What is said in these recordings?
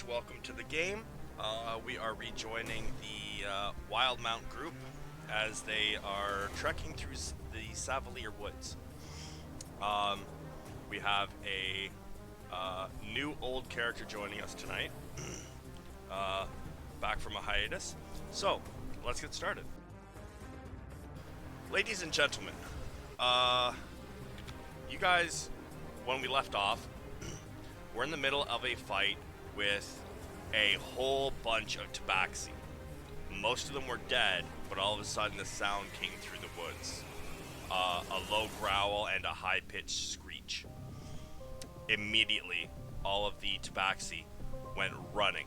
much. Welcome to the game. We are rejoining the Wildemount group as they are trekking through the Savalier Woods. Um, we have a new old character joining us tonight, back from a hiatus. So, let's get started. Ladies and gentlemen, you guys, when we left off, we're in the middle of a fight with a whole bunch of tabaxi. Most of them were dead, but all of a sudden the sound came through the woods. A low growl and a high-pitched screech. Immediately, all of the tabaxi went running.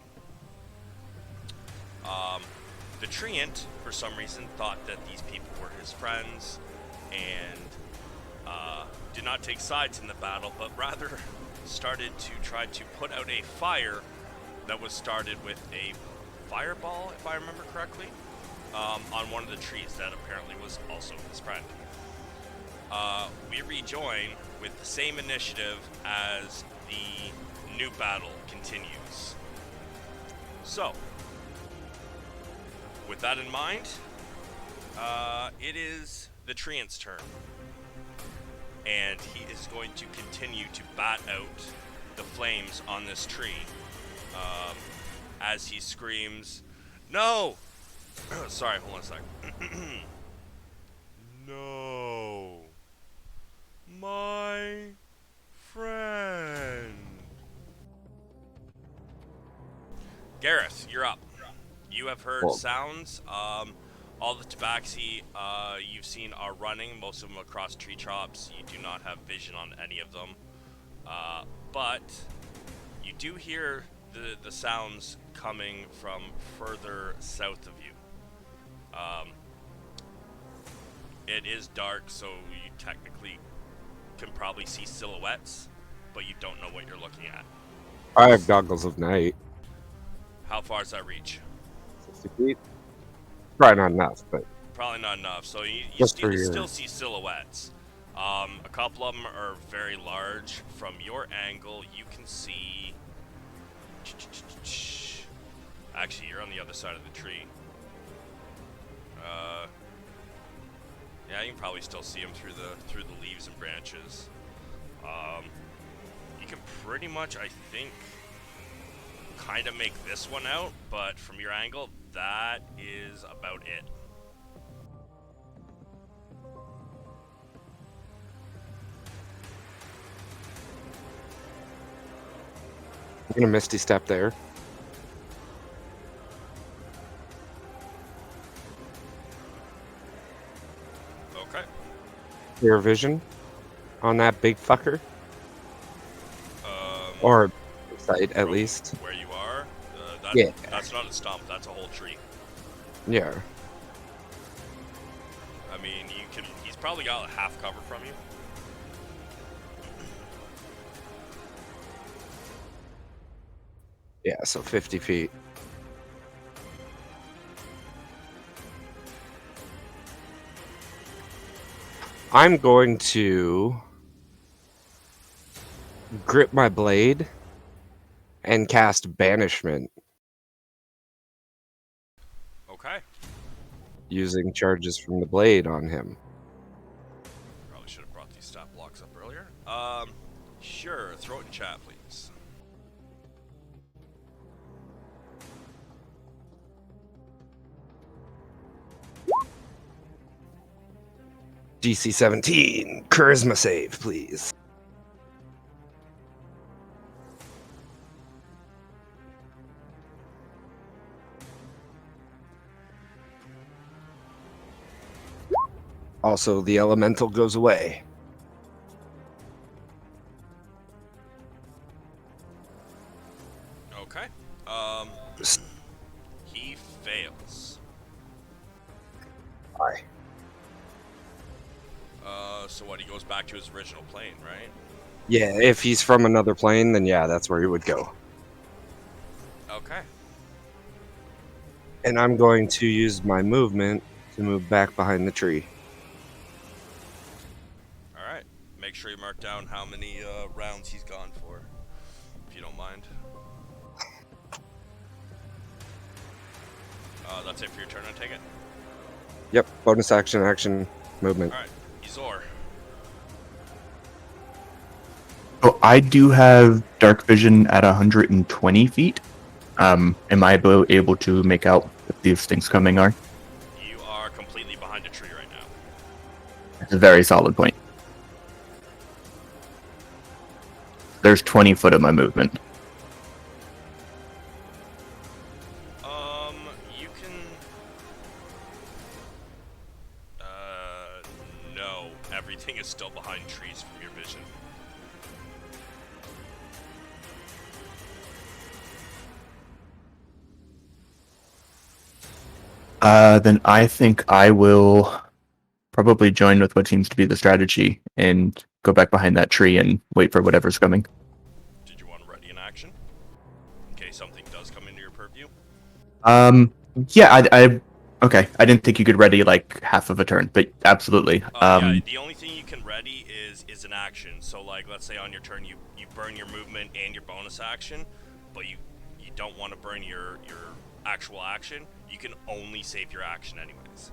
The treant, for some reason, thought that these people were his friends and did not take sides in the battle, but rather started to try to put out a fire that was started with a fireball, if I remember correctly, on one of the trees that apparently was also his friend. We rejoin with the same initiative as the new battle continues. So, with that in mind, it is the treant's turn. And he is going to continue to bat out the flames on this tree as he screams, "No!" Sorry, hold on a second. No, my friend. Gareth, you're up. You have heard sounds. All the tabaxi you've seen are running, most of them across tree tops. You do not have vision on any of them. But you do hear the sounds coming from further south of you. It is dark, so you technically can probably see silhouettes, but you don't know what you're looking at. I have goggles of night. How far does that reach? 60 feet? Probably not enough, but... Probably not enough, so you still see silhouettes. A couple of them are very large. From your angle, you can see... Actually, you're on the other side of the tree. Yeah, you can probably still see them through the leaves and branches. You can pretty much, I think, kind of make this one out, but from your angle, that is about it. I'm gonna Misty Step there. Okay. Clear vision on that big fucker. Or sight, at least. Where you are? Yeah. That's not a stump, that's a whole tree. Yeah. I mean, he's probably got half cover from you. Yeah, so 50 feet. I'm going to grip my blade and cast Banishment. Okay. Using charges from the blade on him. Probably should have brought these stat blocks up earlier. Sure. Throw it in chat, please. DC 17. Charisma save, please. Also, the elemental goes away. Okay. He fails. Aye. So what, he goes back to his original plane, right? Yeah, if he's from another plane, then yeah, that's where he would go. Okay. And I'm going to use my movement to move back behind the tree. Alright. Make sure you mark down how many rounds he's gone for, if you don't mind. That's it for your turn, I take it? Yep, bonus action, movement. Alright, Izor. Oh, I do have dark vision at 120 feet. Am I able to make out what these things coming are? You are completely behind a tree right now. It's a very solid point. There's 20 foot of my movement. You can... No. Everything is still behind trees from your vision. Then I think I will probably join with what seems to be the strategy and go back behind that tree and wait for whatever's coming. Did you want to ready an action? In case something does come into your purview? Yeah, okay. I didn't think you could ready like half of a turn, but absolutely. Yeah, the only thing you can ready is an action. So, like, let's say on your turn you burn your movement and your bonus action, but you don't want to burn your actual action. You can only save your action anyways.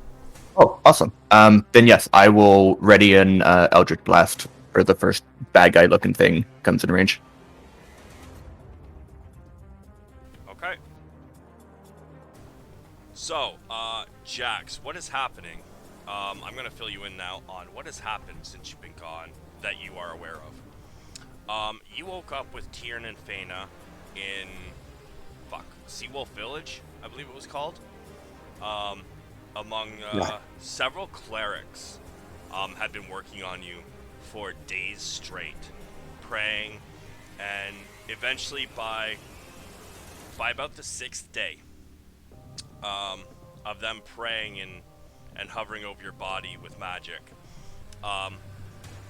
Oh, awesome. Then yes, I will ready an Eldritch Blast for the first bad guy looking thing comes in range. Okay. So, Jax, what is happening? I'm gonna fill you in now on what has happened since you've been gone that you are aware of. You woke up with Tiernan and Fena in, Seawolf Village, I believe it was called. Among several clerics, had been working on you for days straight, praying, and eventually by about the 6th day, of them praying and hovering over your body with magic,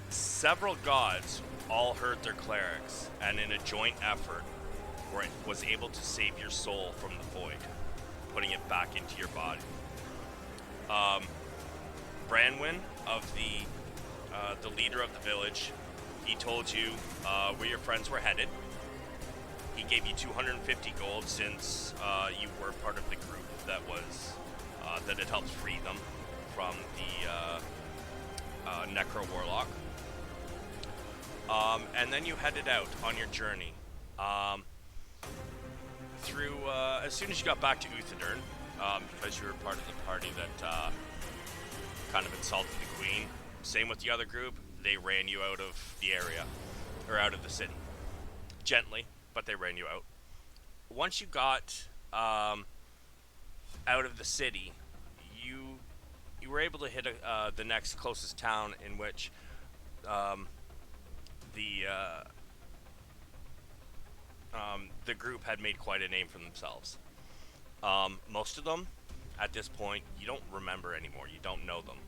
several gods all heard their clerics, and in a joint effort was able to save your soul from the void, putting it back into your body. Branwyn, of the leader of the village, he told you where your friends were headed. He gave you 250 gold since you were part of the group that was that had helped free them from the Necro Warlock. And then you headed out on your journey. Through as soon as you got back to Uthadern, because you were part of the party that kind of insulted the queen. Same with the other group, they ran you out of the area, or out of the city. Gently, but they ran you out. Once you got out of the city, you were able to hit the next closest town in which the group had made quite a name for themselves. Most of them, at this point, you don't remember anymore. You don't know them.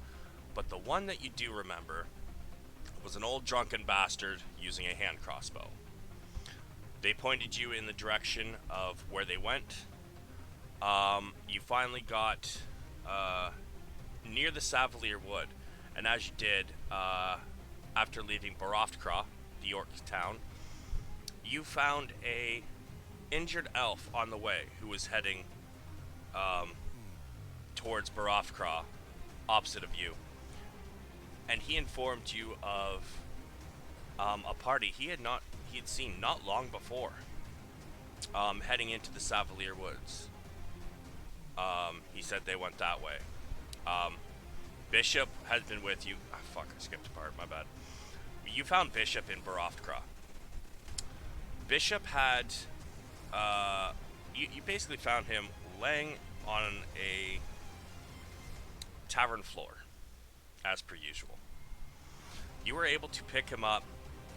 But the one that you do remember was an old drunken bastard using a hand crossbow. They pointed you in the direction of where they went. You finally got near the Savalier Wood, and as you did, after leaving Baroftkra, the York town, you found a injured elf on the way who was heading towards Baroftkra, opposite of you. And he informed you of a party he had seen not long before, heading into the Savalier Woods. He said they went that way. Bishop has been with you. Ah, fuck, I skipped a part, my bad. You found Bishop in Baroftkra. Bishop had, you basically found him laying on a tavern floor, as per usual. You were able to pick him up,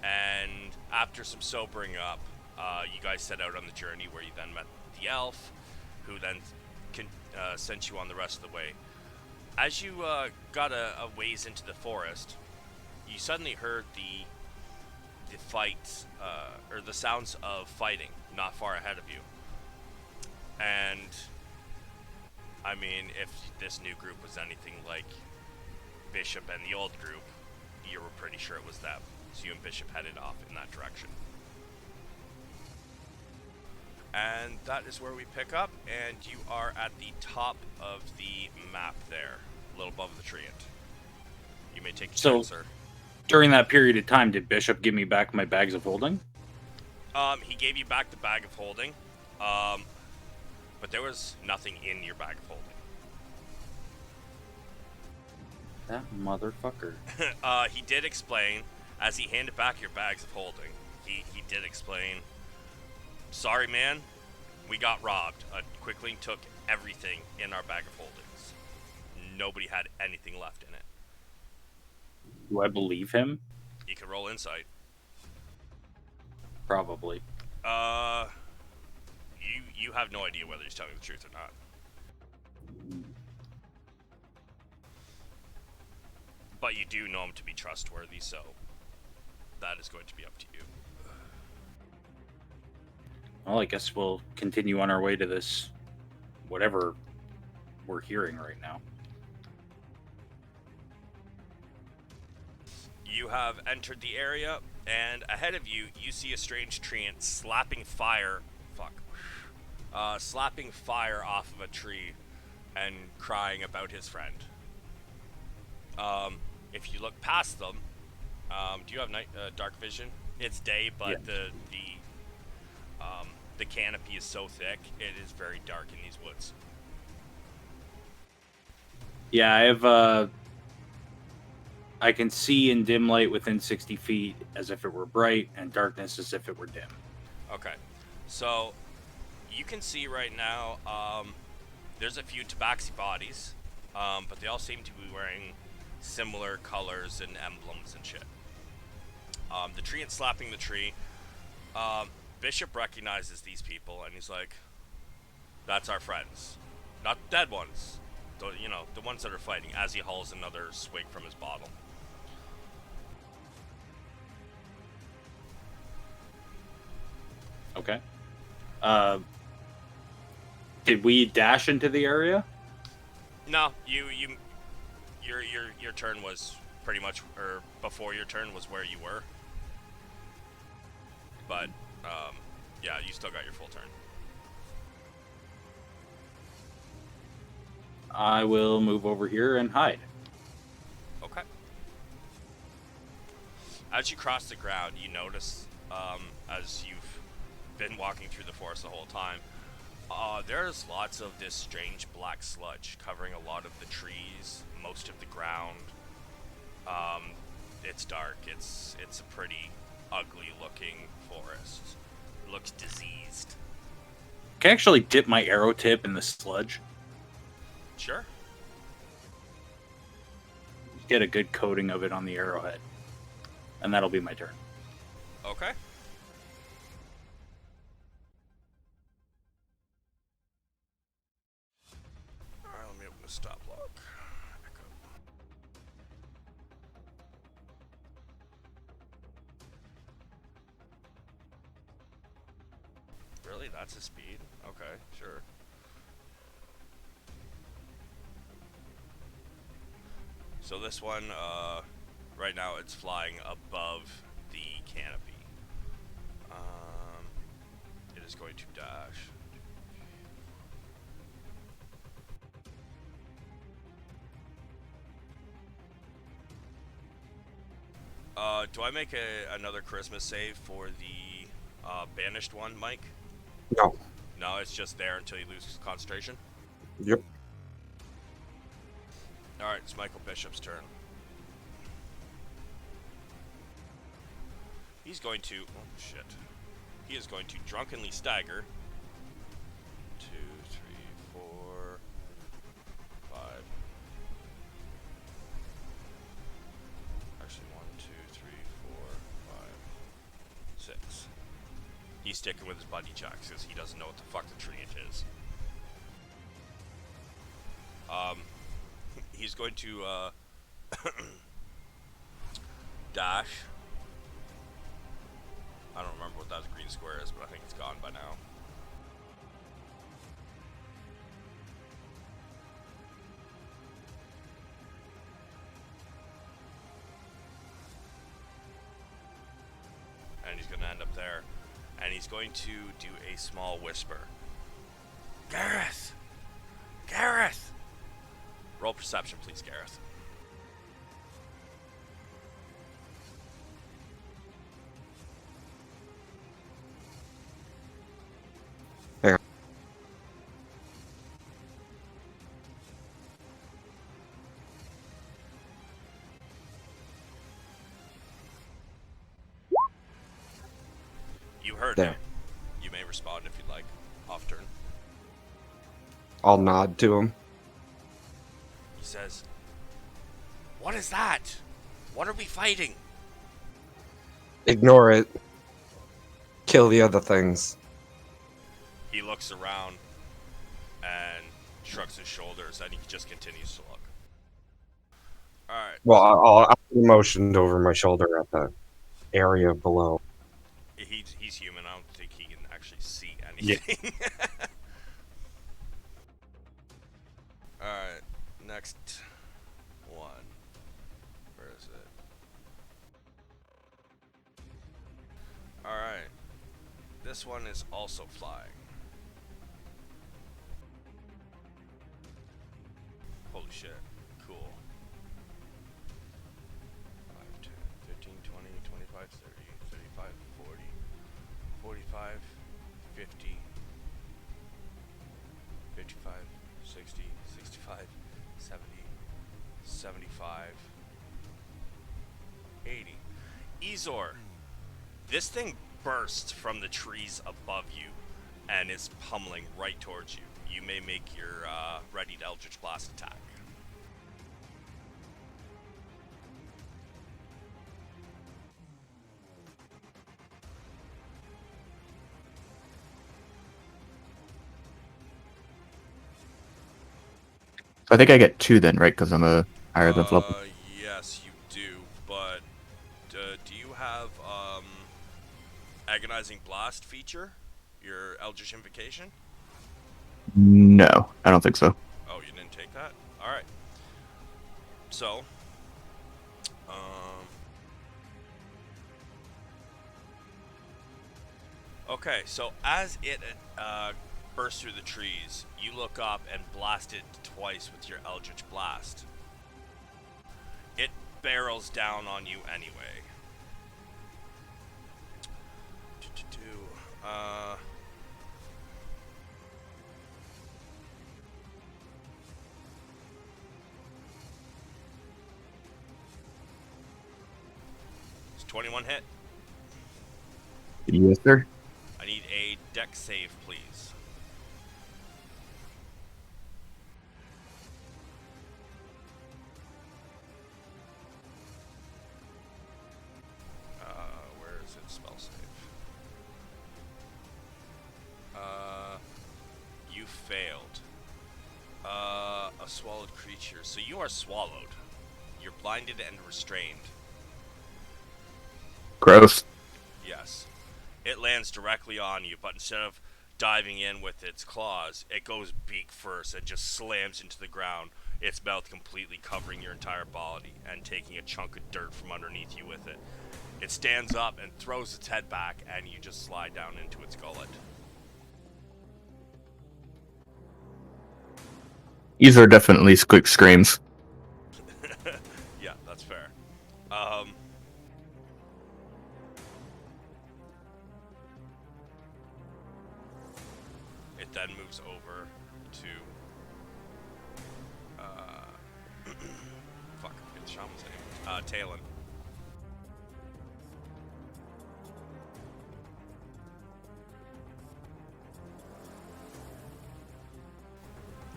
and after some sobering up, you guys set out on the journey where you then met the elf, who then sent you on the rest of the way. As you got a ways into the forest, you suddenly heard the fight, or the sounds of fighting not far ahead of you. And, I mean, if this new group was anything like Bishop and the old group, you were pretty sure it was them. So you and Bishop headed off in that direction. And that is where we pick up, and you are at the top of the map there, a little above the treant. You may take your turn, sir. During that period of time, did Bishop give me back my bags of holding? He gave you back the bag of holding, but there was nothing in your bag of holding. That motherfucker. He did explain, as he handed back your bags of holding, he did explain, sorry man, we got robbed. Quickling took everything in our bag of holdings. Nobody had anything left in it. Do I believe him? You can roll insight. Probably. You have no idea whether he's telling the truth or not. But you do know him to be trustworthy, so that is going to be up to you. Well, I guess we'll continue on our way to this, whatever we're hearing right now. You have entered the area, and ahead of you, you see a strange treant slapping fire. Slapping fire off of a tree and crying about his friend. If you look past them, do you have dark vision? It's day, but yeah. The canopy is so thick, it is very dark in these woods. Yeah, I have, I can see in dim light within 60 feet as if it were bright, and darkness as if it were dim. Okay, so you can see right now, there's a few tabaxi bodies, but they all seem to be wearing similar colors and emblems and shit. The tree and slapping the tree, Bishop recognizes these people, and he's like, that's our friends. Not dead ones. The ones that are fighting, as he hauls another swig from his bottle. Okay. Did we dash into the area? No, your turn was pretty much, or before your turn was where you were. But, yeah, you still got your full turn. I will move over here and hide. Okay. As you cross the ground, you notice, as you've been walking through the forest the whole time, there's lots of this strange black sludge covering a lot of the trees, most of the ground. It's dark. It's a pretty ugly looking forest. It looks diseased. Can I actually dip my arrow tip in the sludge? Sure. Get a good coating of it on the arrowhead. And that'll be my turn. Okay. Alright, let me open the stop log. Echo. Really? That's a speed? Okay, sure. So this one, right now it's flying above the canopy. It is going to dash. Do I make another Christmas save for the banished one, Mike? No. No, it's just there until you lose concentration? Yep. Alright, it's Michael Bishop's turn. He's going to... Oh, shit. He is going to drunkenly stagger. 2, 3, 4, 5. Actually, 1, 2, 3, 4, 5, 6. He's sticking with his buddy jacks because he doesn't know what the fuck the treant is. He's going to dash. I don't remember what that green square is, but I think it's gone by now. And he's going to end up there. and he's going to do a small whisper. Gareth! Gareth! Roll perception, please, Gareth. Hang on. You heard There. him. You may respond if you'd like. Off turn. I'll nod to him. He says, "What is that? What are we fighting?" Ignore it. Kill the other things. He looks around and shrugs his shoulders, and he just continues to look. Alright. Well, I'll motioned over my shoulder at the area below. He's human. I don't think he can actually see anything. Alright, next one. Where is it? Alright. This one is also flying. Holy shit. Cool. 5, 10, 15, 20, 25, 30, 35, 40, 45, 50, 55, 60, 65, 70, 75, 80. Ezor, this thing bursts from the trees above you and is pummeling right towards you. You may make your ready to Eldritch Blast attack. So I think I get 2 then, right? Because I'm a higher level. Yes, you do, but do you have Agonizing Blast feature? Your Eldritch Invocation? No, I don't think so. Oh, you didn't take that? Alright. So, okay, so as it bursts through the trees, you look up and blast it twice with your Eldritch Blast. It barrels down on you anyway. It's 21 hit. Yes, sir. I need a dex save, please. Where is it? Spell save. You failed. A swallowed creature. So you are swallowed. You're blinded and restrained. Gross. Yes. It lands directly on you, but instead of diving in with its claws, it goes beak first and just slams into the ground, its mouth completely covering your entire body and taking a chunk of dirt from underneath you with it. It stands up and throws its head back, and you just slide down into its gullet. These are definitely quick screams. Yeah, that's fair. It then moves over to fuck, it's Shaman's name. Talon.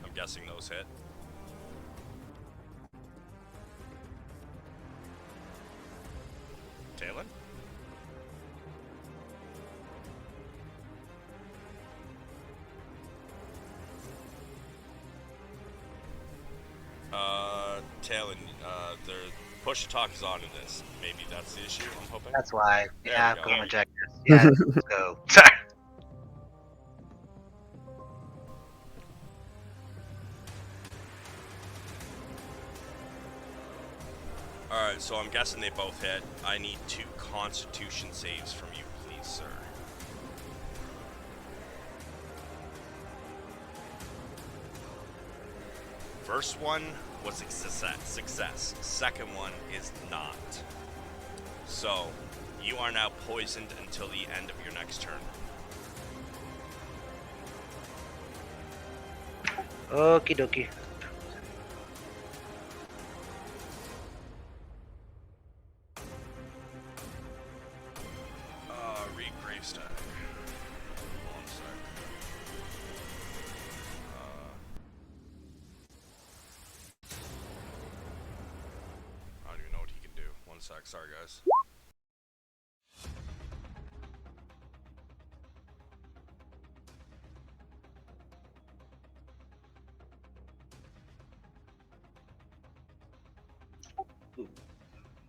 I'm guessing those hit. Talon? Talon, the push to talk is on in this. Maybe that's the issue, I'm hoping. That's why. There Yeah, we I'm go. going objectives. Yeah, let's go. Sorry. Alright, so I'm guessing they both hit. I need 2 constitution saves from you, please, sir. First one was a success. Second one is not. So, you are now poisoned until the end of your next turn. Okie dokie. Read Gravestone. Hold on a sec. I don't even know what he can do. One sec, sorry guys.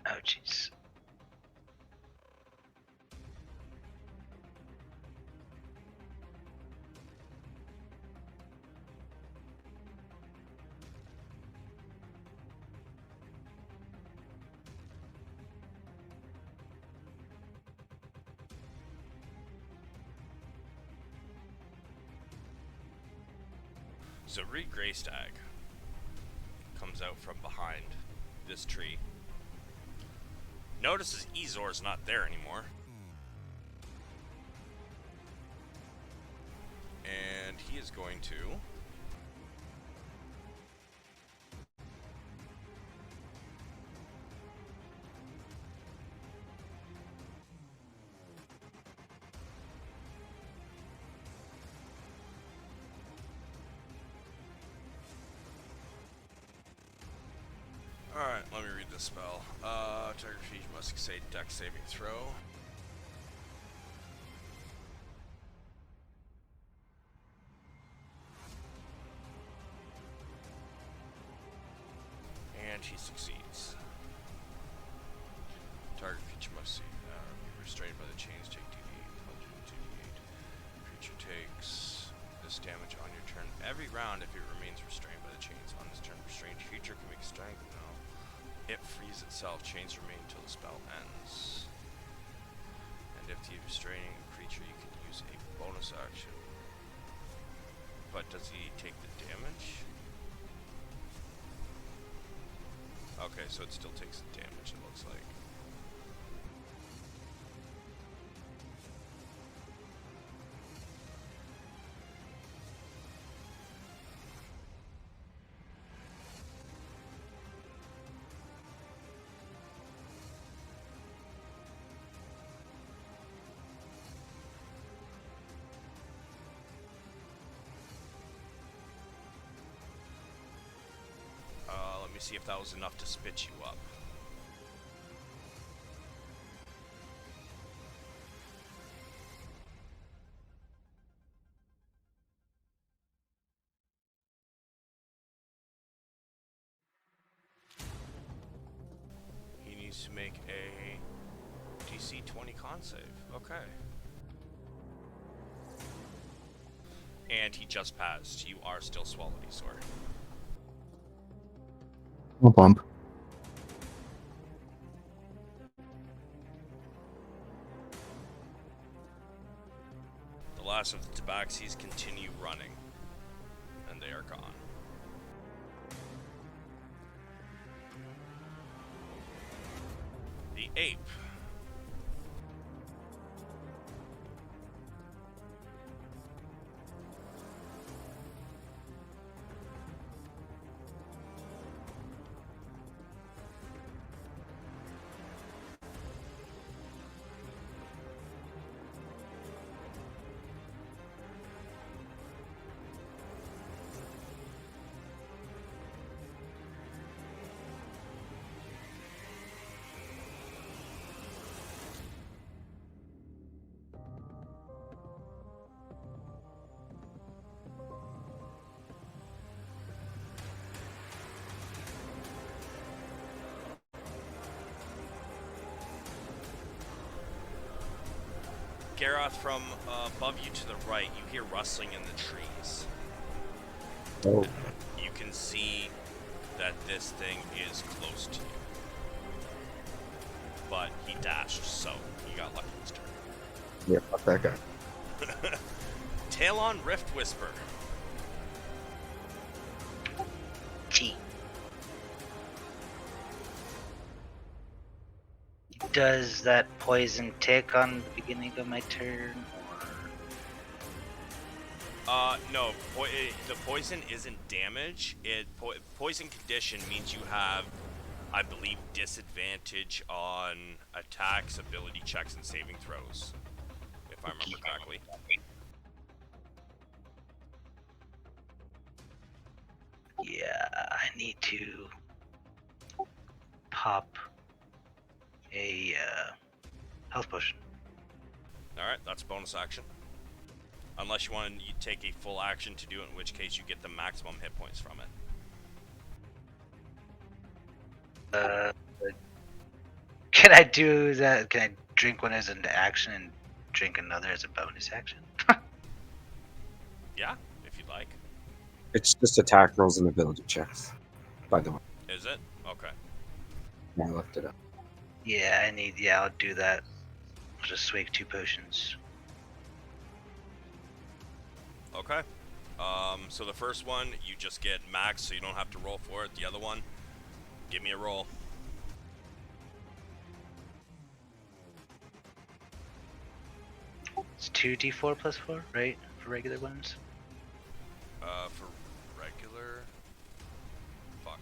Ouchies. So Reed Greystag comes out from behind this tree. Notices Ezor's not there anymore. And he is going to... Alright, let me read this spell. Tiger Refuge must succeed Dex saving throw. And he succeeds. Target creature must be restrained by the chains, take D8, 2d8. Creature takes this damage on your turn every round if it remains restrained by the chains. On this turn, restrained creature can make strength. No. It frees itself. Chains remain until the spell ends. And if the restraining creature, you can use a bonus action. But does he take the damage? Okay, so it still takes the damage, it looks like. Let me see if that was enough to spit you up. He needs to make a DC 20 con save. Okay. And he just passed. You are still swallowed, Ezor. No bump. The last of the Tabaxis continue running, and they are gone. The ape. Garroth, from above you to the right, you hear rustling in the trees. Oh. You can see that this thing is close to you. But he dashed, so you got lucky this turn. Yeah, fuck that guy. Talon Rift Whisper. 20. Does that poison tick on the beginning of my turn? No. The poison isn't damage. Poison condition means you have, I believe, disadvantage on attacks, ability checks, and saving throws. If I remember correctly. Yeah, I need to pop a health potion. Alright, that's a bonus action. Unless you want to take a full action to do it, in which case you get the maximum hit points from it. Can I do that? Can I drink one as an action and drink another as a bonus action? Yeah, if you'd like. It's just attack rolls and ability checks, by the way. Is it? Okay. I left it up. Yeah, I'll do that. I'll just swig 2 potions. Okay. So the first one, you just get max, so you don't have to roll for it. The other one, give me a roll. It's 2d4 plus 4, right? For regular ones? For regular... Fuck.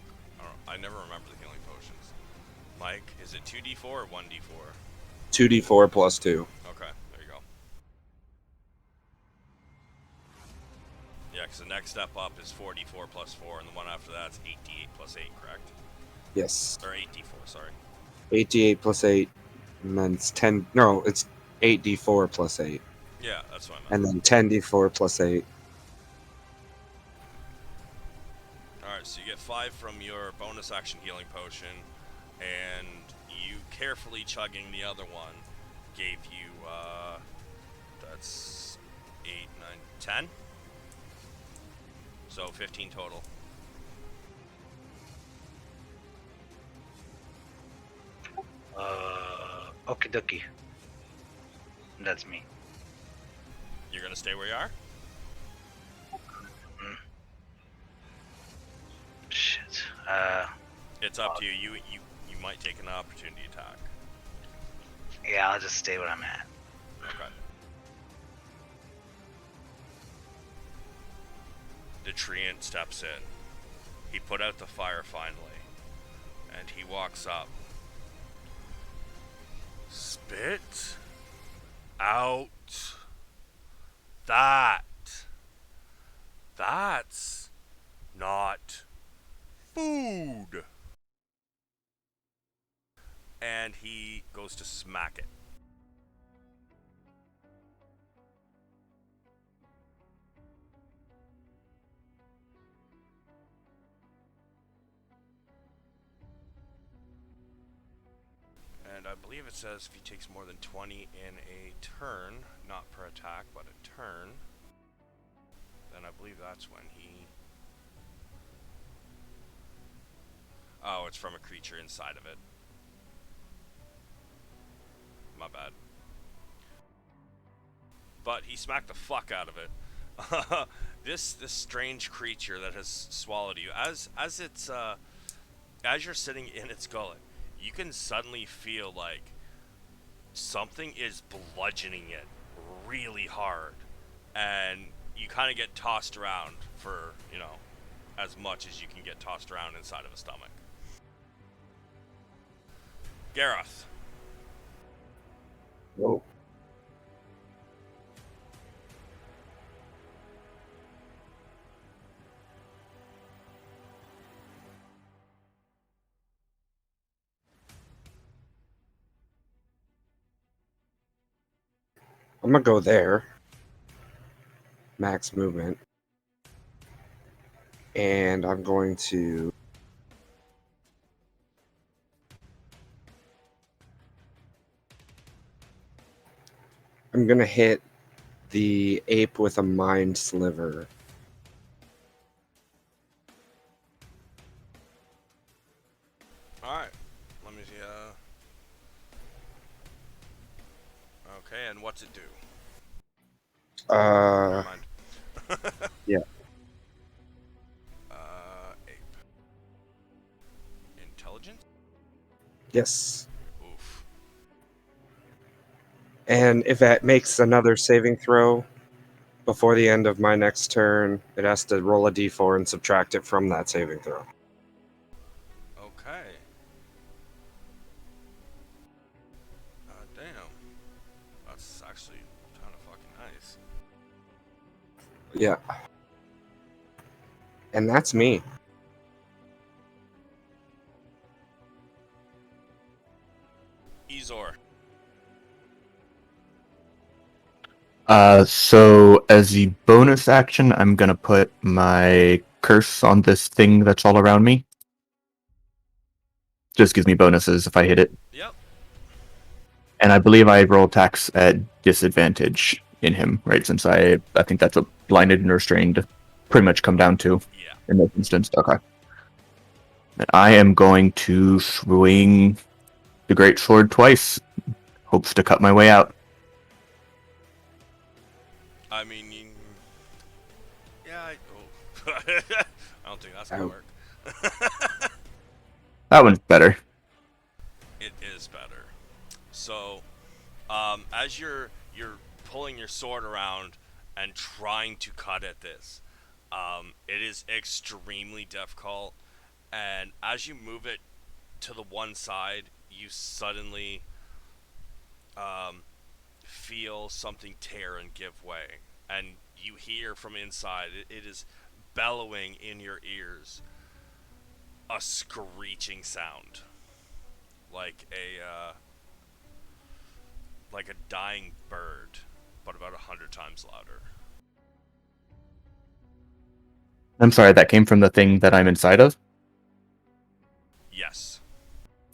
I never remember the healing potions. Mike, is it 2d4 or 1d4? 2d4 plus 2. Okay, there you go. Yeah, because the next step up is 4d4 plus 4, and the one after that's 8d8 plus 8, correct? Yes. Or 8d4, sorry. 8d8 plus 8, and then it's 10. No, it's 8d4 plus 8. Yeah, that's what I meant. And then 10d4 plus 8. Alright, so you get 5 from your bonus action healing potion, and you carefully chugging the other one gave you, that's 8, 9, 10? So 15 total. Okie dokie. That's me. You're gonna stay where you are? Shit. It's up to you. You might take an opportunity attack. Yeah, I'll just stay where I'm at. Okay. The treant steps in. He put out the fire finally, and he walks up. Spit out that. That's not food. And he goes to smack it. And I believe it says if he takes more than 20 in a turn, not per attack, but a turn, then I believe that's when he... Oh, it's from a creature inside of it. My bad. But he smacked the fuck out of it. This strange creature that has swallowed you, as you're sitting in its gullet, you can suddenly feel like something is bludgeoning it really hard, and you kind of get tossed around for, you know, as much as you can get tossed around inside of a stomach. Gareth. Whoa. I'm gonna go there. Max movement. And I'm going to... I'm gonna hit the ape with a mind sliver. Alright. Let me see, okay, and what's it do? Never mind. Yeah. Ape. Yes. Oof. And if it makes another saving throw before the end of my next turn, it has to roll a d4 and subtract it from that saving throw. Okay. Damn. That's actually kind of fucking nice. Yeah. And that's me. Ezor. So as the bonus action, I'm gonna put my curse on this thing that's all around me. Just gives me bonuses if I hit it. Yep. And I believe I roll attacks at disadvantage in him, right? Since I think that's what blinded and restrained pretty much come down to Yeah. in this instance. Okay. And I am going to swing the great sword twice. Hopes to cut my way out. I mean, yeah. I don't think that's gonna Ow. work. That one's better. It is better. So, as you're pulling your sword around and trying to cut at this, it is extremely difficult. And as you move it to the one side, you suddenly feel something tear and give way, and you hear from inside. It is bellowing in your ears, a screeching sound, like a dying bird, but about 100 times louder. I'm sorry, that came from the thing that I'm inside of? Yes.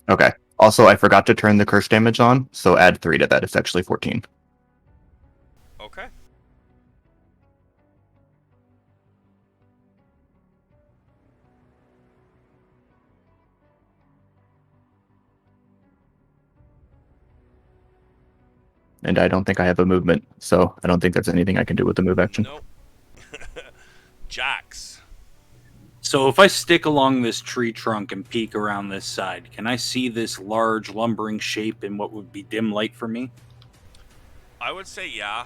Okay. Also, I forgot to turn the curse damage on, so add 3 to that. It's actually 14. Okay. And I don't think I have a movement, so I don't think there's anything I can do with the move action. Nope. Jax. So if I stick along this tree trunk and peek around this side, can I see this large lumbering shape in what would be dim light for me? I would say yeah.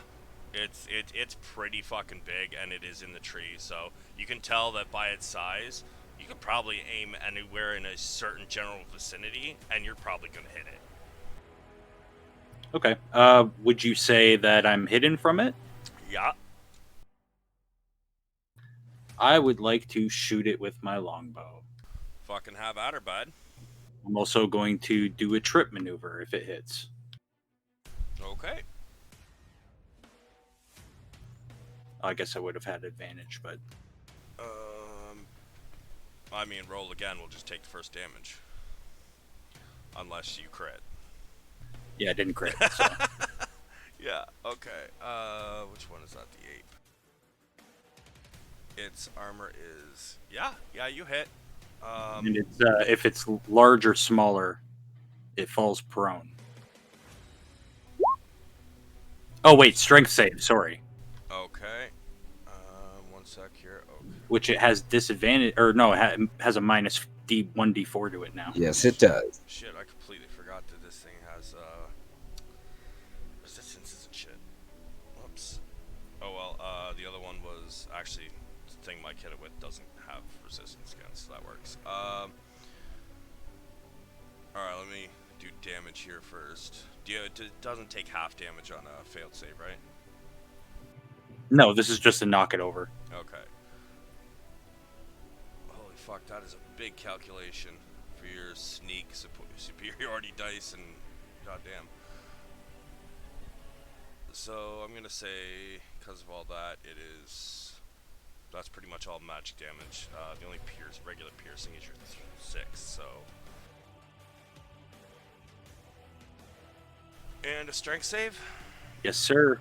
It's pretty fucking big, and it is in the tree, so you can tell that by its size, you could probably aim anywhere in a certain general vicinity, and you're probably gonna hit it. Okay. Would you say that I'm hidden from it? Yeah. I would like to shoot it with my longbow. Fucking have at her, bud. I'm also going to do a trip maneuver if it hits. Okay. I guess I would have had advantage, but I mean, roll again. We'll just take the first damage, unless you crit. yeah, I didn't crit. So. Yeah. Okay. Which one is that? The ape. Its armor is yeah. You hit. And it's, if it's large or smaller, it falls prone. Oh wait, strength save. Sorry. Okay. One sec here. Okay. Which it has disadvantage, or no, it has a minus D1d4 to it now. Yes, it does. Shit, I completely forgot that this thing has resistances and shit. Whoops. Oh well. The other one was actually the thing Mike hit it with doesn't have resistance against, so that works. All right, let me do damage here first. It doesn't take half damage on a failed save, right? No, this is just to knock it over. Okay. Holy fuck, that is a big calculation for your sneak superiority dice, and goddamn. So I'm gonna say, because of all that, that's pretty much all magic damage. The only regular piercing is your 6, so. And a strength save? Yes, sir.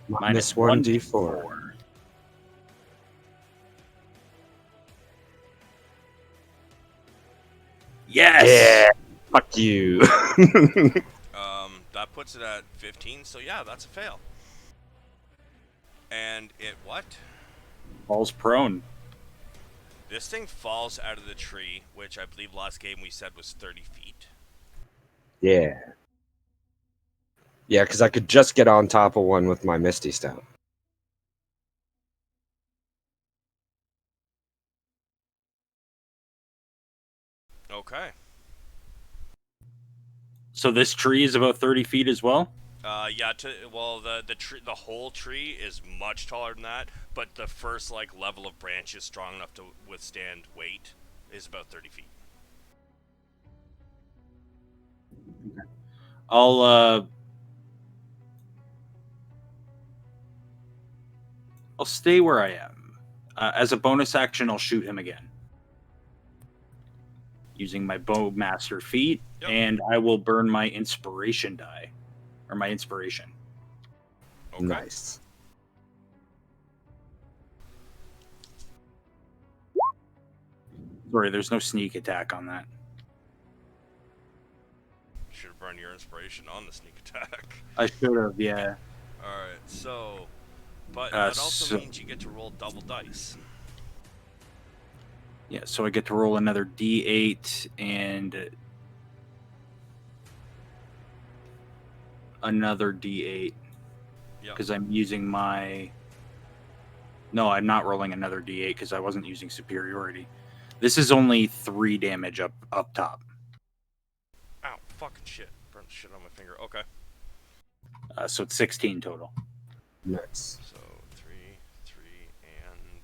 Minus 1d4. Yes. Yeah. Fuck you. That puts it at 15, so yeah, that's a fail. And it what? Falls prone. This thing falls out of the tree, which I believe last game we said was 30 feet. Yeah. Yeah, because I could just get on top of one with my Misty Step. Okay. So this tree is about 30 feet as well? Yeah. The whole tree is much taller than that, but the first like level of branches strong enough to withstand weight is about 30 feet. I'll stay where I am. As a bonus action, I'll shoot him again. Using my Bowmaster feat, Yep. and I will burn my inspiration die. Or my inspiration. Okay. Nice. Sorry, there's no sneak attack on that. Should have burned your inspiration on the sneak attack. I should have, yeah. Alright, so... But Uh, that also so- means you get to roll double dice. Yeah, so I get to roll another d8 and another d8 Yep. because I'm using my. No, I'm not rolling another d8 because I wasn't using superiority. This is only 3 damage up top. Ow, fucking shit. Burnt shit on my finger. Okay. So it's 16 total. Nice. So 3, and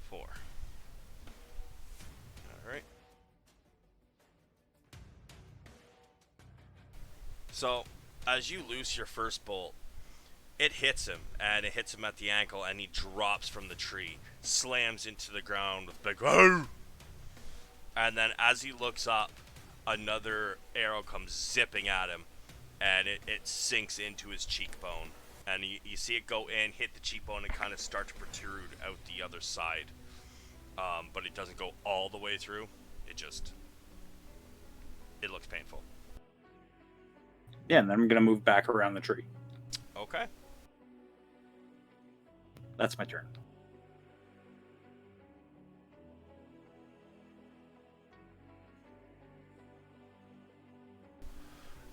4. Alright. So, as you loose your first bolt, it hits him, and it hits him at the ankle, and he drops from the tree, slams into the ground with a big "Whoa!" And then as he looks up, another arrow comes zipping at him, and it sinks into his cheekbone. And you see it go in, hit the cheekbone, and kind of start to protrude out the other side. But it doesn't go all the way through. It looks painful. Yeah, and then I'm going to move back around the tree. Okay. That's my turn.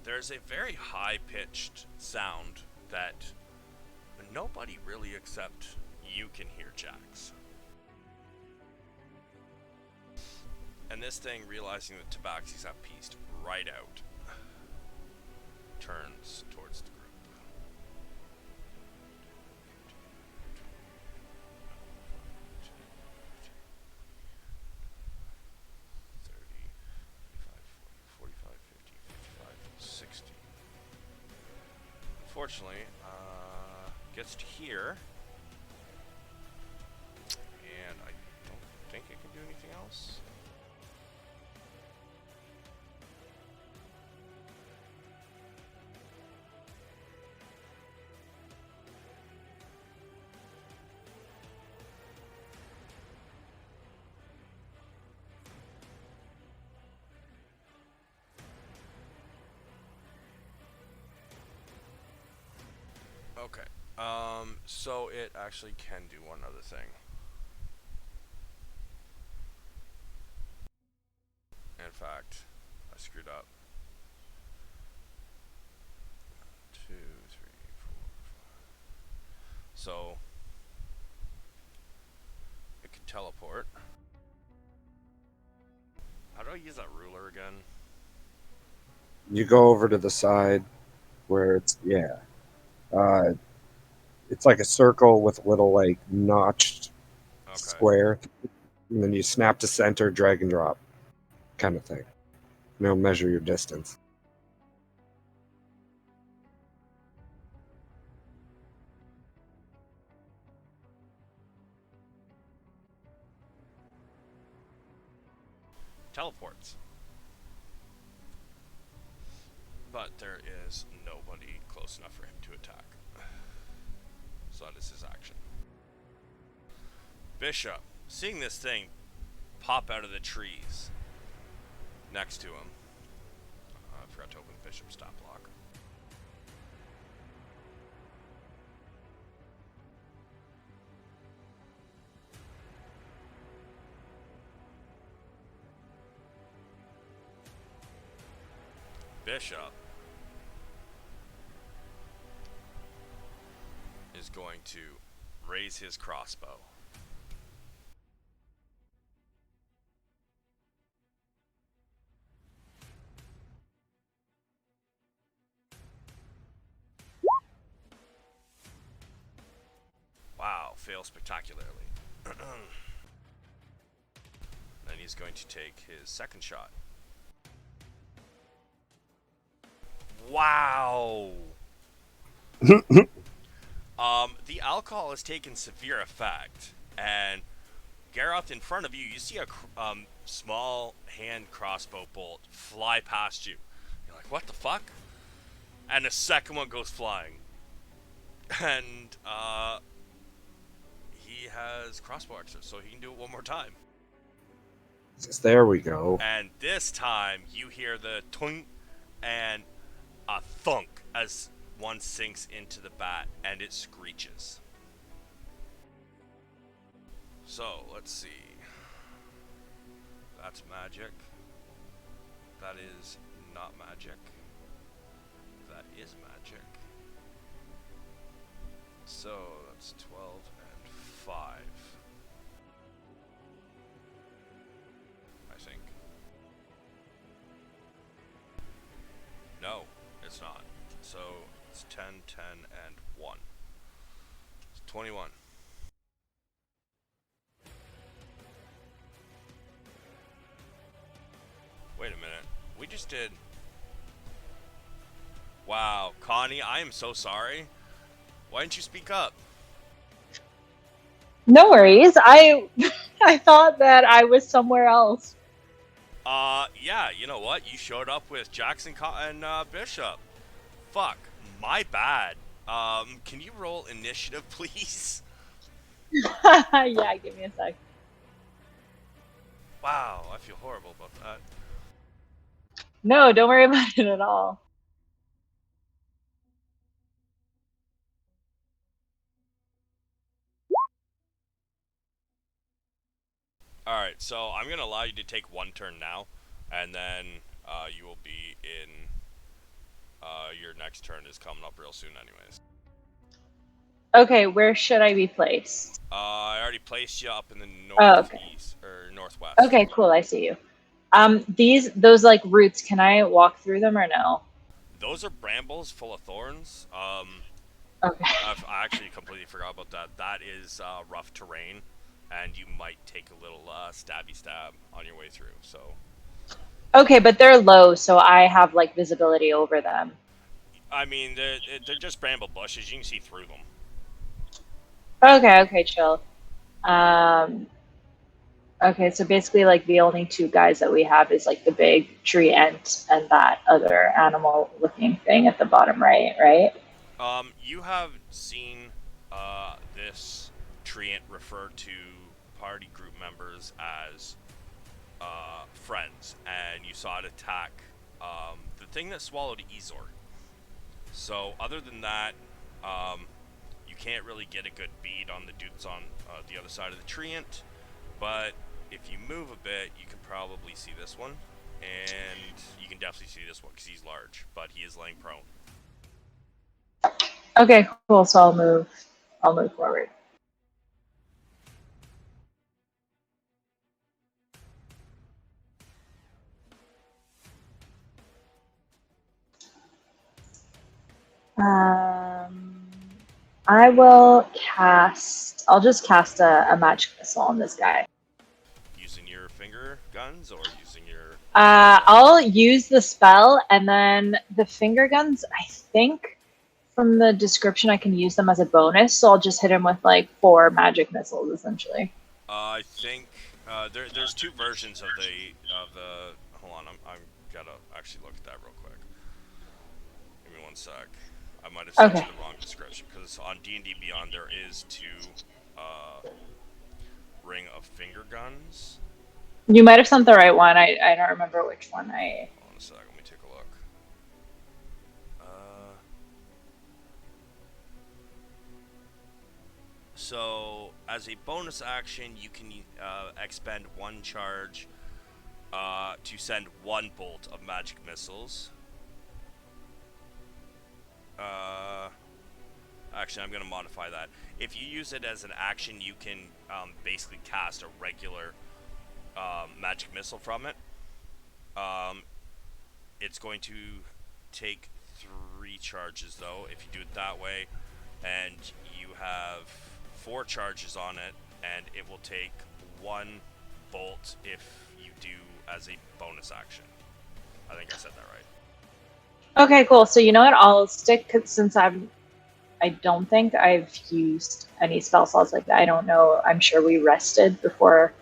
There's a very high-pitched sound that nobody really except you can hear, Jax. And this thing, realizing that Tabaxi's have pieced right out, turns towards the group. 60. Unfortunately, gets to here, and I don't think it can do anything else. Okay. So it actually can do one other thing. In fact, I screwed up. 2, 3, 4, 5. So it can teleport. How do I use that ruler again? You go over to the side where it's, yeah. It's like a circle with little, like, notched Okay. square. And then you snap to center, drag and drop kind of thing. Measure your distance. Teleports. But there is nobody close enough for him to attack. So that is his action. Bishop, seeing this thing pop out of the trees next to him. I forgot to open Bishop's stat block. Bishop is going to raise his crossbow. Wow, fails spectacularly. Then he's going to take his second shot. Wow! The alcohol has taken severe effect, and Gareth, in front of you, you see a small hand crossbow bolt fly past you. You're like, what the fuck? And a second one goes flying. And, he has crossbow access, so he can do it one more time. There we go. And this time, you hear the twink and a thunk as one sinks into the bat, and it screeches. So, let's see. That's magic. That is not magic. That is magic. So, that's 12 and 5. I think. No, it's not. So, it's 10, 10, and 1. It's 21. Wait a minute. We just did... Wow, Connie, I am so sorry. Why didn't you speak up? No worries. I thought that I was somewhere else. Yeah, you know what? You showed up with Jackson and Bishop. Fuck, my bad. Can you roll initiative, please? Yeah, give me a sec. Wow, I feel horrible about that. No, don't worry about it at all. Alright, so I'm going to allow you to take one turn now, and then you will be in... your next turn is coming up real soon anyways. Okay, where should I be placed? I already placed you up in the Oh, okay. northeast, or northwest. Okay, cool, I see you. Those like roots, can I walk through them or no? Those are brambles full of thorns. Okay. I actually completely forgot about that. That is rough terrain, and you might take a little stabby stab on your way through, so... Okay, but they're low, so I have like visibility over them. I mean, they're just bramble bushes. You can see through them. Okay, chill. Okay, so basically like the only two guys that we have is like the big tree ant and that other animal looking thing at the bottom right? You have seen this treant refer to party group members as friends, and you saw it attack the thing that swallowed Ezor. So other than that, you can't really get a good bead on the dudes on the other side of the treant, but if you move a bit, you can probably see this one, and you can definitely see this one because he's large, but he is laying prone. Okay, cool. So I'll move forward. I will cast. I'll just cast a magic missile on this guy. Using your finger guns or using your... I'll use the spell, and then the finger guns, I think from the description I can use them as a bonus, so I'll just hit him with like 4 magic missiles essentially. I think there's 2 versions of the hold on, I'm gotta actually look at that real quick. Give me one sec. I might have sent you the wrong description because on D&D Beyond there is 2 ring of finger guns. You might have sent the right one. I don't remember which one I... Hold on a sec, let me take a look. So, as a bonus action, you can expend 1 charge to send 1 bolt of magic missiles. Uh, actually, I'm going to modify that. If you use it as an action, you can basically cast a regular magic missile from it. It's going to take 3 charges, though, if you do it that way. And you have 4 charges on it, and it will take 1 bolt if you do as a bonus action. I think I said that right. Okay, cool. So you know what? I'll stick since I don't think I've used any spell slots like that. I don't know. I'm sure we rested before,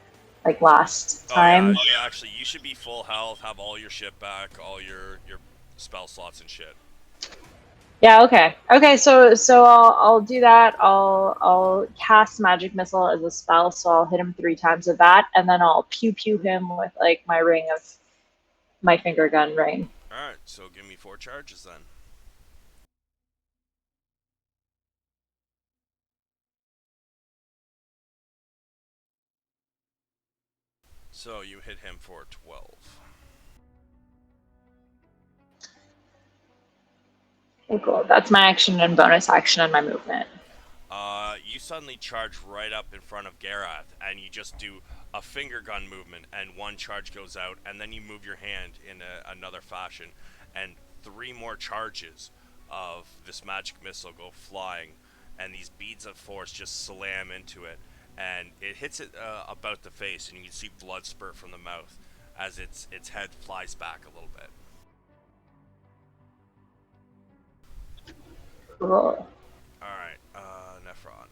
like last time. Oh yeah, actually, you should be full health, have all your shit back, all your spell slots and shit. Yeah. Okay. Okay. So I'll do that. I'll cast magic missile as a spell. So I'll hit him 3 times with that, and then I'll pew pew him with like my finger gun ring. All right, so give me 4 charges then. So you hit him for 12. Okay, cool. That's my action and bonus action and my movement. You suddenly charge right up in front of Garath, and you just do a finger gun movement, and 1 charge goes out, and then you move your hand in another fashion, and 3 more charges of this magic missile go flying, and these beads of force just slam into it, and it hits it about the face, and you can see blood spurt from the mouth as its head flies back a little bit. Cool. Alright, Nephron.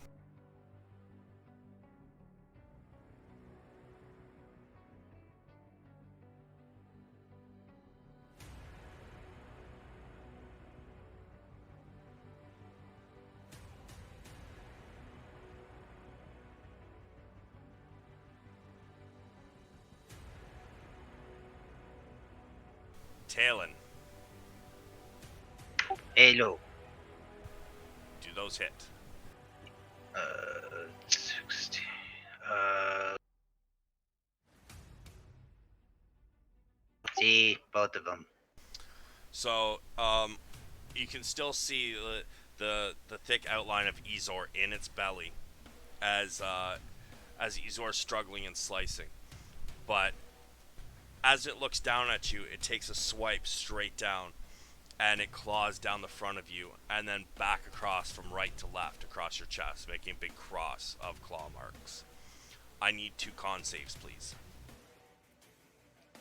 Talon, Halo. do those hit? 16. See both of them. So, you can still see the thick outline of Ezor in its belly as Ezor's struggling and slicing. But as it looks down at you, it takes a swipe straight down, and it claws down the front of you, and then back across from right to left across your chest, making a big cross of claw marks. I need 2 con saves, please.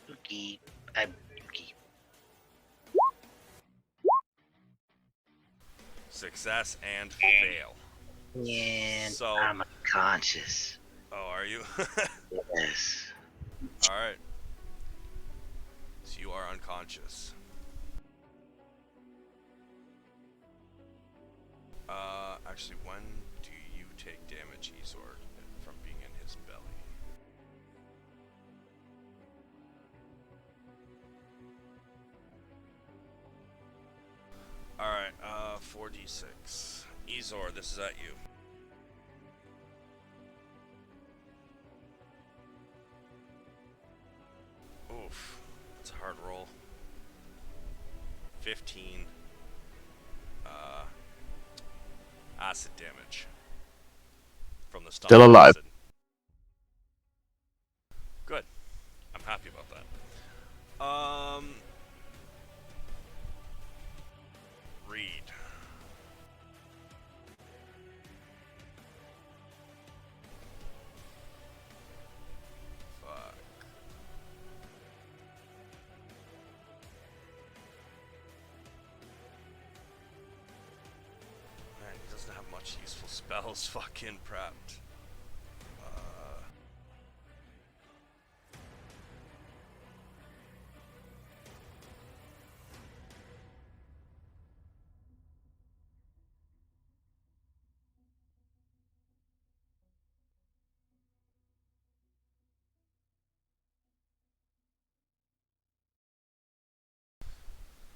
Okay. Okay. Success and fail. And So- I'm unconscious. Oh, are you? Yes. Alright. So you are unconscious. Actually, when do you take damage, Ezor, from being in his belly? Alright, 4d6. Ezor, this is at you. Oof. It's a hard roll. 15 acid damage from the stomach. Still alive. Acid. Good. I'm happy about that. Reed. Fuck. Man, he doesn't have much useful spells fucking prepped.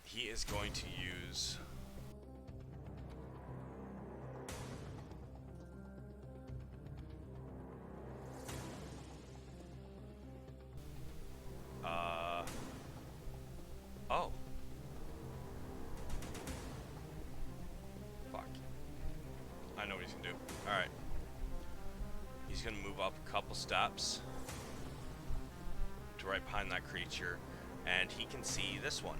He is going to use oh. do. Alright. He's gonna move up a couple steps to right behind that creature, and he can see this one.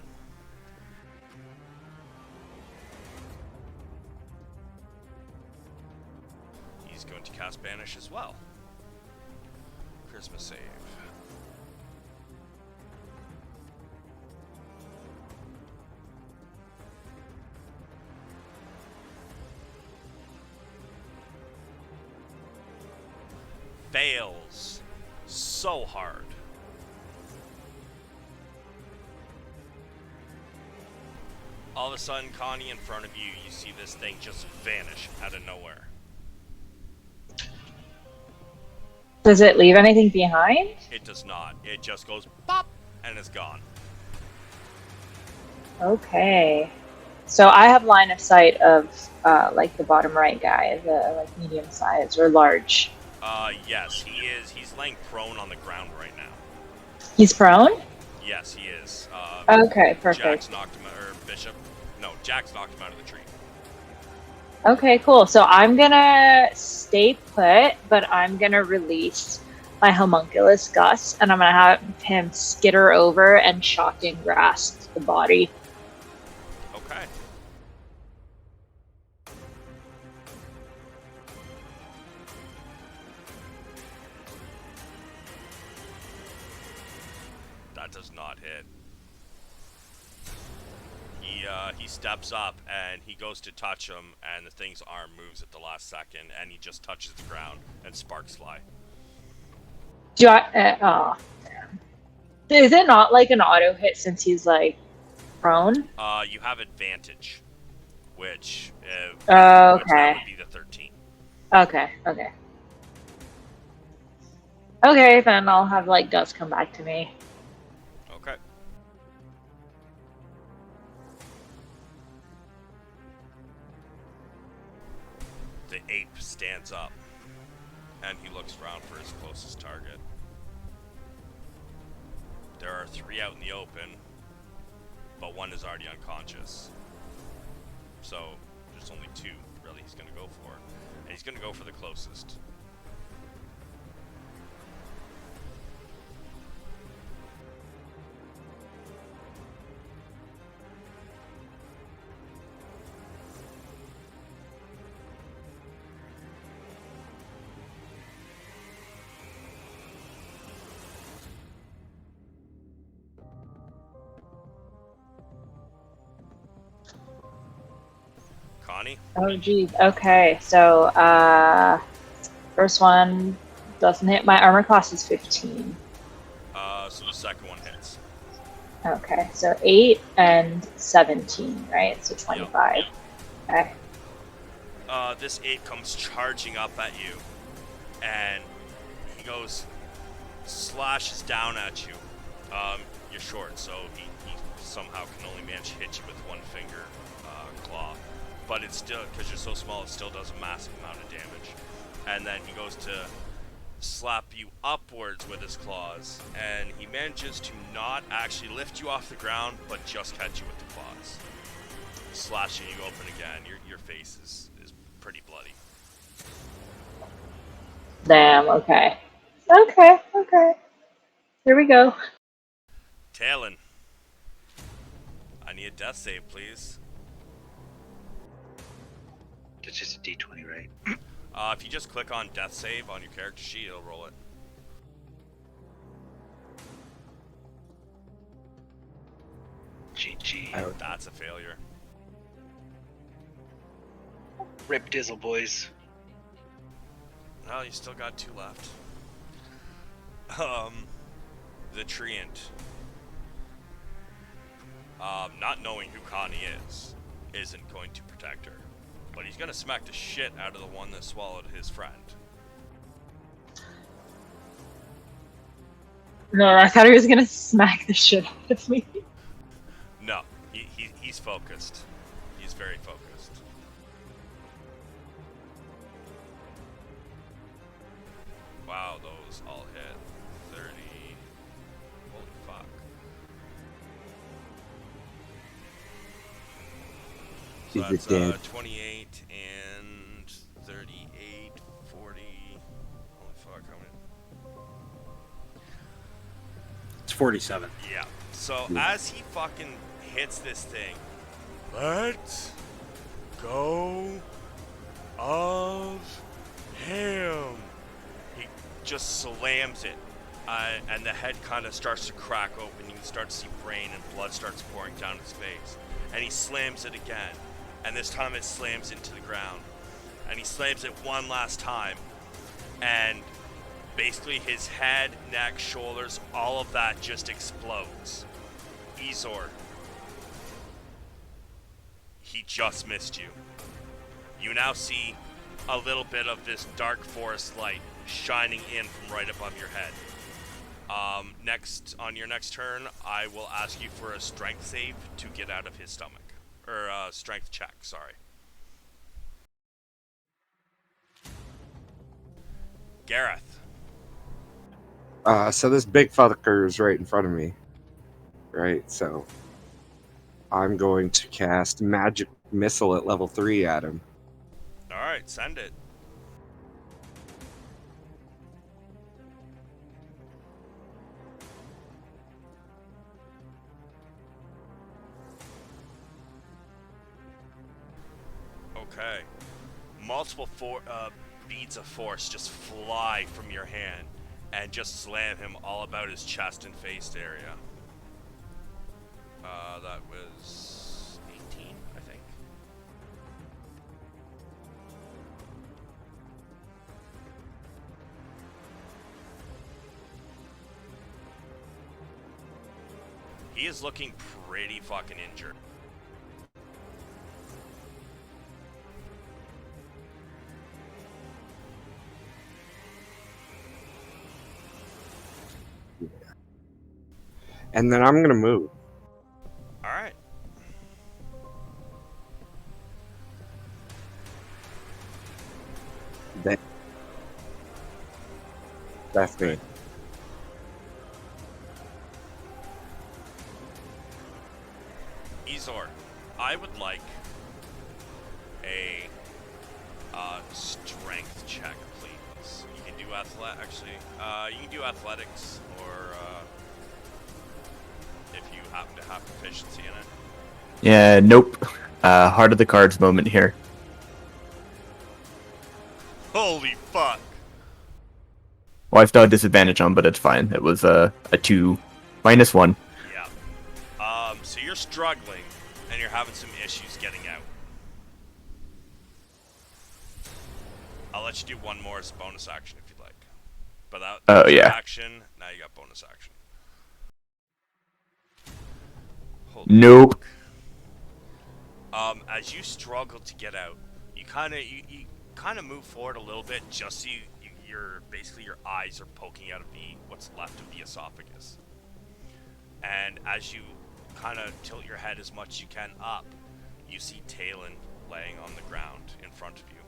He's going to cast Banish as well. Charisma save. Fails so hard. All of a sudden, Connie, in front of you, you see this thing just vanish out of nowhere. Does it leave anything behind? It does not. It just goes pop and it's gone. Okay. So I have line of sight of like the bottom right guy, the like medium size or large. Yes, he is. He's laying prone on the ground right now. He's prone? Yes, he is. Okay, perfect. Jack's knocked him out, or Bishop. No, Jack's knocked him out of the tree. Okay, cool. So I'm gonna stay put, but I'm gonna release my homunculus Gus, and I'm gonna have him skitter over and shocking grasp the body. Okay. That does not hit. He steps up and he goes to touch him, and the thing's arm moves at the last second, and he just touches the ground, and sparks fly. Do I? Oh, damn. Is it not like an auto hit since he's like prone? You have advantage, which which Okay. that would be the 13. Okay. Okay. Okay, then I'll have like Gus come back to me. Okay. The ape stands up, and he looks around for his closest target. There are 3 out in the open, but 1 is already unconscious. So there's only 2 really he's going to go for, and he's going to go for the closest. Connie? Oh, geez. Okay, so first one doesn't hit. My armor class is 15. So the second one hits. Okay, so 8 and 17, right? So 25. Okay. This ape comes charging up at you, and he goes, slashes down at you. You're short, so he somehow can only manage to hit you with 1 finger claw. But it's still, because you're so small, it still does a massive amount of damage. And then he goes to slap you upwards with his claws, and he manages to not actually lift you off the ground, but just catch you with the claws, slashing you open again. Your face is pretty bloody. Damn, okay. Okay. Here we go. Talon, I need a death save, please. It's just a D20, right? If you just click on death save on your character sheet, it'll roll it. GG. That's a failure. Rip Dizzle, boys. Well, you still got 2 left. The Treant, not knowing who Connie is, isn't going to protect her. But he's gonna smack the shit out of the one that swallowed his friend. No, I thought he was gonna smack the shit out of me. No, he's focused. He's very focused. Wow, those all hit. 30. Holy fuck. So He's that's dead. 28 and 30. 47. Yeah. So as he fucking hits this thing, let go of him. He just slams it, and the head kind of starts to crack open. You can start to see brain and blood starts pouring down his face. And he slams it again, and this time it slams into the ground. And he slams it one last time, and basically his head, neck, shoulders, all of that just explodes. Ezor, he just missed you. You now see a little bit of this dark forest light shining in from right above your head. Next, on your next turn, I will ask you for a strength save to get out of his stomach. Or strength check, sorry. Gareth. So this big fucker is right in front of me. Right, so I'm going to cast Magic Missile at level 3 at him. Alright, send it. Okay. Multiple beads of force just fly from your hand and just slam him all about his chest and face area. That was 18, I think. He is looking pretty fucking injured. And then I'm going to move. Alright. That's me. Ezor, I would like a strength check, please. You can do you can do athletics, or if you happen to have proficiency in it. Yeah, nope. Heart of the cards moment here. Holy fuck! Well, I've still had disadvantage on, but it's fine. It was a 2 minus 1. Yeah. So you're struggling, and you're having some issues getting out. I'll let you do one more as a bonus action if you'd like. But that yeah. action, now you got bonus action. Holy Nope. fuck. As you struggle to get out, you kind of move forward a little bit, just so you're basically your eyes are poking out of what's left of the esophagus. And as you kind of tilt your head as much as you can up, you see Talon laying on the ground in front of you,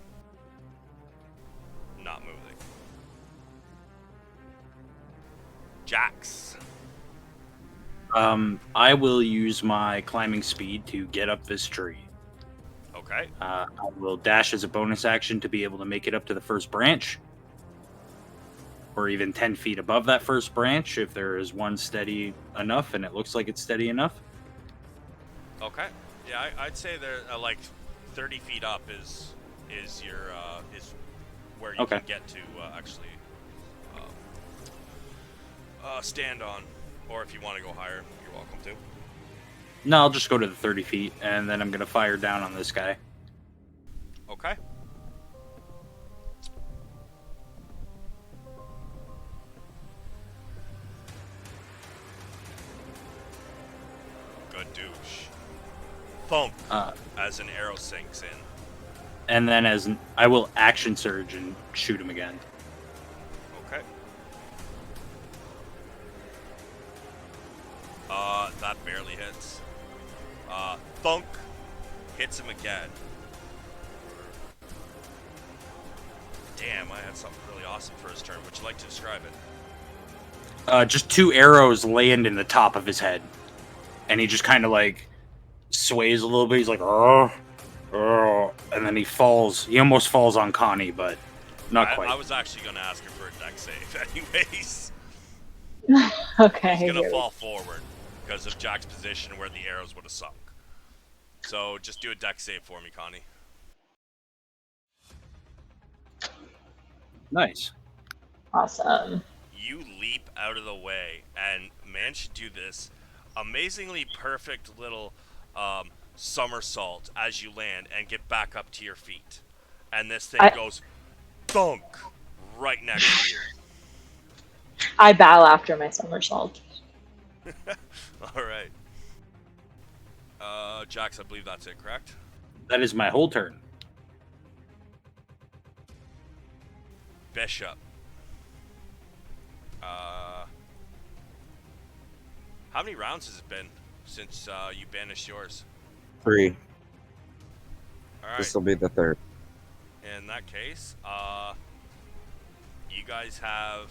not moving. Jax. I will use my climbing speed to get up this tree. Okay. I will dash as a bonus action to be able to make it up to the first branch, or even 10 feet above that first branch if there is one steady enough, and it looks like it's steady enough. Okay. Yeah, I'd say they're like 30 feet up is where you Okay. can get to actually stand on, or if you want to go higher, you're welcome to. No, I'll just go to the 30 feet, and then I'm going to fire down on this guy. Okay. Good douche. Thump as an arrow sinks in. And then I will action surge and shoot him again. Okay. That barely hits. Thunk hits him again. Damn, I had something really awesome for his turn. Would you like to describe it? Just 2 arrows land in the top of his head. And he just kind of like sways a little bit. He's like, oh, and then he falls. He almost falls on Connie, but not quite. I was actually going to ask her for a deck save anyways. Okay. He's gonna here we- fall forward because of Jack's position where the arrows would have sunk. So just do a deck save for me, Connie. Nice. Awesome. You leap out of the way and manage to do this amazingly perfect little somersault as you land and get back up to your feet. And this thing goes thunk right next to you. I bow after my somersault. All right. Jax, I believe that's it, correct? That is my whole turn. Bishop. How many rounds has it been since you banished yours? 3. All right. This will be the 3rd. In that case, you guys have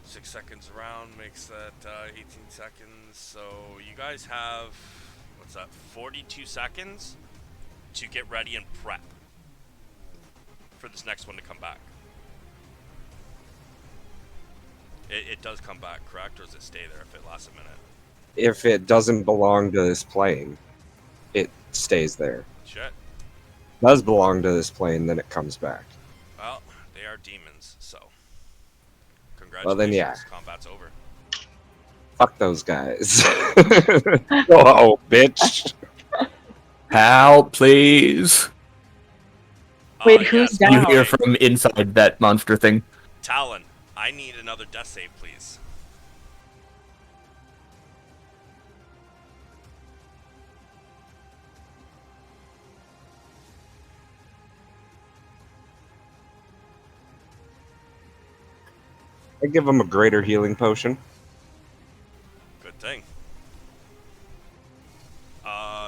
6 seconds around, makes that 18 seconds. So you guys have, what's that, 42 seconds to get ready and prep for this next one to come back. It does come back, correct? Or does it stay there if it lasts a minute? If it doesn't belong to this plane, it stays there. Shit. Does belong to this plane, then it comes back. Well, they are demons, so congratulations. Well, then, yeah. Combat's over. Fuck those guys. Oh, bitch. Help, please. Wait, who's down? You hear from inside that monster thing. Talon, I need another death save, please. I give him a greater healing potion. Good thing.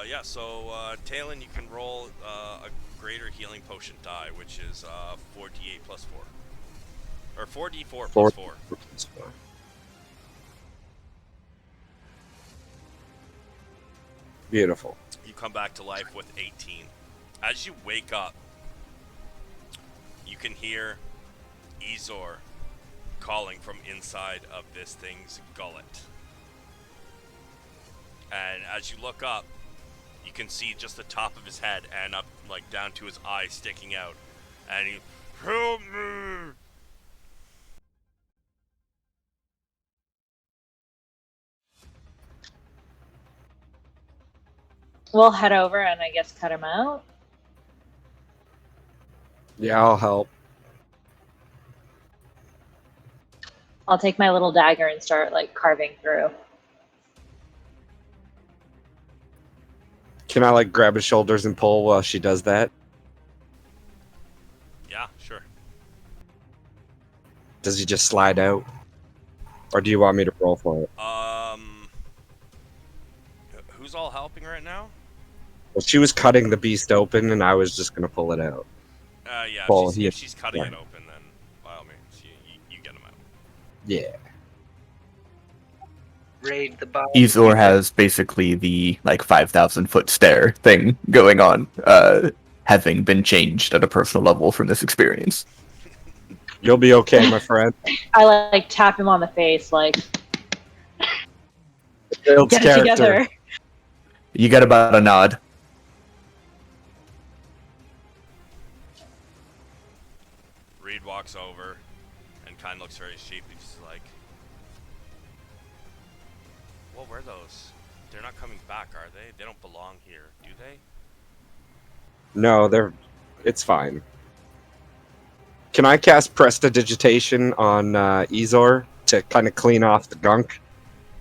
Yeah, so, Talon, you can roll a greater healing potion die, which is 4d8 plus 4. Or 4d4 plus 4. Beautiful. You come back to life with 18. As you wake up, you can hear Ezor calling from inside of this thing's gullet. And as you look up, you can see just the top of his head and up, like, down to his eye sticking out. And he, help me! We'll head over and I guess cut him out. Yeah, I'll help. I'll take my little dagger and start like carving through. Can I like grab his shoulders and pull while she does that? Yeah, sure. Does he just slide out? Or do you want me to roll for it? Who's all helping right now? Well, she was cutting the beast open and I was just going to pull it out. Yeah, Well, if she's cutting yeah. it open, then by all means, you get him out. Yeah. Raid the boss. Ezor has basically the like 5,000 foot stare thing going on, having been changed at a personal level from this experience. You'll be okay, my friend. I like tap him on the face, like It builds get it character. together. You get about a nod. Reed walks over and kind of looks very sheepish. He's like, what were those? They're not coming back, are they? They don't belong here, do they? No, it's fine. Can I cast Prestidigitation on Ezor to kind of clean off the gunk?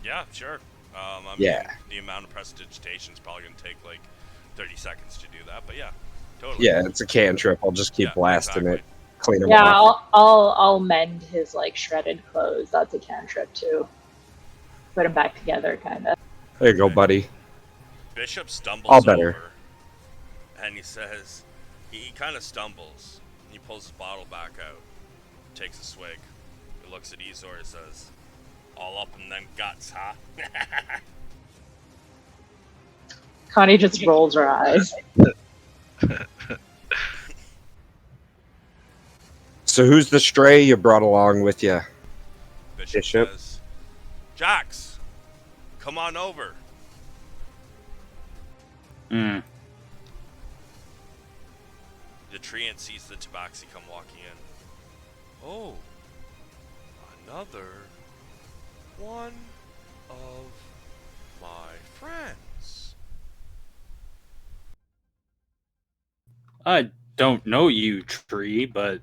Yeah, sure. I Yeah. mean, the amount of prestidigitation is probably going to take like 30 seconds to do that, but yeah, totally. Yeah, it's a cantrip. I'll just keep Yeah, blasting exactly. it, clean him Yeah, off. I'll mend his like shredded clothes. That's a cantrip too. Put him back together, kind of. There you go, Okay. buddy. Bishop stumbles All better. over, and he says, he kind of stumbles. He pulls his bottle back out, takes a swig. He looks at Ezor and says, all up in them guts, huh? Connie just rolls her eyes. So who's the stray you brought along with you? Bishop. says, Jax, come on over. Hmm. The treant sees the tabaxi come walking in. Oh, another one of my friends. I don't know you, Tree, but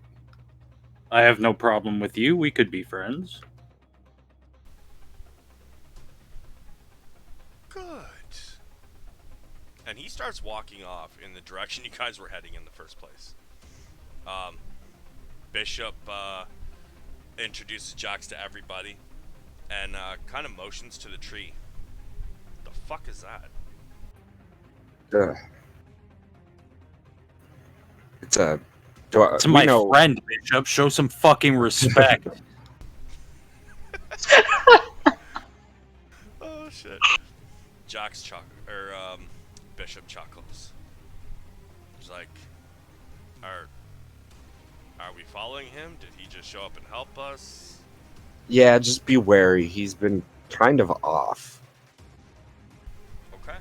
I have no problem with you. We could be friends. Good. And he starts walking off in the direction you guys were heading in the first place. Bishop introduces Jax to everybody and kind of motions to the tree. The fuck is that? Ugh. It's a. Do I, It's we my know, friend, Bishop. Show some fucking respect. Oh shit. Jax Bishop chuckles. He's like, are we following him? Did he just show up and help us? Yeah, just be wary. He's been kind of off. Okay.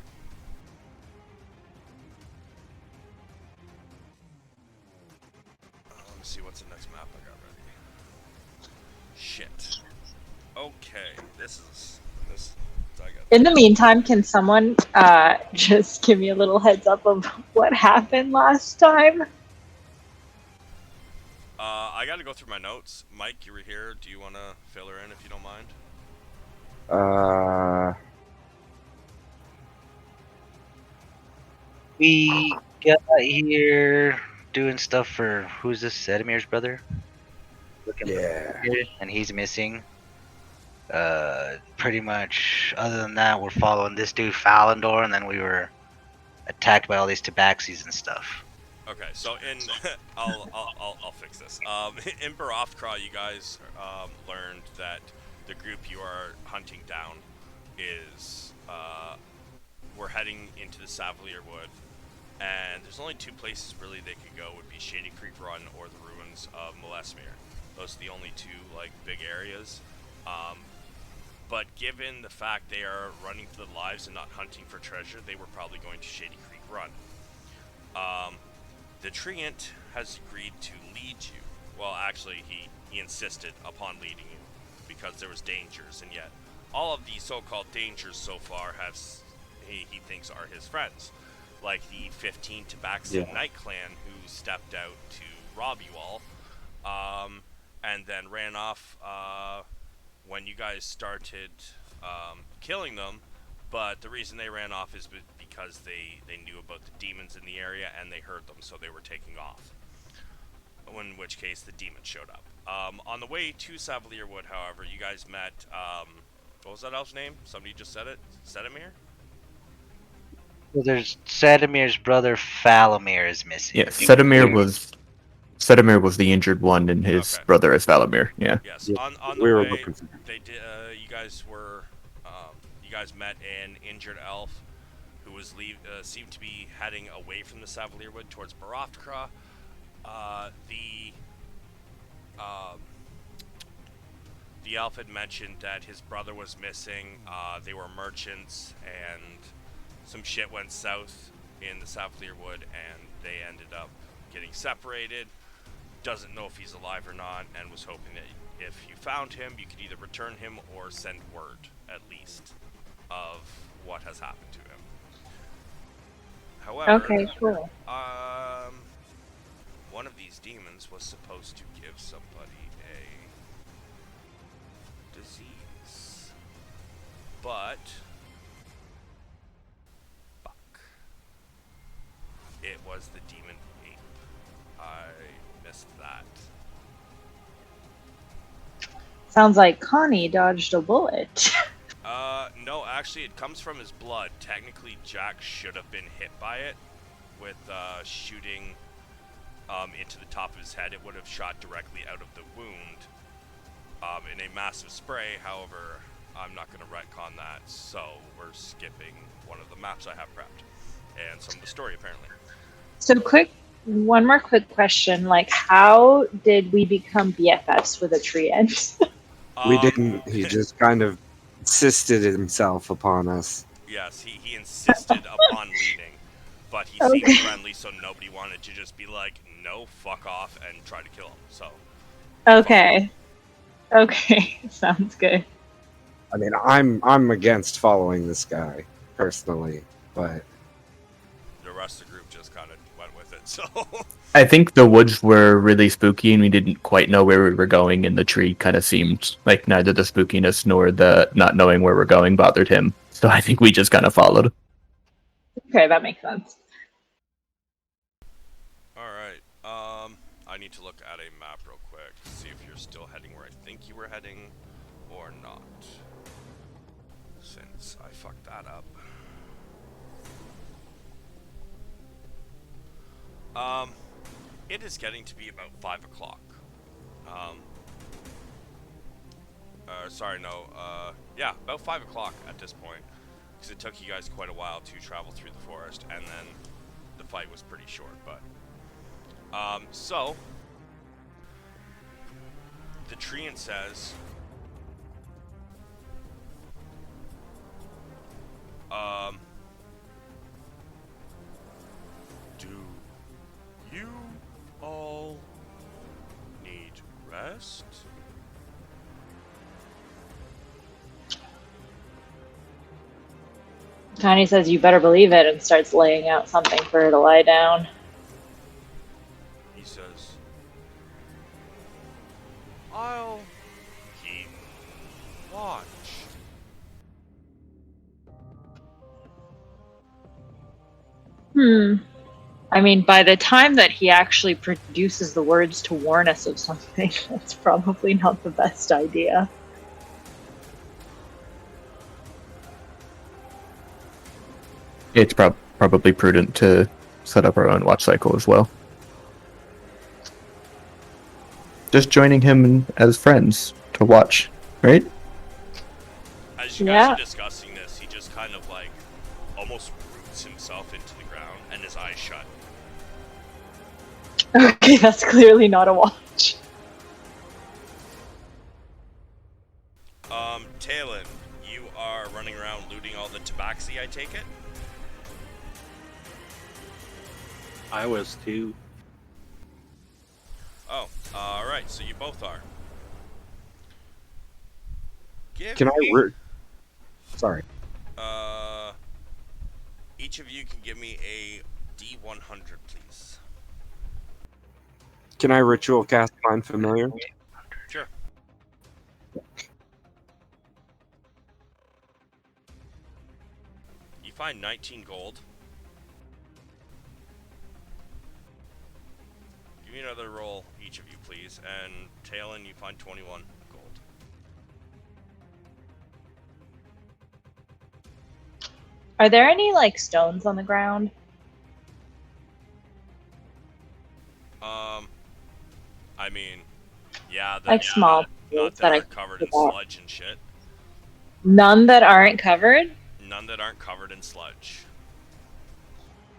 Let me see what's the next map I got ready. Shit. Okay, this. I got. In the meantime, can someone just give me a little heads up of what happened last time? I got to go through my notes. Mike, you were here. Do you want to fill her in if you don't mind? We got here doing stuff for who's this? Sedamir's brother. Looking for Yeah. Peter, and he's missing. Pretty much. Other than that, we're following this dude Falindor, and then we were attacked by all these tabaxis and stuff. Okay, so in I'll fix this. In Barothcraw, you guys learned that the group you are hunting down is we're heading into the Savalier Wood, and there's only two places really they could go. Would be Shady Creek Run or the ruins of Molesmere. Those are the only two like big areas. But given the fact they are running for their lives and not hunting for treasure, they were probably going to Shady Creek Run. The treant has agreed to lead you. Well, actually, he insisted upon leading you because there was dangers, and yet all of the so-called dangers so far he thinks are his friends, like the 15 Tabaxi Night Clan who stepped out to rob you all, and then ran off when you guys started killing them. But the reason they ran off is because they knew about the demons in the area and they heard them, so they were taking off. In which case, the demons showed up. On the way to Savalier Wood, however, you guys met, what was that elf's name? Somebody just said it? Sedamir? Well, there's Sedamir's brother Falamir is missing. Yeah, Sedamir was the injured one, and his Okay. brother is Valamir. Yeah. Yes. Yeah, On we the were way, looking for. they did. You guys met an injured elf who was seemed to be heading away from the Savalier Wood towards Barothcraw. The elf had mentioned that his brother was missing. They were merchants, and some shit went south in the Savalier Wood, and they ended up getting separated. Doesn't know if he's alive or not, and was hoping that if you found him, you could either return him or send word, at least, of what has happened to him. However, Okay, cool. one of these demons was supposed to give somebody a disease, but fuck, it was the demon ape. I missed that. Sounds like Connie dodged a bullet. No, actually, it comes from his blood. Technically, Jack should have been hit by it with shooting into the top of his head. It would have shot directly out of the wound in a massive spray. However, I'm not going to retcon that, so we're skipping one of the maps I have prepped and some of the story, apparently. So one more quick question. Like, how did we become BFFs with a treant? We didn't. He just kind of insisted himself upon us. Yes, he insisted upon leading, but he seemed Okay. friendly, so nobody wanted to just be like, no, fuck off, and try to kill him. So, Okay. Okay. Sounds good. I mean, I'm against following this guy personally, but the rest of the group just kind of went with it. So, I think the woods were really spooky, and we didn't quite know where we were going, and the tree kind of seemed like neither the spookiness nor the not knowing where we're going bothered him. So I think we just kind of followed. Okay, that makes sense. alright. I need to look at a map real quick to see if you're still heading where I think you were heading or not. Since I fucked that up. It is getting to be about 5 o'clock. Yeah, about 5 o'clock at this point. Because it took you guys quite a while to travel through the forest, and then the fight was pretty short, but... so... The treant says... Do you all need rest? Tiny says, "You better believe it," and starts laying out something for her to lie down. He says, I'll keep watch. I mean, by the time that he actually produces the words to warn us of something, that's probably not the best idea. It's probably prudent to set up our own watch cycle as well. Just joining him as friends to watch, right? As you guys Yeah. are discussing this, he just kind of like almost roots himself into the ground and his eyes shut. Okay, that's clearly not a watch. Talon, you are running around looting all the tabaxi, I take it? I was too. Oh, alright, so you both are. Give can I? me, Sorry. each of you can give me a D100, please. Can I ritual cast Find Familiar? Sure. You find 19 gold. Give me another roll, each of you, please. And Talon, you find 21 gold. Are there any, like, stones on the ground? I mean, yeah, Like small not pools that that I aren't covered in pick up. sludge and shit. None that aren't covered? None that aren't covered in sludge.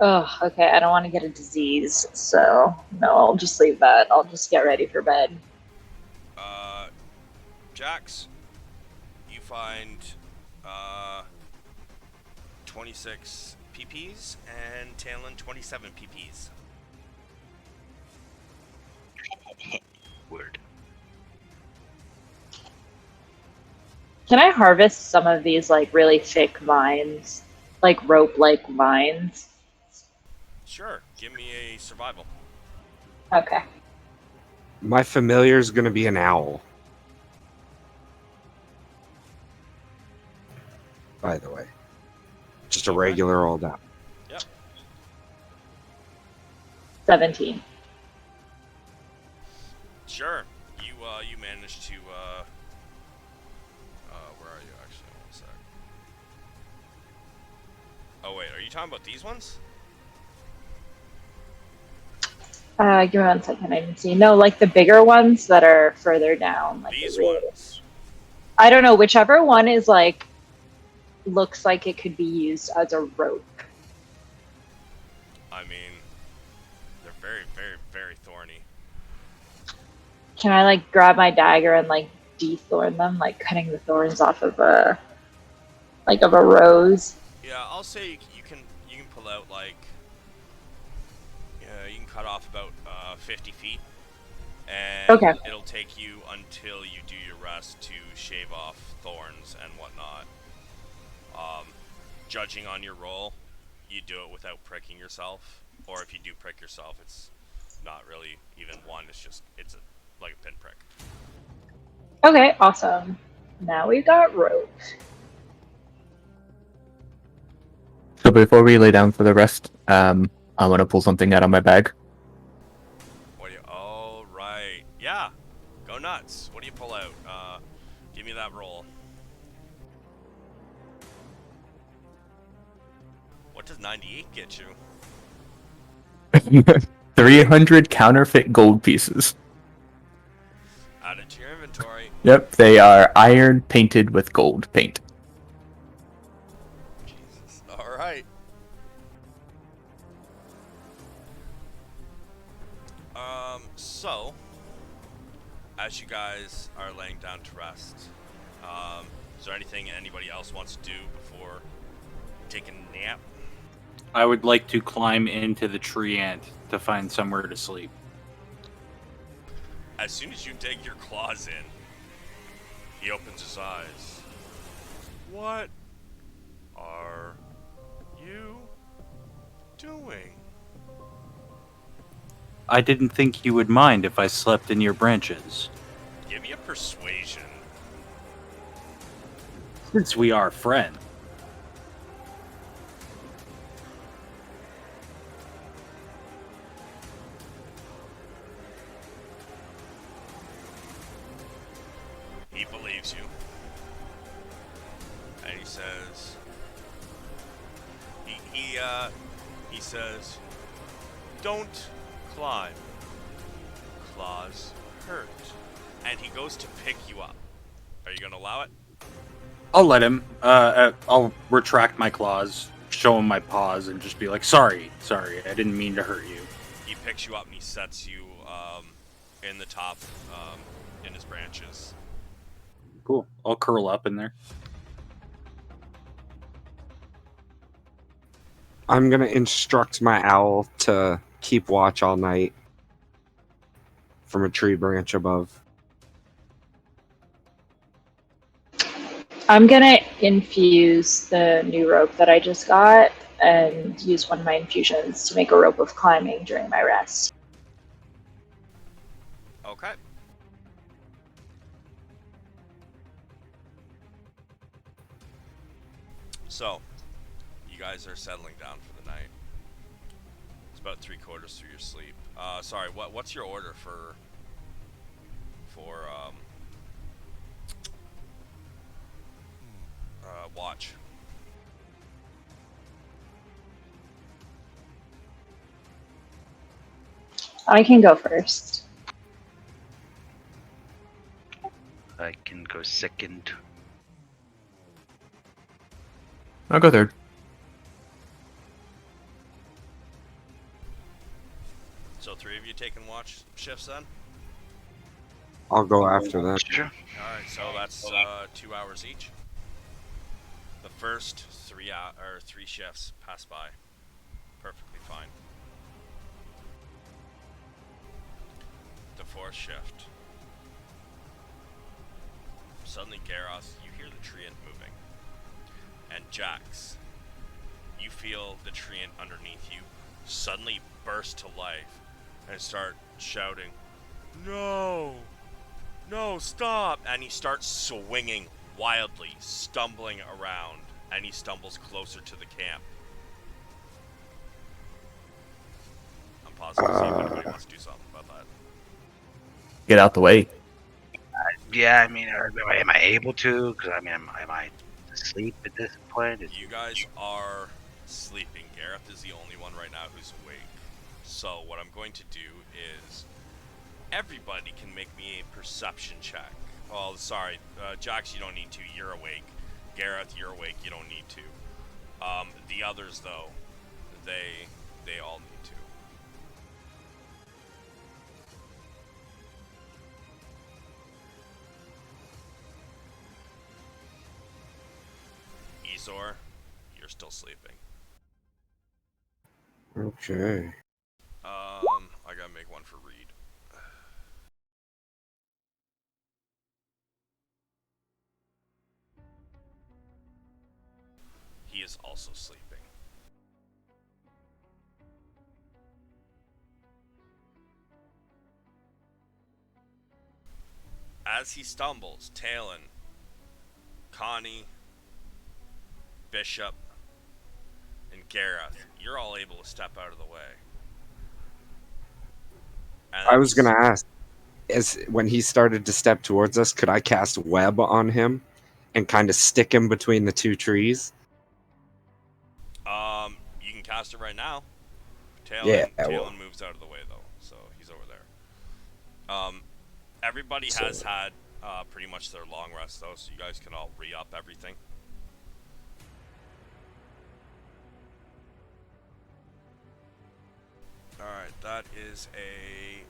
Oh, okay. I don't want to get a disease, so no, I'll just leave that. I'll just get ready for bed. Jax, you find 26 PPs, and Talon 27 PPs. Word. Can I harvest some of these, like, really thick vines? Like rope-like vines? Sure, give me a survival. Okay. My familiar is going to be an owl. By the way, just a Okay. regular old owl. Yep. 17. Sure. You managed to where are you actually? One sec. Oh wait, are you talking about these ones? Give me 1 second. I didn't see. No, like the bigger ones that are further down. Like These the really- ones. I don't know. Whichever one is like looks like it could be used as a rope. I mean, they're very, very, very thorny. Can I like grab my dagger and like de-thorn them, like cutting the thorns off of a rose. Yeah, I'll say you can pull out like you can cut off about 50 feet, and Okay. it'll take you until you do your rest to shave off thorns and whatnot. Judging on your roll, you do it without pricking yourself, or if you do prick yourself, it's not really even one. It's like a pinprick. Okay, awesome. Now we've got rope. So before we lay down for the rest, I want to pull something out of my bag. What do you? Oh right, yeah. Go nuts. What do you pull out? Give me that roll. What does 98 get you? 300 counterfeit gold pieces. Add it to your inventory. Yep, they are iron painted with gold paint. Jesus. All right. So, as you guys are laying down to rest, is there anything anybody else wants to do before taking a nap? I would like to climb into the tree ant to find somewhere to sleep. As soon as you dig your claws in, he opens his eyes. What are you doing? I didn't think you would mind if I slept in your branches. Give me a persuasion. Since we are friends. He believes you. And he says, he says, don't climb. Claws hurt. And he goes to pick you up. Are you going to allow it? I'll let him. I'll retract my claws, show him my paws, and just be like, sorry, I didn't mean to hurt you. He picks you up and he sets you in the top, in his branches. Cool. I'll curl up in there. I'm gonna instruct my owl to keep watch all night from a tree branch above. I'm gonna infuse the new rope that I just got and use one of my infusions to make a rope of climbing during my rest. Okay. So, you guys are settling down for the night. It's about 3/4 through your sleep. Sorry, what's your order for watch? I can go first. I can go second. I'll go third. So 3 of you taking watch shifts then? I'll go after that. Sure. Alright, so that's 2 hours each. The first 3 shifts pass by. Perfectly fine. The 4th shift. Suddenly, Garroth, you hear the treant moving. And Jax, you feel the treant underneath you suddenly burst to life and start shouting, "No! No, stop!" And he starts swinging wildly, stumbling around, and he stumbles closer to the camp. I'm pausing to see if anybody wants to do something about that. Get out the way. Yeah, I mean, am I able to? Because I mean, am I asleep at this point? You guys are sleeping. Gareth is the only one right now who's awake. So what I'm going to do is everybody can make me a perception check. Oh, sorry, Jax, you don't need to. You're awake. Gareth, you're awake. You don't need to. The others, though, they all need to. Ezor, you're still sleeping. Okay. I gotta make one for Reed. He is also sleeping. As he stumbles, Talon, Connie, Bishop, and Gareth, you're all able to step out of the way. And I was gonna ask, as when he started to step towards us, could I cast web on him and kind of stick him between the two trees? You can cast it right now. Yeah, Talon moves out of the way though, so he's over there. Everybody has had pretty much their long rest though, so you guys can all re-up everything. Alright, that is a...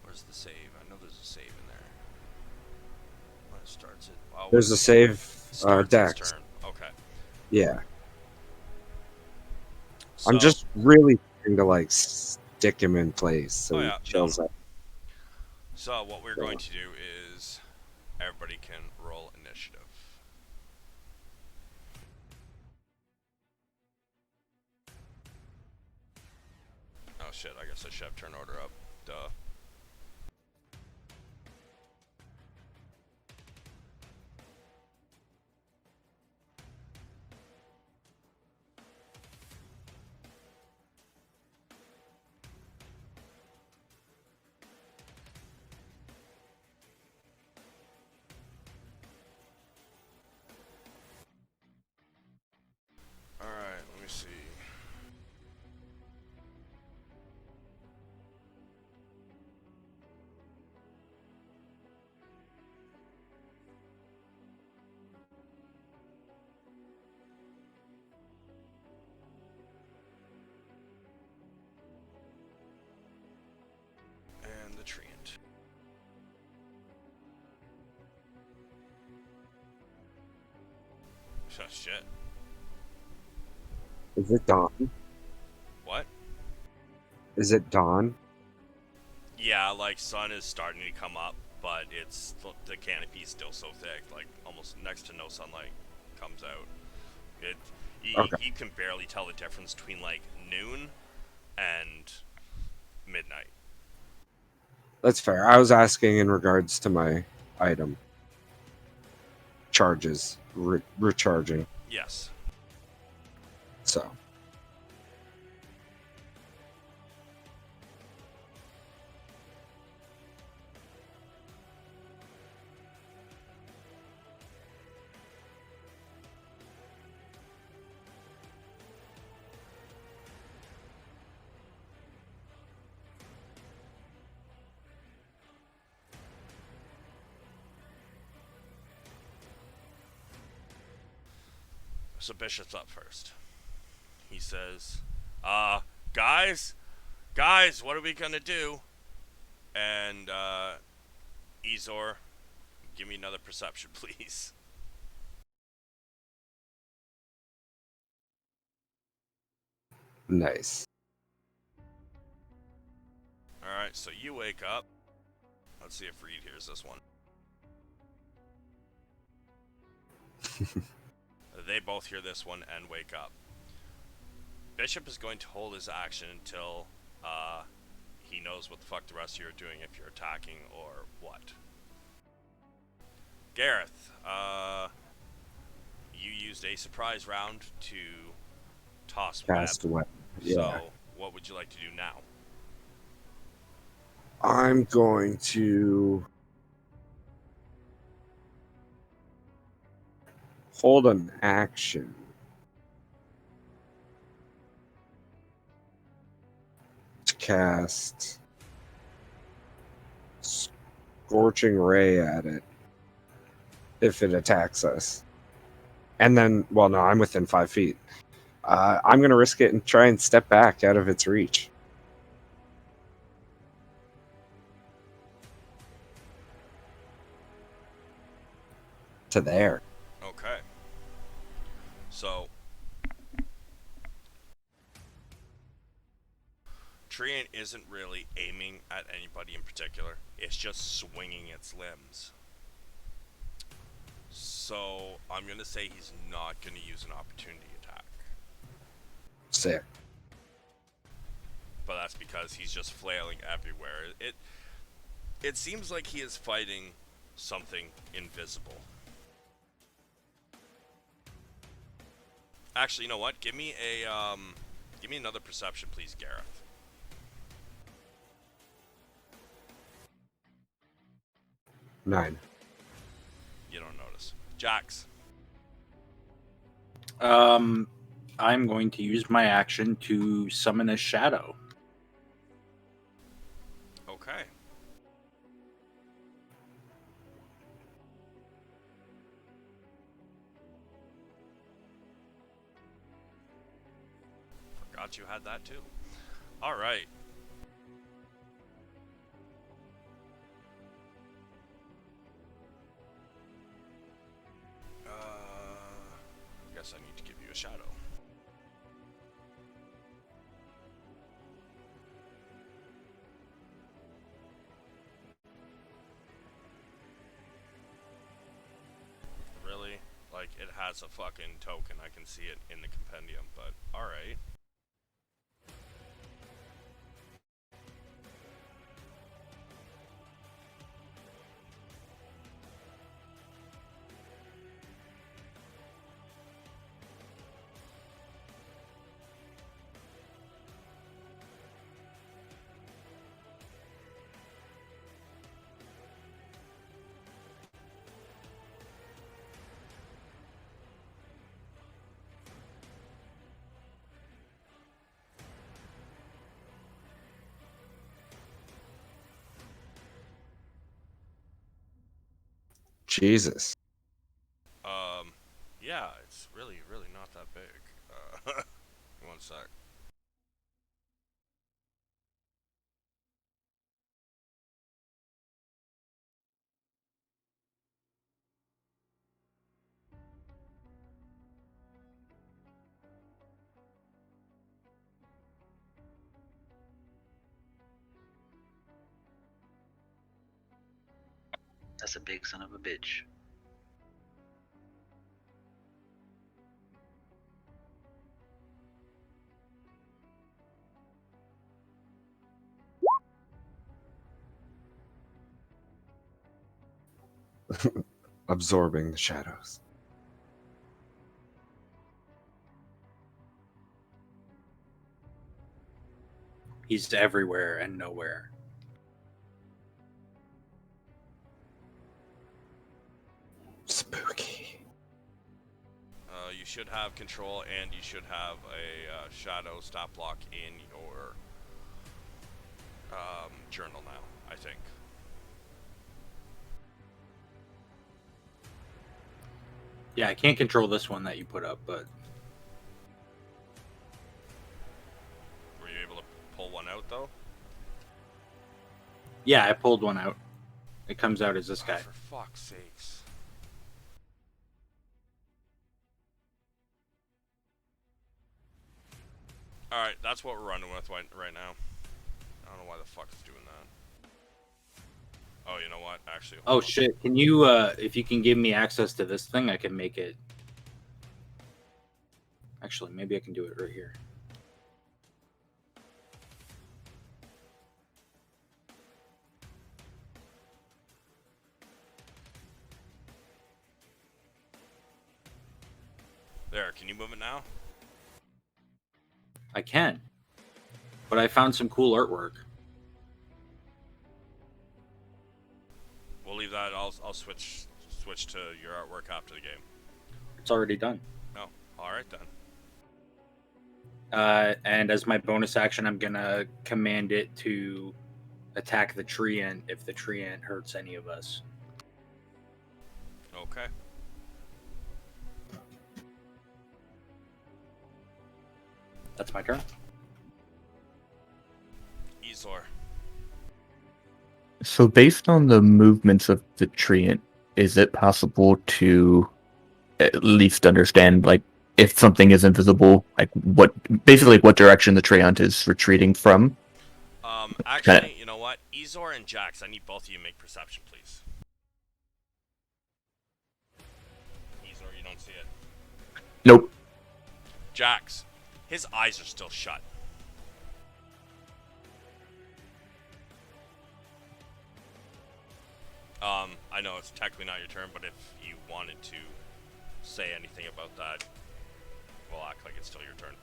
Where's the save? I know there's a save in there. When it starts it... Oh, there's a save starts dex. its turn. Okay. Yeah. So, I'm just really trying to like stick him in place so Oh, he yeah, chills no. out. So what we're going to do is everybody can roll initiative. Oh shit, I guess I should have turn order up. Duh. Alright, let me see. And the treant. Oh, shit. Is it dawn? What? Is it dawn? Yeah, like sun is starting to come up, but it's the canopy's still so thick, like almost next to no sunlight comes out. Okay. You can barely tell the difference between like noon and midnight. That's fair. I was asking in regards to my item charges recharging. Yes. So So Bishop's up first. He says, guys, what are we gonna do? And, Ezor, give me another perception, please. nice. Alright, so you wake up. Let's see if Reed hears this one. They both hear this one and wake up. Bishop is going to hold his action until he knows what the fuck the rest of you are doing, if you're attacking or what. Gareth, you used a surprise round to toss Cast web. web. Yeah. So, what would you like to do now? I'm going to hold an action to cast Scorching Ray at it if it attacks us. And then, well, no, I'm within 5 feet. I'm going to risk it and try and step back out of its reach. to there. Okay. So, Treant isn't really aiming at anybody in particular. It's just swinging its limbs. So, I'm going to say he's not going to use an opportunity attack. Sick. But that's because he's just flailing everywhere. It seems like he is fighting something invisible. Actually, you know what? Give me another perception, please, Gareth. Nine. You don't notice. Jax. I'm going to use my action to summon a shadow. Okay. Forgot you had that too. All right. Guess I need to give you a shadow. Really? Like, it has a fucking token. I can see it in the compendium, but alright. Jesus. Yeah, it's really not that big. One sec. That's a big son of a bitch. Absorbing the shadows. He's everywhere and nowhere. Spooky. You should have control, and you should have a shadow stop block in your journal now, I think. Yeah, I can't control this one that you put up, but Were you able to pull one out, though? yeah, I pulled one out. It comes out as this guy. For fuck's sakes. Alright, that's what we're running with right now. I don't know why the fuck it's doing that. Oh, you know what? Actually, Oh hold on. shit! Can you, if you can give me access to this thing, I can make it. Actually, maybe I can do it right here. There, can you move it now? I can, but I found some cool artwork. We'll leave that. I'll switch to your artwork after the game. It's already done. Oh, alright then. And as my bonus action, I'm gonna command it to attack the treant if the treant hurts any of us. Okay. That's my turn. Ezor. So based on the movements of the treant, is it possible to at least understand, like, if something is invisible, like what direction the Treant is retreating from? Actually, you know what? Ezor and Jax, I need both of you to make perception, please. Ezor, you don't see it. Nope. Jax, his eyes are still shut. I know it's technically not your turn, but if you wanted to say anything about that, we'll act like it's still your turn.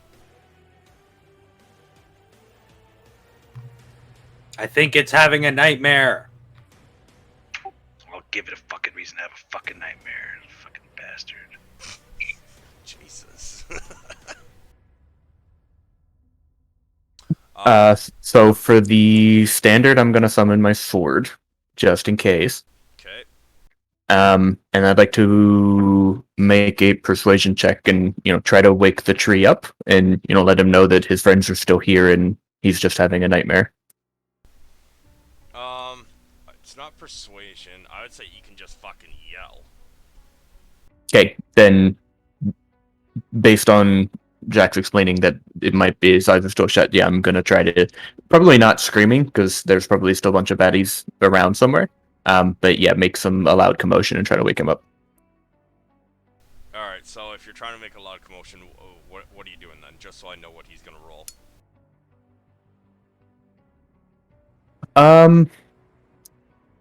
I think it's having a nightmare. I'll give it a fucking reason to have a fucking nightmare. Fucking bastard. Jesus. So for the standard, I'm gonna summon my sword, just in case. Okay. And I'd like to make a persuasion check and, try to wake the tree up and, let him know that his friends are still here and he's just having a nightmare. It's not persuasion. I would say you can just fucking yell. Okay, then based on Jack's explaining that it might be his eyes are still shut, yeah, I'm gonna try to, probably not screaming because there's probably still a bunch of baddies around somewhere. But yeah, make a loud commotion and try to wake him up. Alright, so if you're trying to make a loud commotion, what are you doing then? Just so I know what he's gonna roll.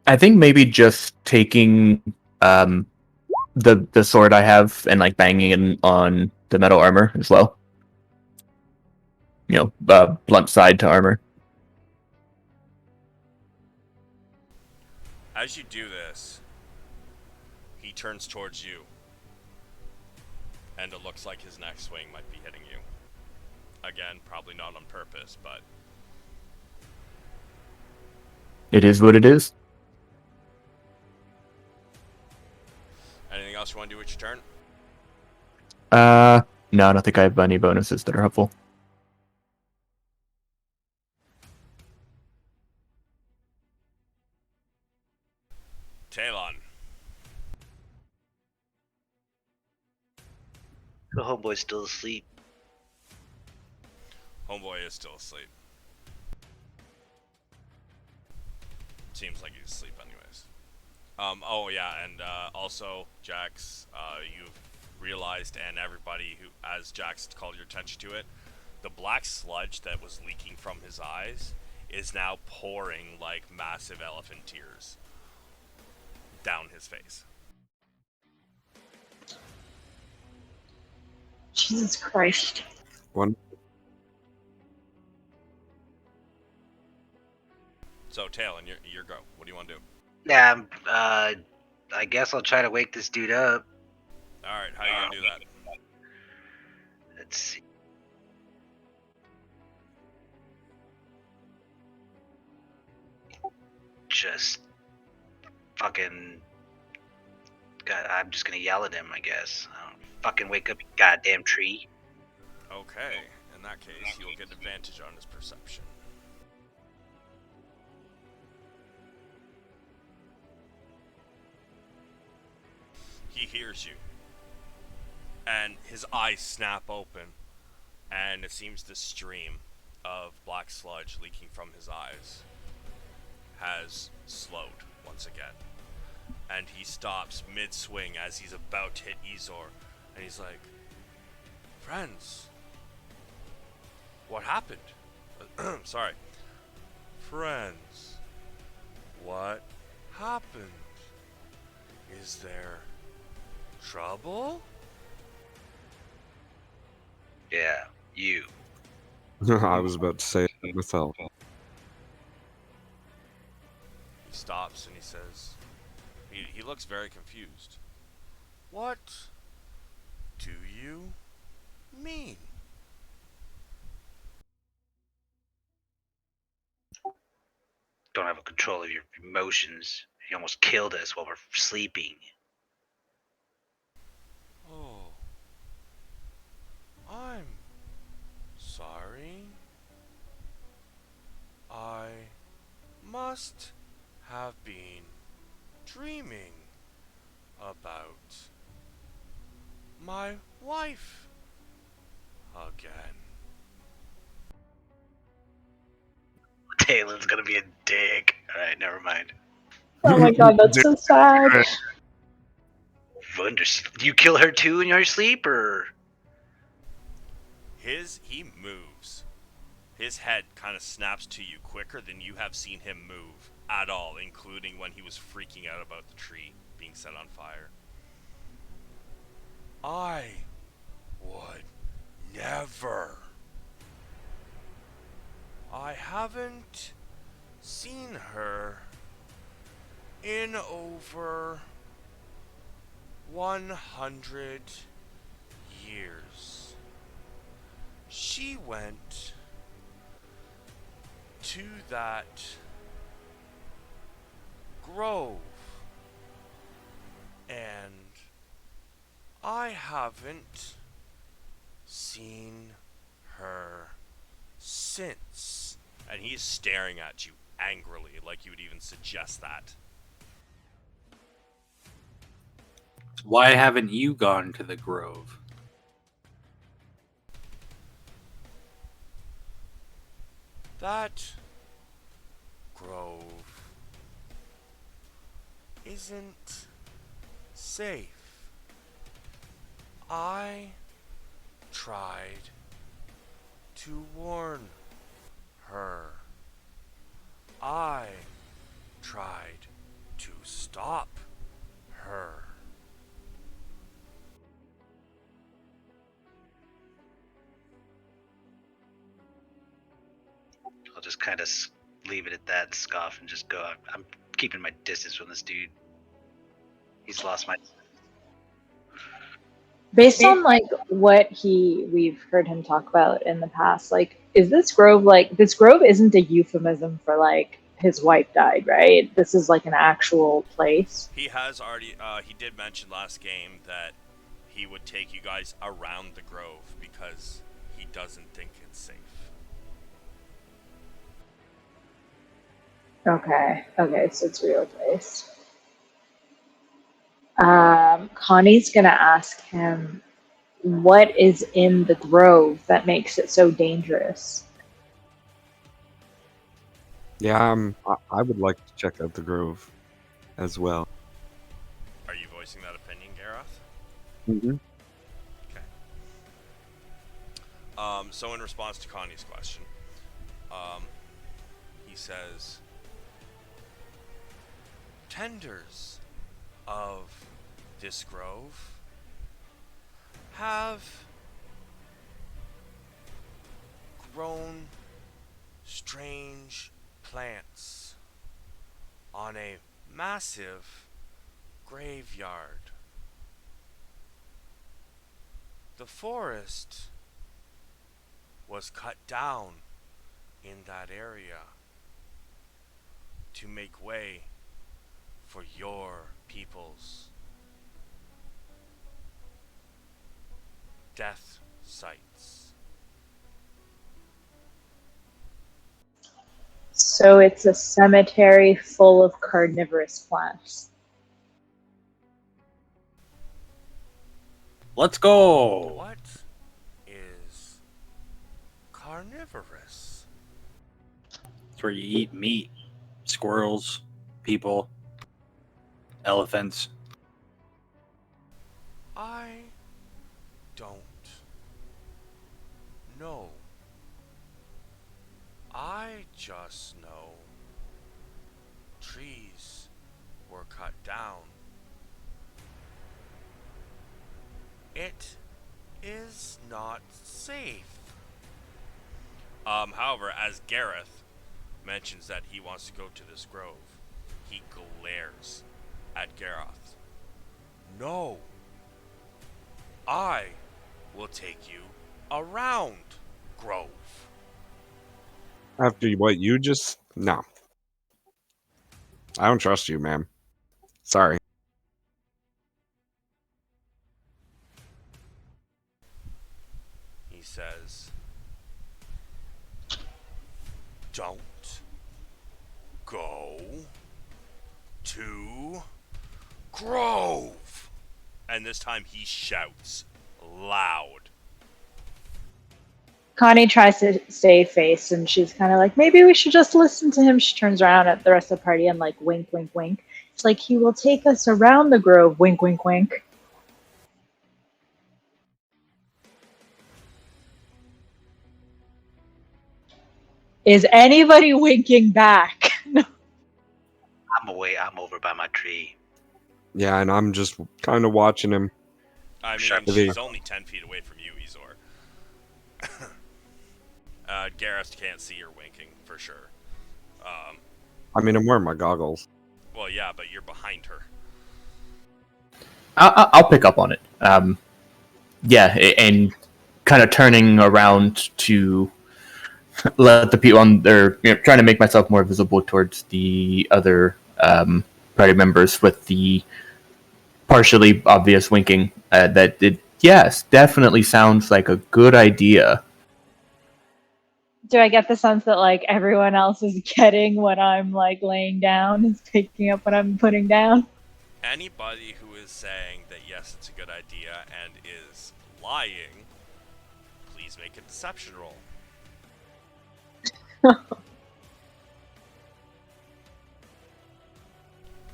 I think maybe just taking the sword I have and like banging it on the metal armor as well. Blunt side to armor. As you do this, he turns towards you. And it looks like his next swing might be hitting you. Again, probably not on purpose, but... It is what it is. Anything else you want to do with your turn? No, I don't think I have any bonuses that are helpful. Talon. The homeboy's still asleep. Homeboy is still asleep. Seems like he's asleep anyways. Oh yeah, and also, Jax, you've realized, and everybody who, as Jax called your attention to it, the black sludge that was leaking from his eyes is now pouring like massive elephant tears down his face. Jesus Christ. One. So, Talon, your go. What do you want to do? Yeah, I guess I'll try to wake this dude up. Alright, how are you gonna do that? Let's see. Just fucking. God, I'm just gonna yell at him, I guess. Fucking wake up, you goddamn tree. Okay, in that case, you'll get advantage on his perception. He hears you, and his eyes snap open, and it seems the stream of black sludge leaking from his eyes has slowed once again. And he stops mid-swing as he's about to hit Ezor, and he's like, "Friends, what happened?" Sorry. "Friends, what happened? Is there trouble?" Yeah, you. I was about to say it myself. He stops and he says, he looks very confused. "What do you mean?" Don't have a control of your emotions. He almost killed us while we're sleeping. "Oh, I'm sorry. I must have been dreaming. about my wife again. Taylor's gonna be a dick. Alright, never mind. Oh my god, that's so sad. Do you kill her too in your sleep, or? He moves. His head kind of snaps to you quicker than you have seen him move at all, including when he was freaking out about the tree being set on fire. I would never. I haven't seen her in over 100 years. She went to that grove, and I haven't seen her since. And he's staring at you angrily, like you would even suggest that. Why haven't you gone to the grove? That grove isn't safe. I tried to warn her. I tried to stop her. I'll just kind of leave it at that, scoff, and just go. I'm keeping my distance from this dude. He's lost my. Based on like what we've heard him talk about in the past, like, is this grove like this grove isn't a euphemism for like his wife died, right? This is like an actual place. He has already, he did mention last game that he would take you guys around the grove because he doesn't think it's safe. Okay, so it's a real place. Connie's gonna ask him what is in the grove that makes it so dangerous. Yeah, I would like to check out the grove as well. Are you voicing that opinion, Gareth? Mm-hmm. Okay. So in response to Connie's question, he says, tenders of this grove have grown strange plants on a massive graveyard. The forest was cut down in that area to make way for your people's death sites. So it's a cemetery full of carnivorous plants. Let's go. What is carnivorous? It's where you eat meat, squirrels, people, elephants. I don't know. I just know trees were cut down. It is not safe. However, as Gareth mentions that he wants to go to this grove, he glares at Gareth. No. I will take you around grove. After what you just... No. I don't trust you, man. Sorry. He says, don't go to Grove! And this time he shouts loud. Connie tries to stay face, and she's kind of like, maybe we should just listen to him. She turns around at the rest of the party and like, wink, wink, wink. It's like, he will take us around the grove, wink, wink, wink. Is anybody winking back? I'm away. I'm over by my tree. Yeah, and I'm just kind of watching him. I mean, Sharp. she's only 10 feet away from you, Ezor. Gareth can't see her winking, for sure. I mean, I'm wearing my goggles. Well, yeah, but you're behind her. I'll pick up on it. Yeah, and kind of turning around to let the people on there, trying to make myself more visible towards the other party members with the partially obvious winking. That it, yes, definitely sounds like a good idea. Do I get the sense that like everyone else is getting what I'm like laying down, is picking up what I'm putting down? Anybody who is saying that yes, it's a good idea and is lying, please make a deception roll.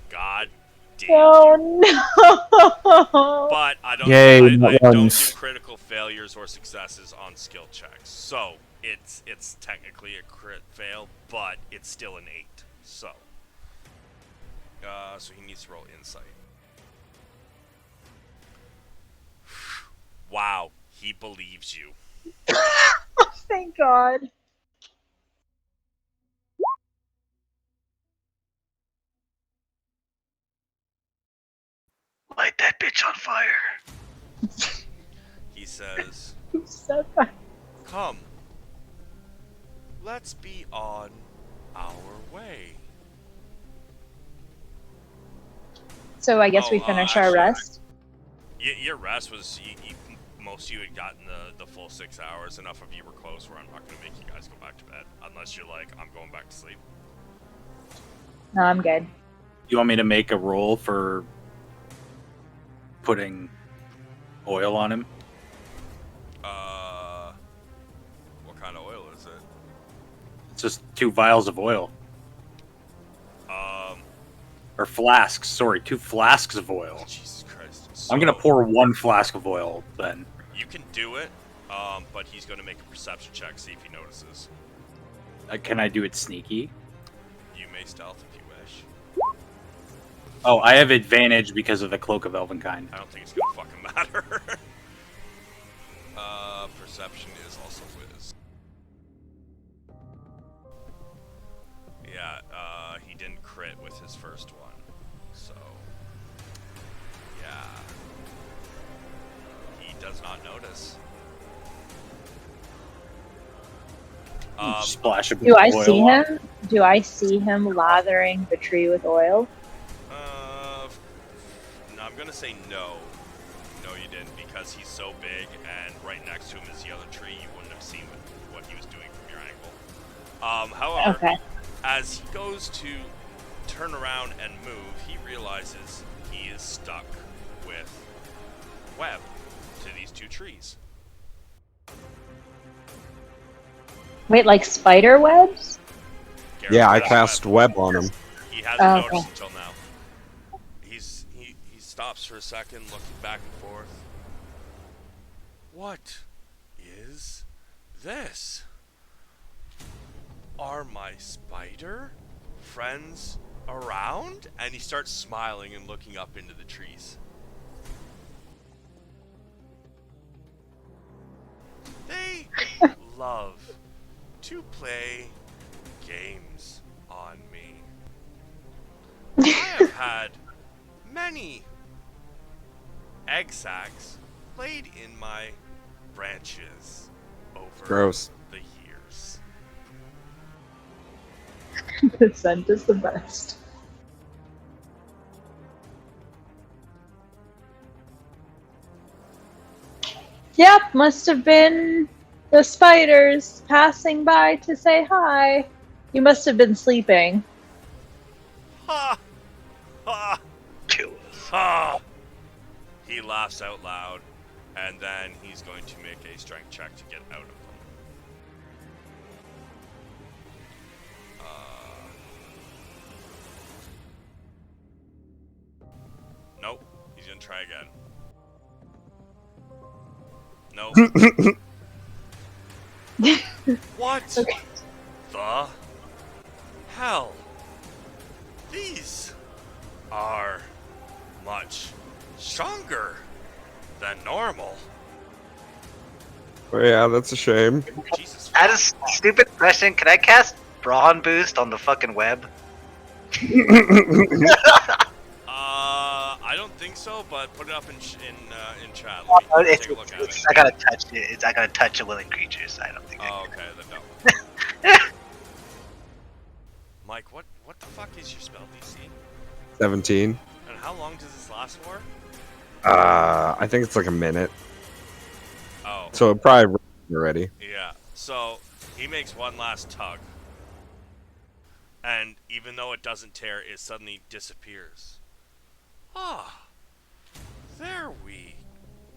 God damn. Oh no! But I don't, Yay, I not don't do once. critical failures or successes on skill checks. So it's technically a crit fail, but it's still an 8. So he needs to roll insight. Wow, he believes you. Thank God. Light that bitch on fire. He says, Who said that? "Come, let's be on our way." So I guess we Oh, finish our actually, rest. Your rest was most of you had gotten the full 6 hours. Enough of you were close where I'm not going to make you guys go back to bed unless you're like, I'm going back to sleep. No, I'm good. You want me to make a roll for putting oil on him? What kind of oil is it? It's just 2 vials of oil. Or flasks, sorry, 2 flasks of oil. Jesus Christ. I'm gonna So, pour 1 flask of oil then. You can do it, but he's going to make a perception check, see if he notices. Can I do it sneaky? You may stealth if you wish. Oh, I have advantage because of the Cloak of Elvenkind. I don't think it's going to fucking matter. Perception is also whiz. Yeah, he didn't crit with his first one. So, yeah. He does not notice. Splash a bit Do of I oil see on him? Do I see him lathering the tree with oil? No, I'm gonna say no. No, you didn't, because he's so big, and right next to him is the other tree. You wouldn't have seen what he was doing from your angle. However, Okay. as he goes to turn around and move, he realizes he is stuck with web to these 2 trees. Wait, like spider webs? Gareth Yeah, I has cast web on him. He hasn't Oh, noticed okay. until now. He stops for a second, looking back and forth. What is this? Are my spider friends around? And he starts smiling and looking up into the trees. They love to play games on me. I have had many egg sacs laid in my branches over Gross. the years. The scent is the best. Yep, must have been the spiders passing by to say hi. You must have been sleeping. Ha! Ha! Kill us. Ha! He laughs out loud, and then he's going to make a strength check to get out of them. Nope. He's gonna try again. Nope. What Okay. the hell? These are much stronger than normal. Oh, yeah, that's a shame. Jesus. I had a stupid question. Can I cast Brawn Boost on the fucking web? I don't think so, but put it up in chat. Let me take a look at it. I gotta touch it. I gotta touch a willing creature, so I don't think. Oh, okay, then no. Mike, what the fuck is your spell DC? 17. And how long does this last for? I think it's like a minute. Oh, So it probably already. yeah. So he makes one last tug, and even though it doesn't tear, it suddenly disappears. Ah, there we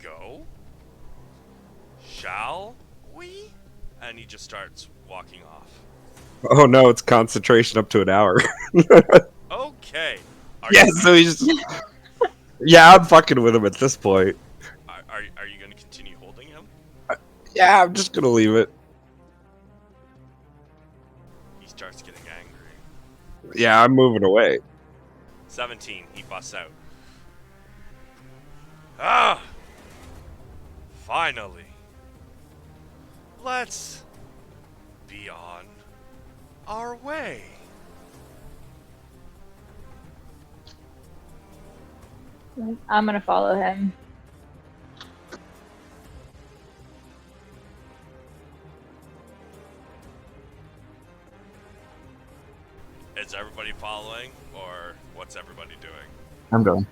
go. Shall we? And he just starts walking off. Oh no, it's concentration up to an hour. Okay. Yeah, so he's. Yeah, I'm fucking with him at this point. Are you going to continue holding him? Yeah, I'm just gonna leave it. He starts getting angry. Yeah, I'm moving away. 17. He busts out. Ah! Finally. Let's be on our way. I'm gonna follow him. Is everybody following, or what's everybody doing? I'm going.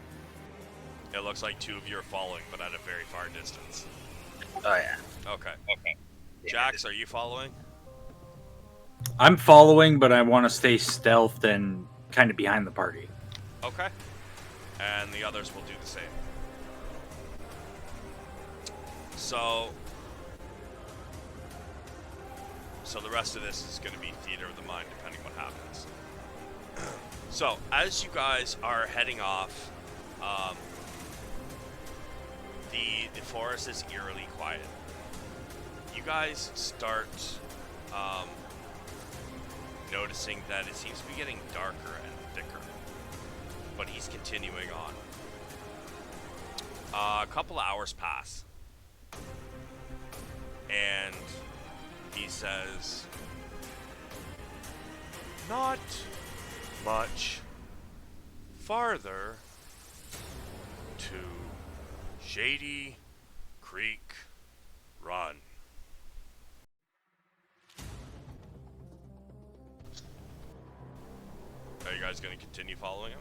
It looks like two of you are following, but at a very far distance. Oh yeah. Okay. Jax, are you following? I'm following, but I want to stay stealthed and kind of behind the party. Okay. And the others will do the same. So the rest of this is going to be theater of the mind, depending what happens. So, as you guys are heading off, the forest is eerily quiet. You guys start noticing that it seems to be getting darker and thicker. But he's continuing on. A couple of hours pass. And he says, not much farther to Shady Creek Run. Are you guys going to continue following him?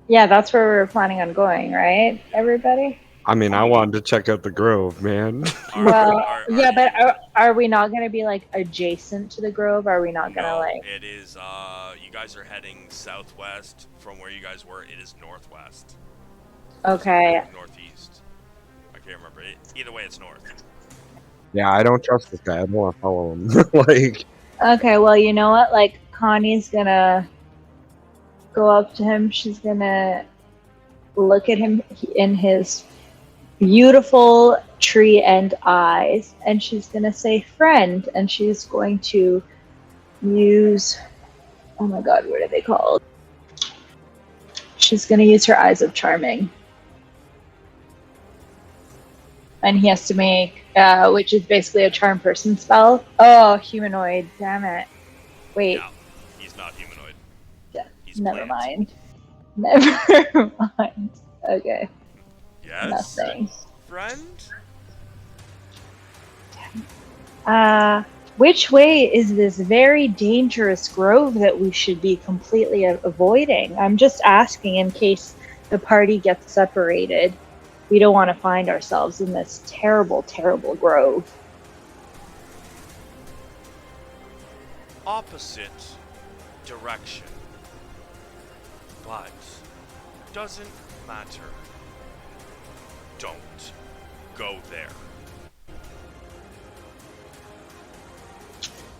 Yeah, that's where we're planning on going, right, everybody? I mean, I wanted to check out the grove, man. But are we not going to be like adjacent to the grove? Are we not going to No, like? it is, you guys are heading southwest from where you guys were. It is northwest. Okay. Northeast. I can't remember. Either way, it's north. Yeah, I don't trust this guy. I don't want to follow him. Like, Okay, well, you know what? Like, Connie's gonna go up to him. She's gonna look at him in his beautiful tree end eyes, and she's gonna say friend, and she's going to use, oh my god, what are they called? She's gonna use her eyes of charming. And he has to make, which is basically a charm person spell. Oh, humanoid, damn it. Wait, Yeah, he's not humanoid. Yeah, He's never plant. mind. Never mind. Okay, Yes, nothing. friend? Which way is this very dangerous grove that we should be completely avoiding? I'm just asking in case the party gets separated. We don't want to find ourselves in this terrible, terrible grove. Opposite direction. But doesn't matter. Don't go there.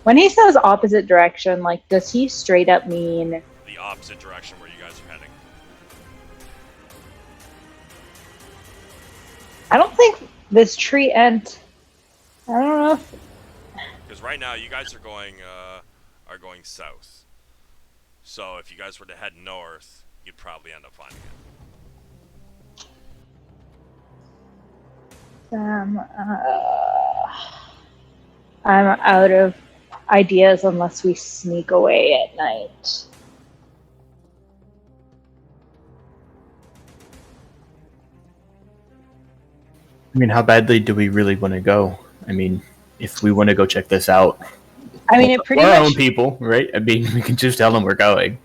When he says opposite direction, like, does he straight up mean The opposite direction where you guys are heading. I don't think this tree ent. I don't know if Because right now you guys are going south. So if you guys were to head north, you'd probably end up finding it. I'm out of ideas unless we sneak away at night. I mean, how badly do we really want to go? I mean, if we want to go check this out, I mean, it pretty we're our own much. people, right? I mean, we can just tell them we're going.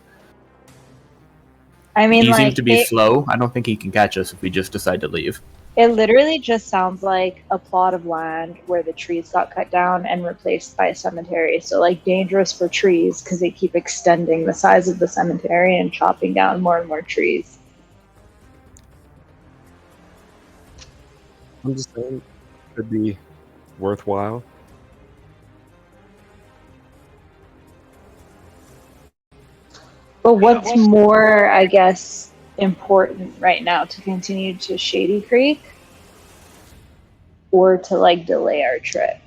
I mean, He seems like to be slow. I don't think he can catch us if we just decide to leave. it literally just sounds like a plot of land where the trees got cut down and replaced by a cemetery. So, like, dangerous for trees because they keep extending the size of the cemetery and chopping down more and more trees. I'm just saying, could be worthwhile. But what's more, I guess, important right now, to continue to Shady Creek or to, like, delay our trip?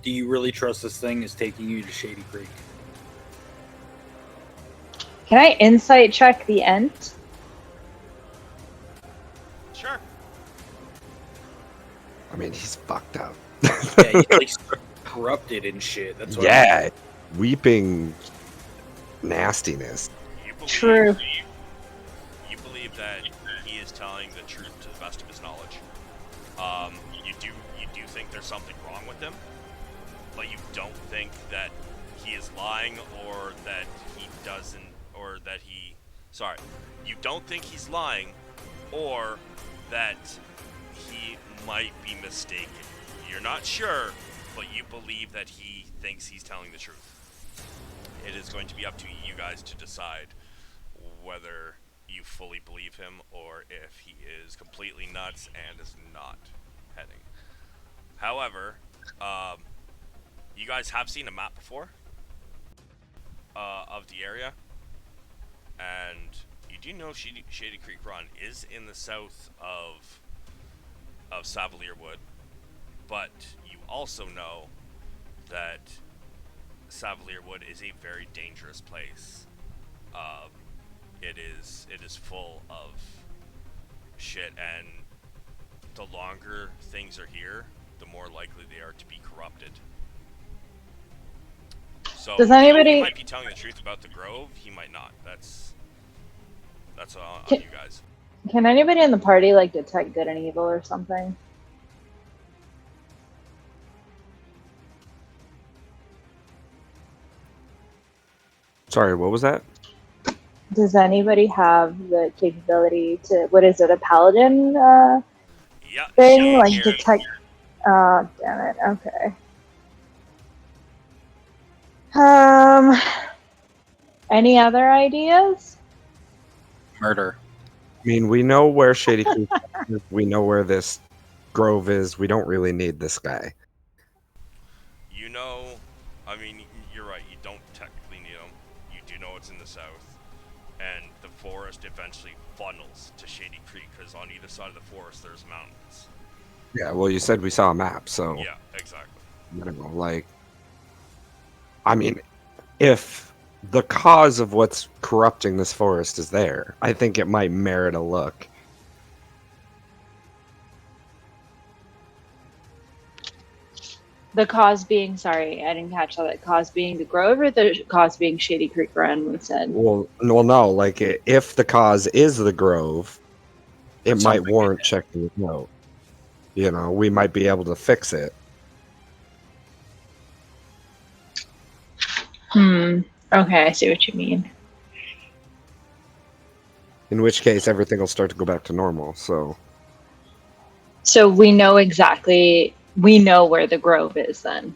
Do you really trust this thing is taking you to Shady Creek? Can I insight check the ent? Sure. I mean, he's fucked up. Yeah, he's like corrupted and shit. That's what Yeah, weeping nastiness. You believe, True. You believe that he is telling the truth to the best of his knowledge. You do think there's something wrong with him, but you don't think that he is lying or that he doesn't, or that he. Sorry, you don't think he's lying, or that he might be mistaken. You're not sure, but you believe that he thinks he's telling the truth. It is going to be up to you guys to decide whether you fully believe him or if he is completely nuts and is not heading. However, you guys have seen a map before of the area, and you do know Shady Creek Run is in the south of Savalier Wood, but you also know that Savalier Wood is a very dangerous place. It is full of shit, and the longer things are here, the more likely they are to be corrupted. So Does anybody- he might be telling the truth about the Grove, he might not. That's on you guys. Can anybody in the party, like, detect good and evil or something? Sorry, what was that? Does anybody have the capability to, what is it, a paladin Yeah, thing? she Like, here. detect. Damn it. Okay. Any other ideas? Murder. I mean, we know where Shady Creek is. We know where this grove is. We don't really need this guy. You know, I mean, you're right, you don't technically need them. You do know it's in the south. And the forest eventually funnels to Shady Creek, because on either side of the forest there's mountains. Yeah, well, you said we saw a map, so Yeah, exactly. I don't know, like, I mean, if the cause of what's corrupting this forest is there, I think it might merit a look. The cause being, sorry, I didn't catch that. Cause being the Grove or the cause being Shady Creek Run, we said? Well, no, like, if the cause is the grove, it might Something warrant like that. checking it out. You know, we might be able to fix it. Okay, I see what you mean. In which case, everything will start to go back to normal, so... So we know where the Grove is then.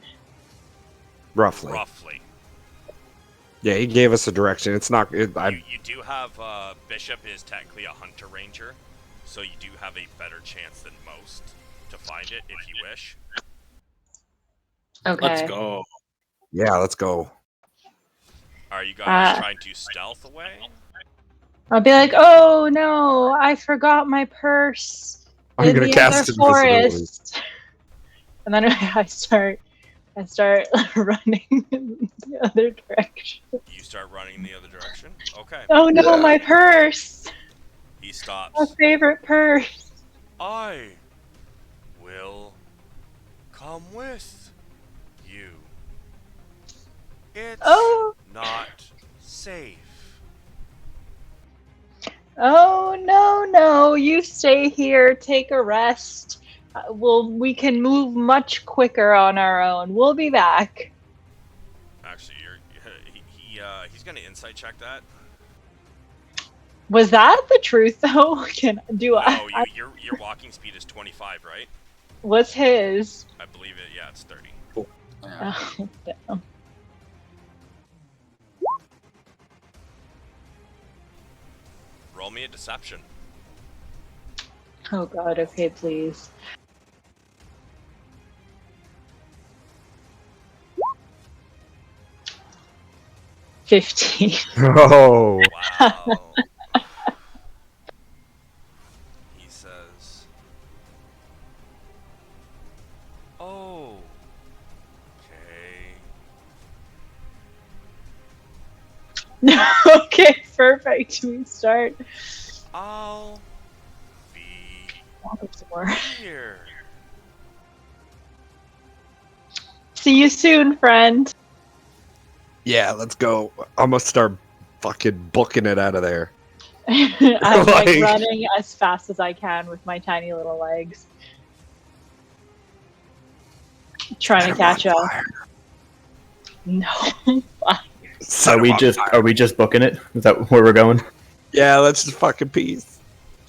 Roughly. Roughly. Yeah, he gave us a direction. It's not. You do have Bishop is technically a hunter ranger, so you do have a better chance than most to find it if you wish. Okay. Let's go. Yeah, let's go. Are you guys trying to stealth away? I'll be like, oh no, I forgot my purse I'm in gonna the cast other invisibility. forest. And then I start running in the other direction. You start running in the other direction. Okay. Oh no, Yeah. my purse! He My stops. favorite purse. I will come with you. It's Oh, not safe. oh no, you stay here, take a rest. We can move much quicker on our own. We'll be back. Actually, he's gonna insight check that. Was that the truth though? No, your walking speed is 25, right? What's his? I believe it. Yeah, it's 30. Yeah. Oh, damn. Roll me a deception. Oh god, okay, please. $15. Oh, Wow. He says, "Oh, okay. Okay, perfect. We start. I'll be Some more. here." See you soon, friend. yeah, let's go. I'm gonna start fucking booking it out of there. I'm like Like- running as fast as I can with my tiny little legs. Trying to catch up. No. Set Are we him on just fire. booking it? Is that where we're going? Yeah, let's just fucking peace.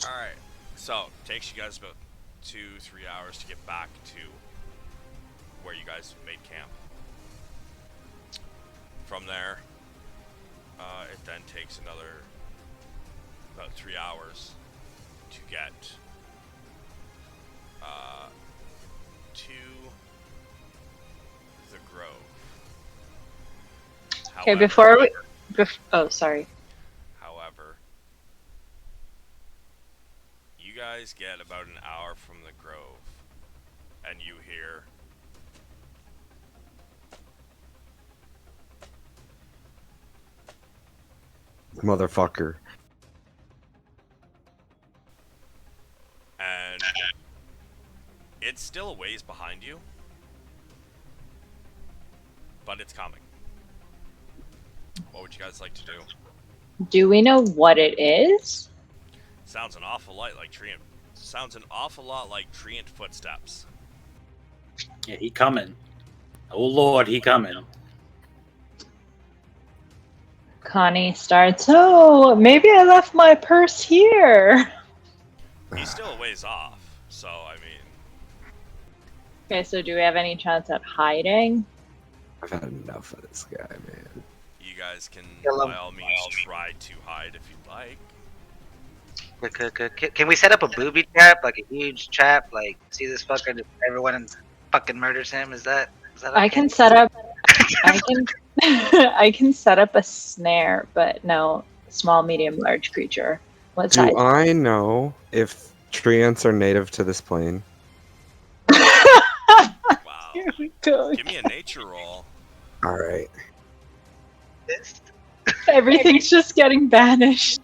All right. So takes you guys about 2-3 hours to get back to where you guys made camp. From there, it then takes another about 3 hours to get to the grove. Okay, However- oh, sorry. However, you guys get about an hour from the grove, and you hear Motherfucker. and it's still a ways behind you, but it's coming. What would you guys like to do? Do we know what it is? Sounds an awful lot like Treant. Sounds an awful lot like Treant footsteps. Yeah, he coming. Oh Lord, he coming. Connie starts, oh, maybe I left my purse here. He's still a ways off, so I mean, Okay, so do we have any chance at hiding? I've had enough of this guy, man. you guys can Hello. by all means try to hide if you'd like. Can we set up a booby trap, like a huge trap? Like, see this fucker, everyone fucking murders him? Is that okay? I can set up. I can. I can set up a snare, but no, small, medium, large creature. What size? Do I know if treants are native to this plane? Wow. Here we go. Give me a nature roll. All right. This? Everything's just getting banished.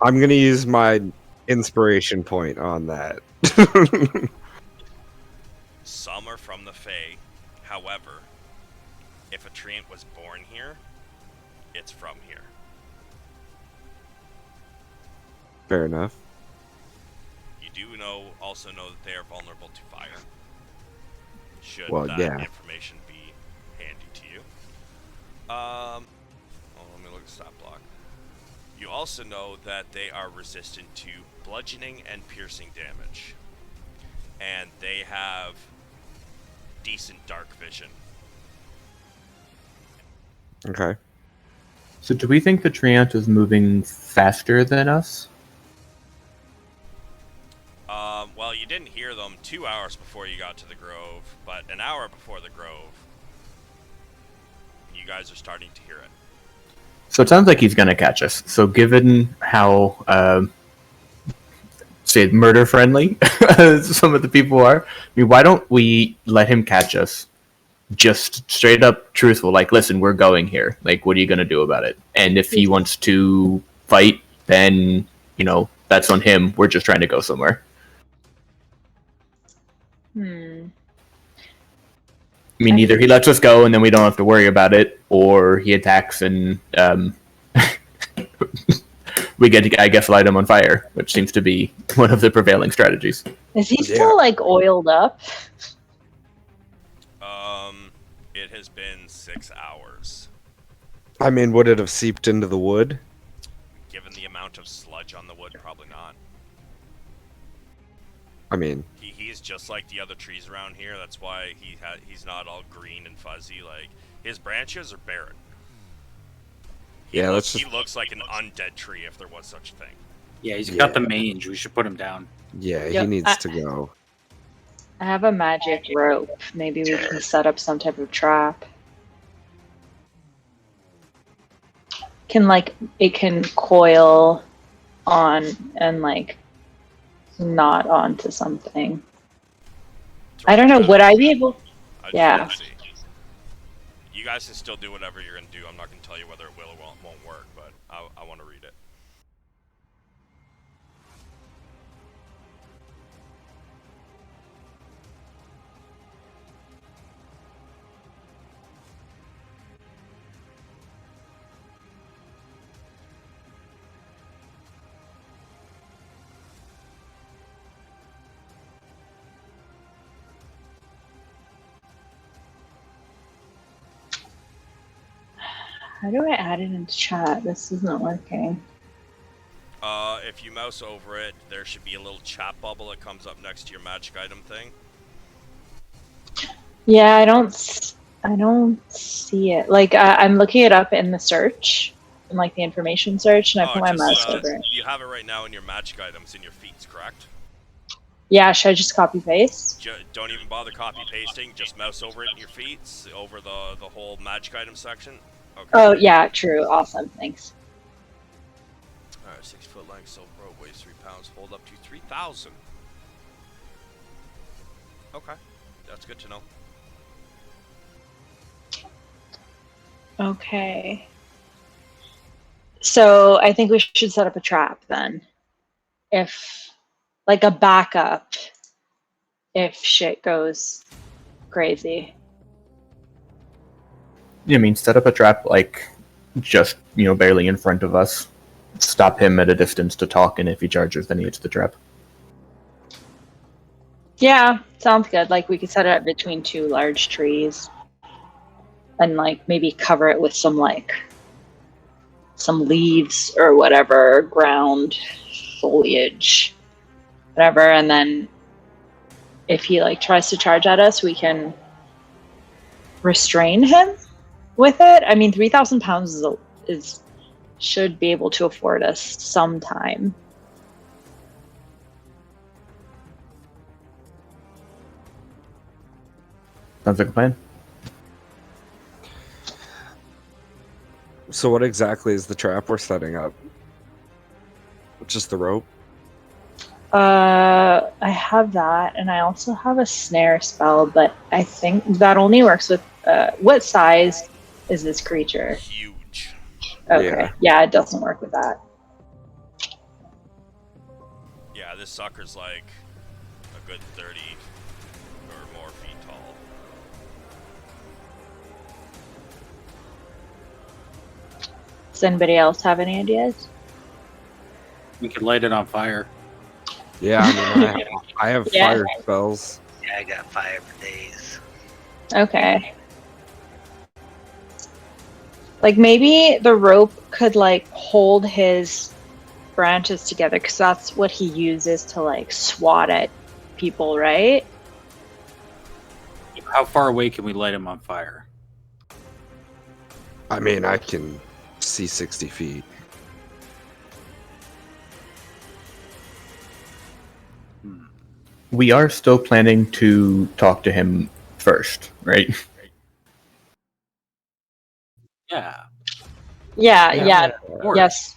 I'm gonna use my inspiration point on that. Some are from the Fae. However, if a treant was born here, it's from here. Fair enough. You do also know that they are vulnerable to fire. Should Well, that yeah. information be handy to you? Well, let me look at stat block. You also know that they are resistant to bludgeoning and piercing damage. And they have decent dark vision. Okay. So do we think the treant is moving faster than us? Well, you didn't hear them 2 hours before you got to the grove, but an hour before the grove, you guys are starting to hear it. So it sounds like he's going to catch us. So given how, say, murder-friendly some of the people are, I mean, why don't we let him catch us? Just straight up truthful, like, listen, we're going here. Like, what are you going to do about it? And if he wants to fight, then, that's on him. We're just trying to go somewhere. I mean, either he lets us go and then we don't have to worry about it, or he attacks and we get to, I guess, light him on fire, which seems to be one of the prevailing strategies. Is he still like oiled up? It has been 6 hours. I mean, would it have seeped into the wood? Given the amount of sludge on the wood, probably not. I mean, He's just like the other trees around here. That's why he's not all green and fuzzy. Like, his branches are barren. He looks like an undead tree if there was such a thing. Yeah, he's got the mange. We should put him down. yeah, Yep, he needs to go. I have a magic rope. Maybe we can set up some type of trap. It can coil on and not onto something. I don't know. Would I be able? Yeah. See. You guys can still do whatever you're gonna do. I'm not gonna tell you whether it will or won't work, but I want to read it. How do I add it into chat? This isn't working. If you mouse over it, there should be a little chat bubble that comes up next to your magic item thing. Yeah, I don't see it. I'm looking it up in the search, in the information search, and I put my mouse over it. You have it right now in your magic items in your feats, correct? Yeah, should I just copy paste? Don't even bother copy pasting. Just mouse over it in your feats, over the whole magic item section. Okay. Oh yeah, true. Awesome. Thanks. Alright, 6 foot length silk rope weighs 3 pounds. Hold up to 3,000. Okay, that's good to know. Okay. So I think we should set up a trap then. If, a backup, if shit goes crazy. I mean, set up a trap, just, barely in front of us. Stop him at a distance to talk, and if he charges, then he hits the trap. Yeah, sounds good. We could set it up between two large trees. And, maybe cover it with some leaves or whatever, ground, foliage, whatever. And then if he, tries to charge at us, we can restrain him with it. I mean, 3,000 pounds should be able to afford us some time. Sounds like a plan. So what exactly is the trap we're setting up? Just the rope? I have that, and I also have a snare spell, but I think that only works with, what size is this creature? Huge. Okay, yeah, it doesn't work with that. Yeah, this sucker's a good 30 or more feet tall. Does anybody else have any ideas? We could light it on fire. Yeah, I mean, I have Yeah. fire spells. Yeah, I got fire for days. Okay. Maybe the rope could hold his branches together, because that's what he uses to swat at people, right? How far away can we light him on fire? I mean, I can see 60 feet. We are still planning to talk to him first, right? Yeah. Yeah. Or- Yes.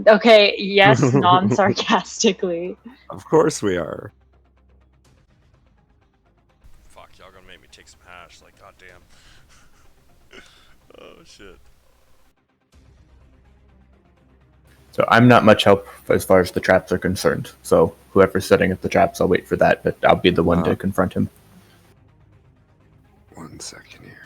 Okay. Yes. Non-sarcastically. Of course we are. Fuck, y'all gonna make me take some hash. Like, goddamn. Oh shit. So I'm not much help as far as the traps are concerned. So whoever's setting up the traps, I'll wait for that, but I'll be the one to confront him. 1 second here.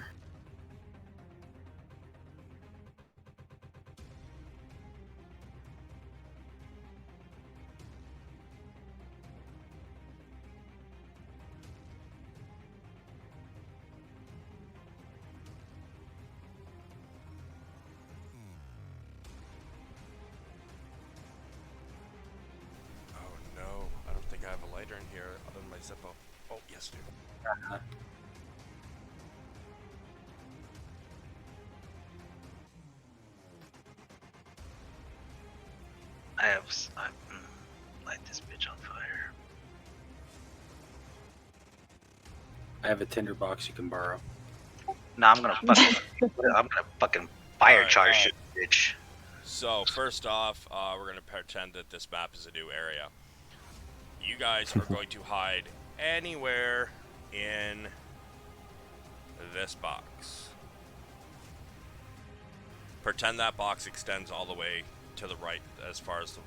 Oh no, I don't think I have a lighter in here other than my Zippo. Oh, yes, dude. I have. Light this bitch on fire. I have a tinderbox you can borrow. No, I'm gonna fucking fire Alright, charge shit, bitch. So, first off, we're gonna pretend that this map is a new area. You guys are going to hide anywhere in this box. Pretend that box extends all the way to the right, as far as the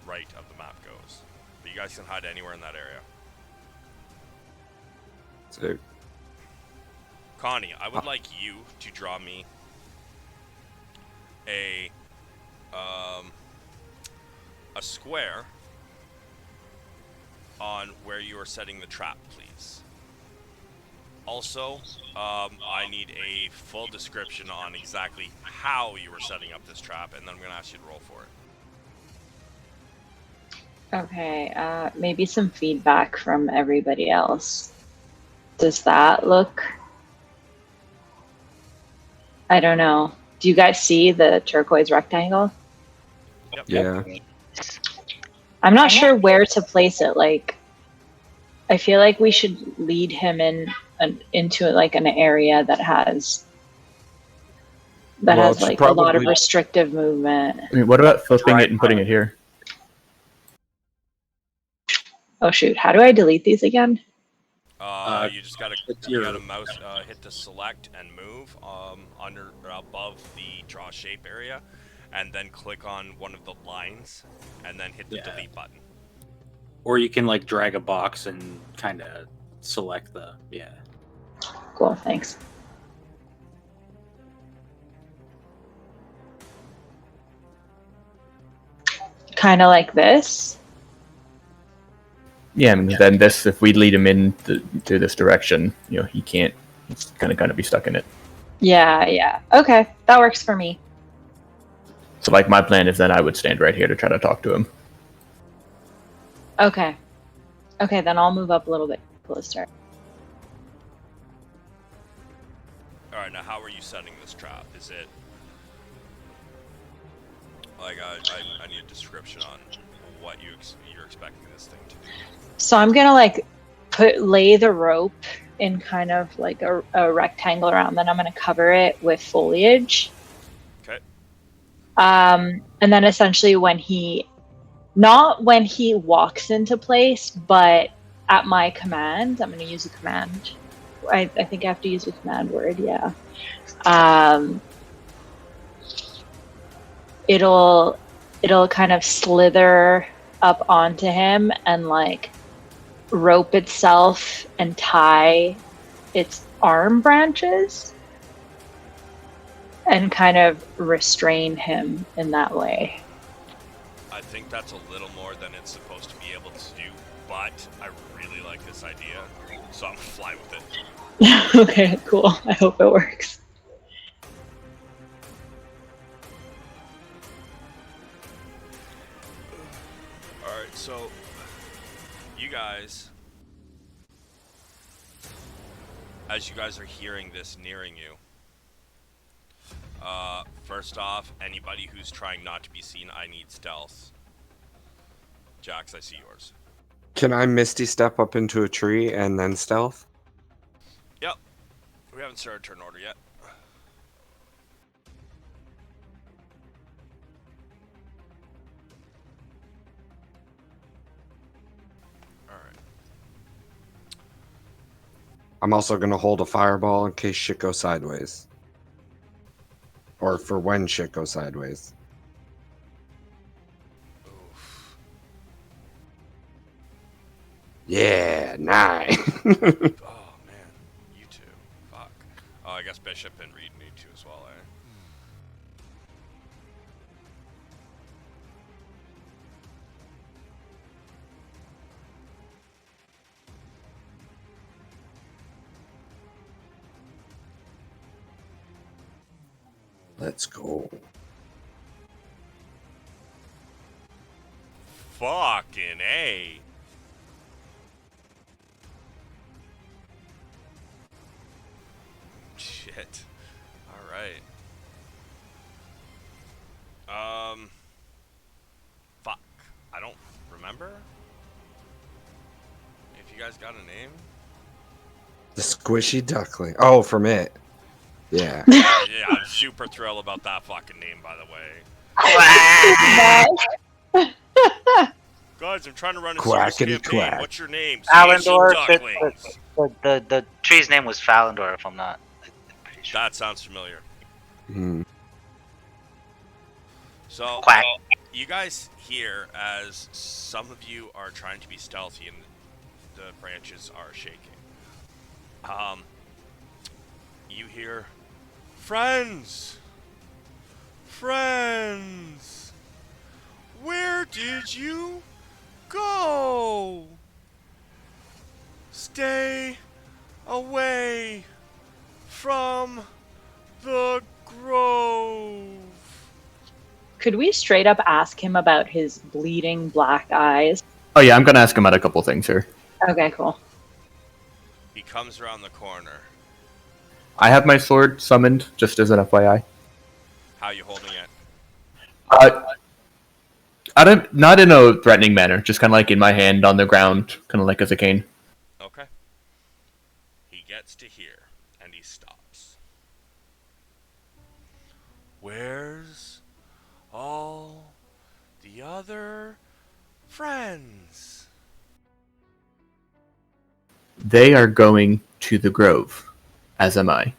right of the map goes. But you guys can hide anywhere in that area. So, Connie, I would like you to draw me a square on where you are setting the trap, please. Also, I need a full description on exactly how you were setting up this trap, and then I'm going to ask you to roll for it. Okay. Maybe some feedback from everybody else. Does that look? I don't know. Do you guys see the turquoise rectangle? Yep. yeah. I'm not sure where to place it. Like, I feel like we should lead him into like an area that has Well, it has should like a lot of probably- restrictive movement. I mean, what about flipping it and putting it here? Oh shoot! How do I delete these again? You just gotta mouse hit the select and move under or above the draw shape area, and then click on one of the lines, and then hit the delete button. Or you can like drag a box and kind of select the Cool. Thanks. Kind of like this. Yeah, I mean, then this, if we lead him in to this direction, he can't, he's gonna be stuck in it. Yeah. Okay, that works for me. So like my plan is then I would stand right here to try to talk to him. Okay, then I'll move up a little bit closer. Alright, now how are you setting this trap? Is it... Like, I need a description on what you're expecting this thing to do. So I'm gonna like lay the rope in kind of like a rectangle around, then I'm gonna cover it with foliage. Okay. And then essentially not when he walks into place, but at my command, I'm gonna use a command. I think I have to use a command word, yeah. It'll kind of slither up onto him and like rope itself and tie its arm branches and kind of restrain him in that way. I think that's a little more than it's supposed to be able to do, but I really like this idea, so I'm gonna fly with it. Okay, cool. I hope it works. Alright, so you guys, as you guys are hearing this nearing you, first off, anybody who's trying not to be seen, I need stealth. Jax, I see yours. Can I Misty step up into a tree and then stealth? Yep. We haven't started turn order yet. Alright. I'm also going to hold a fireball in case shit goes sideways. Or for when shit goes sideways. Oof. Yeah, 9. Oh, man. You two. Fuck. Oh, I guess Bishop and Reed need to as well, eh? Let's go. Fucking A. Shit. Alright. Fuck. I don't remember if you guys got a name. The squishy duckling. Oh, from it. Yeah. Yeah, I'm super thrilled about that fucking name, by the way. Guys, I'm trying to run a serious Quackity campaign. quack. What's your name? Falindor. Squishy Ducklings. The tree's name was Falindor, if I'm not. I'm pretty sure. That sounds familiar. Hmm. So, Quack. you guys hear as some of you are trying to be stealthy and the branches are shaking. You hear, friends, where did you go? Stay away from the grove. Could we straight up ask him about his bleeding black eyes? Oh yeah, I'm gonna ask him about a couple things here. Okay, cool. He comes around the corner. I have my sword summoned, just as an FYI. How you holding it? Not in a threatening manner, just kind of like in my hand on the ground, kind of like as a cane. Okay. He gets to here, and he stops. Where's all the other friends? They are going to the grove, as am I.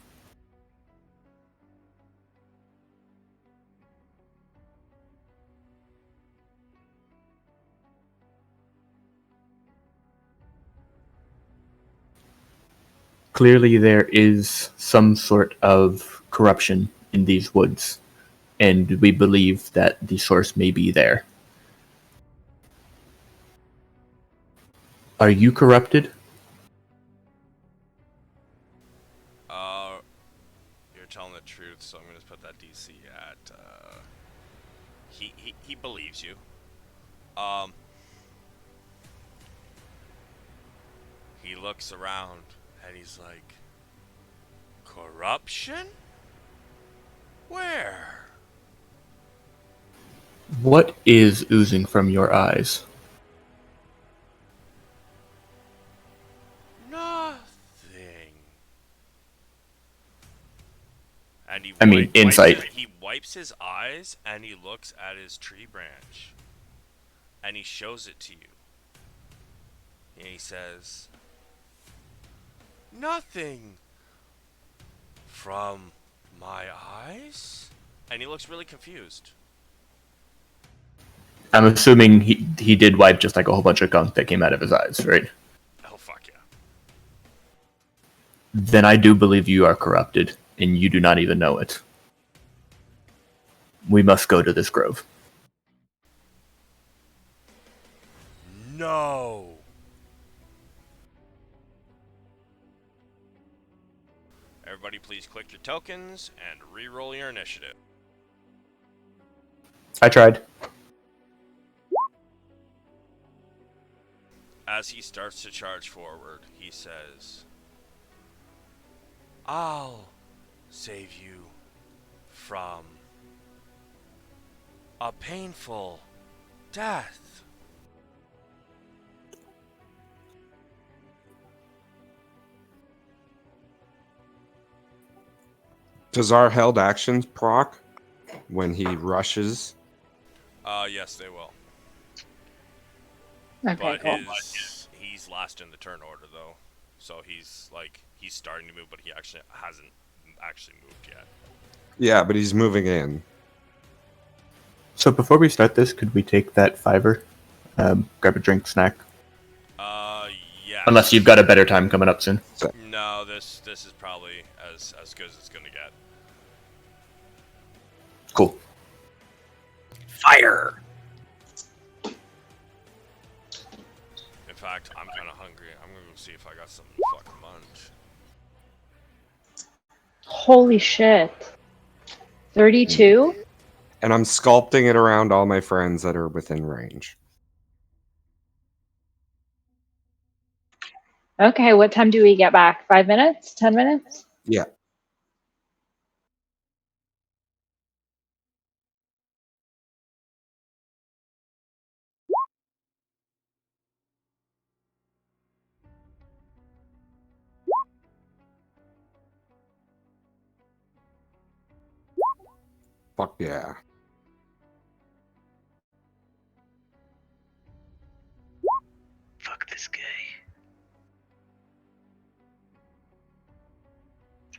Clearly there is some sort of corruption in these woods, and we believe that the source may be there. Are you corrupted? You're telling the truth, so I'm gonna put that DC at, he believes you. He looks around, and he's like, corruption? Where? What is oozing from your eyes? Nothing. And he insight. He wipes his eyes and he looks at his tree branch. And he shows it to you. And he says, nothing from my eyes? And he looks really confused. I'm assuming he did wipe just like a whole bunch of gunk that came out of his eyes, right? Oh, fuck yeah. Then I do believe you are corrupted, and you do not even know it. We must go to this grove. No. Everybody please click your tokens and re-roll your initiative. I tried. As he starts to charge forward, he says, I'll save you from a painful death. Does our held actions proc when he rushes? Yes, they will. Okay, But cool. he's last in the turn order though, so he's starting to move, but he actually hasn't actually moved yet. Yeah, but he's moving in. So before we start this, could we take that $5, grab a drink, snack? Yeah. Unless you've got a better time coming up soon. No, this is probably as good as it's gonna get. Cool. Fire! In fact, I'm kind of hungry. I'm gonna go see if I got something to fucking munch. Holy shit. 32? And I'm sculpting it around all my friends that are within range. Okay, what time do we get back? 5 minutes? 10 minutes? Yeah. Fuck yeah. Fuck this guy.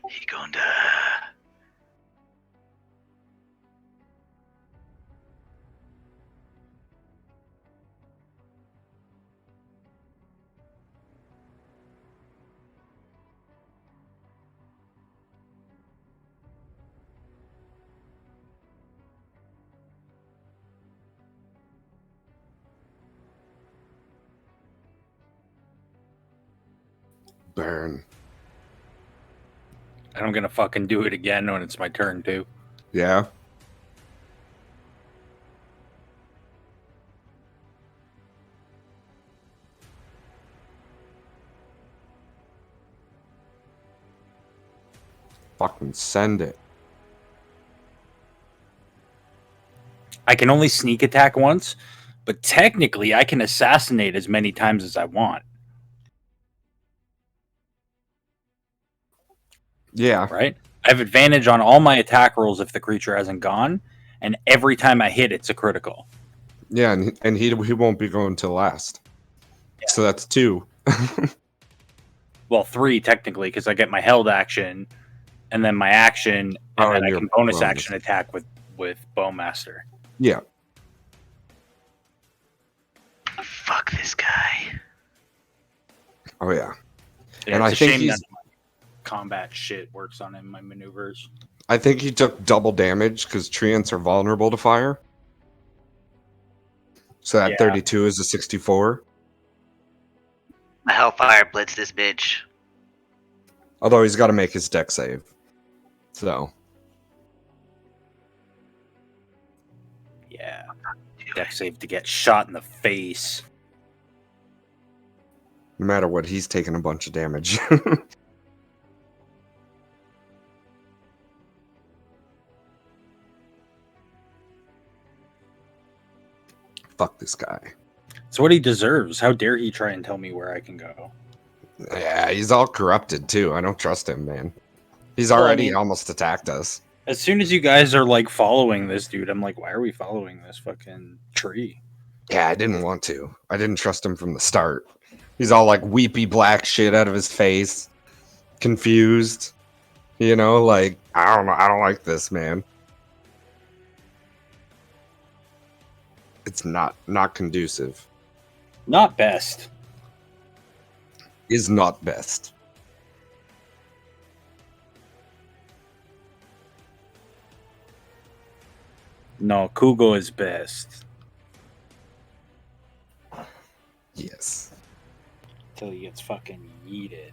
He gonna die. Burn. And I'm gonna fucking do it again when it's my turn too. Yeah. Fucking send it. I can only sneak attack once, but technically I can assassinate as many times as I want, Yeah. right? I have advantage on all my attack rolls if the creature hasn't gone, and every time I hit, it's a critical. Yeah, and he won't be going to last. Yeah. So that's 2. Well, 3 technically, because I get my held action, and then my action, and then and I your can bonus bonus. action attack with Bowmaster. Yeah. Fuck this guy. Oh yeah. Yeah, And it's I a think shame he's- that my combat shit works on him, my maneuvers. I think he took double damage because treants are vulnerable to fire. So that Yeah. 32 is a 64. My Hellfire blitz this bitch. Although he's got to make his deck save. So Yeah. Deck save to get shot in the face. no matter what, he's taking a bunch of damage. Fuck this guy. It's what he deserves. How dare he try and tell me where I can go? Yeah, he's all corrupted too. I don't trust him, man. He's Well, I already mean- almost attacked us. As soon as you guys are like following this dude, I'm like, why are we following this fucking tree? Yeah, I didn't want to. I didn't trust him from the start. He's all like weepy black shit out of his face, confused. You know, like I don't know. I don't like this, man. It's not conducive. Not best. Is not best. No, Kugo is best. Yes. Until he gets fucking yeeted.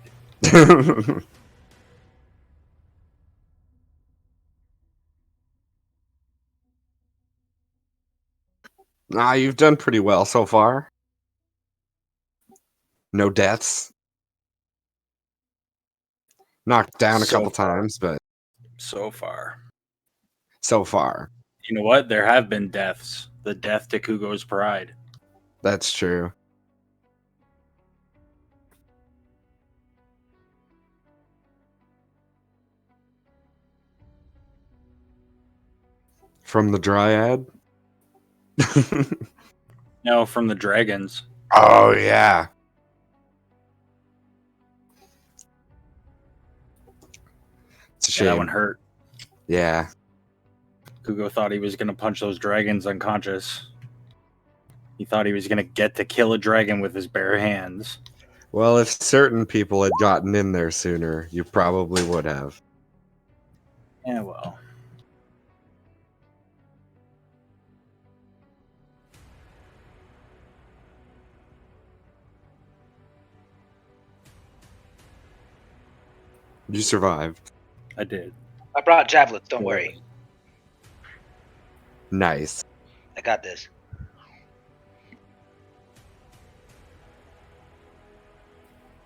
Nah, you've done pretty well so far. No deaths. Knocked down a So couple far. times, but So far. so far. You know what? There have been deaths. The death to Kugo's pride. That's true. From the Dryad? No, from the dragons. Oh, yeah. It's a Yeah, that shame. one hurt. Yeah. Kugo thought he was going to punch those dragons unconscious. He thought he was going to get to kill a dragon with his bare hands. Well, if certain people had gotten in there sooner, you probably would have. Yeah, well. You survived. I did. I brought javelins. Don't worry. Nice. I got this.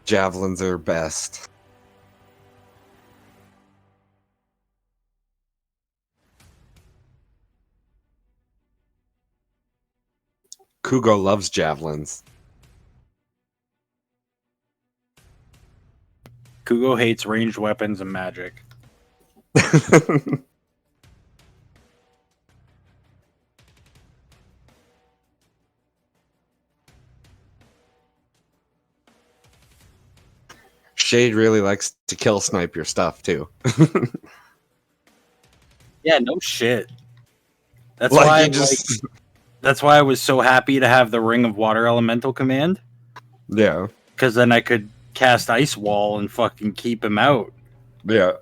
Javelins are best. Kugo loves javelins. Kugo hates ranged weapons and magic. Shade really likes to kill snipe your stuff too. Yeah, no shit. That's Like, why you I'm just that's why I was so happy to have the Ring of Water Elemental command. yeah, Because then I could cast Ice Wall and fucking keep him out. yeah.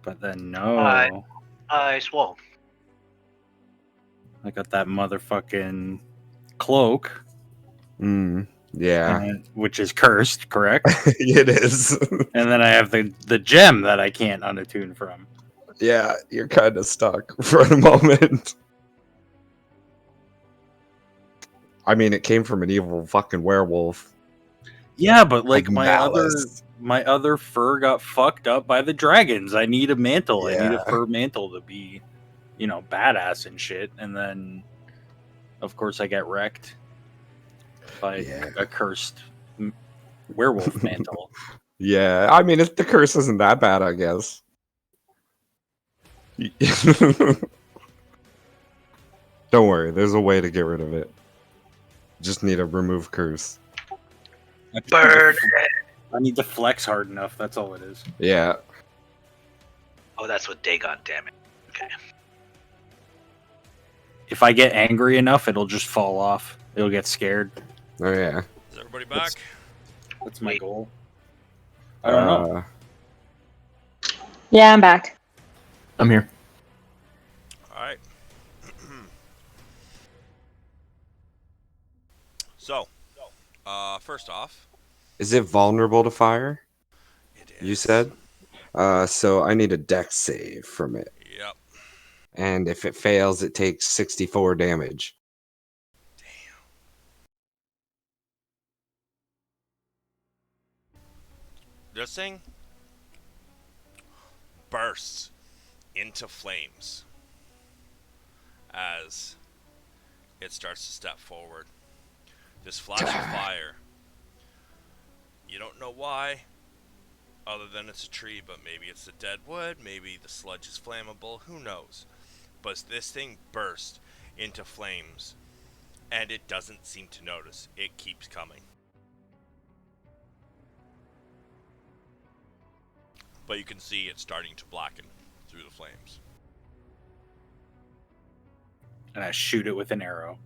But then no. Ice wall. I got that motherfucking cloak, Yeah, which is cursed, correct? it is. And then I have the gem that I can't unattune from. Yeah, you're kind of stuck for the moment. I mean, it came from an evil fucking werewolf. Yeah, but like Malice. my other fur got fucked up by the dragons. I need a mantle. I need a Yeah. fur mantle to be, badass and shit. And then, of course, I get wrecked by Yeah. a cursed werewolf mantle. Yeah, I mean, the curse isn't that bad, I guess. Don't worry, there's a way to get rid of it. Just need to remove curse. Burn. I need to flex hard enough. That's all it is. Yeah. Oh, that's what Dagon. Damn it. Okay. If I get angry enough, it'll just fall off. It'll get scared. Oh yeah. Is everybody back? That's my goal. I don't know. Yeah, I'm back. I'm here. All right. So, first off, Is it vulnerable to fire? it is. You said? So I need a dex save from it. Yep. And if it fails, it takes 64 damage. This thing bursts into flames as it starts to step forward. This flash of fire. You don't know why, other than it's a tree, but maybe it's the dead wood, maybe the sludge is flammable, who knows. But this thing burst into flames, and it doesn't seem to notice. It keeps coming. But you can see it's starting to blacken through the flames. And I shoot it with an arrow.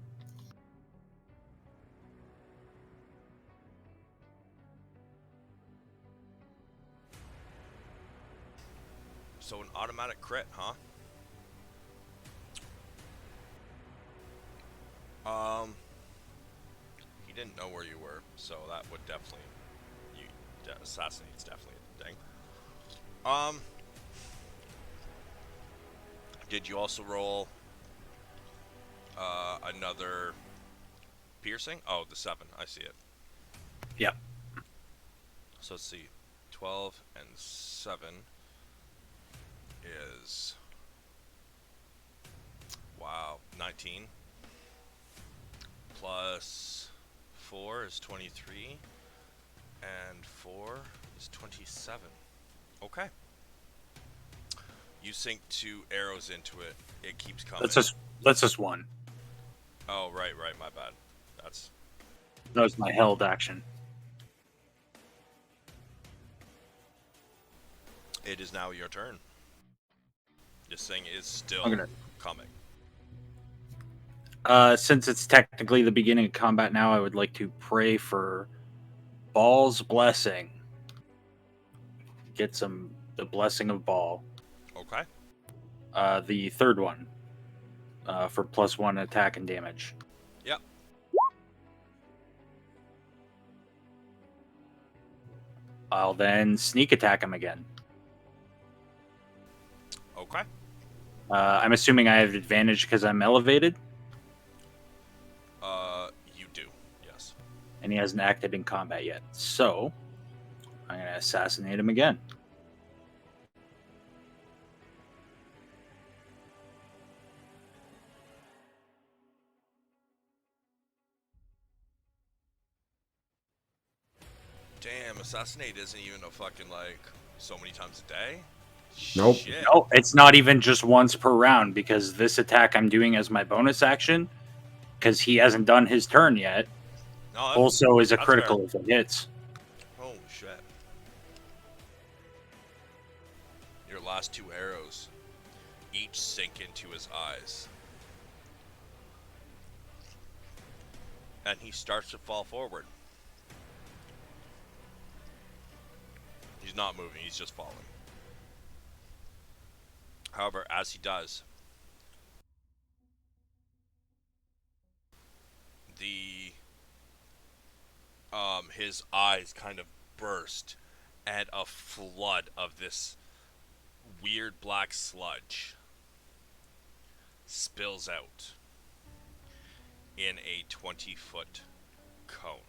So an automatic crit, huh? He didn't know where you were, so that would definitely, assassinate's definitely a thing. Did you also roll another piercing? Oh, the 7. I see it. Yep. So let's see. 12 and 7 is 19. Plus 4 is 23. And 4 is 27. Okay. You sink 2 arrows into it. It keeps coming. That's just one. Oh, right, my bad. That was my held action. It is now your turn. This thing is still I'm gonna- coming. Since it's technically the beginning of combat now, I would like to pray for Baal's blessing. Get the blessing of Baal. Okay. The third one. For +1 attack and damage. Yep. I'll then sneak attack him again. Okay. I'm assuming I have advantage because I'm elevated, You do. Yes. and he hasn't acted in combat yet. So, I'm going to assassinate him again. Damn, assassinate isn't even a fucking like so many times a day. Nope. Shit. No, it's not even just once per round because this attack I'm doing as my bonus action because he hasn't done his turn yet. No, Also is a that's critical if it hits. Holy shit. Your last 2 arrows each sink into his eyes. And he starts to fall forward. He's not moving, he's just falling. However, as he does, his eyes kind of burst, and a flood of this weird black sludge spills out in a 20-foot cone.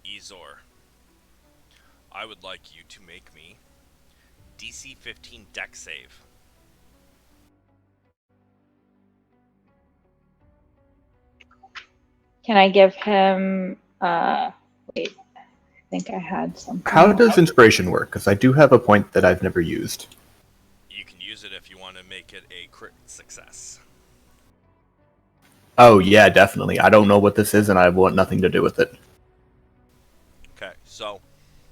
Ezor, I would like you to make me DC 15 deck save. Can I give him? Wait, I think I had something. How does inspiration work? Because I do have a point that I've never used. You can use it if you want to make it a crit success. Oh, yeah, definitely. I don't know what this is, and I want nothing to do with it. Okay, so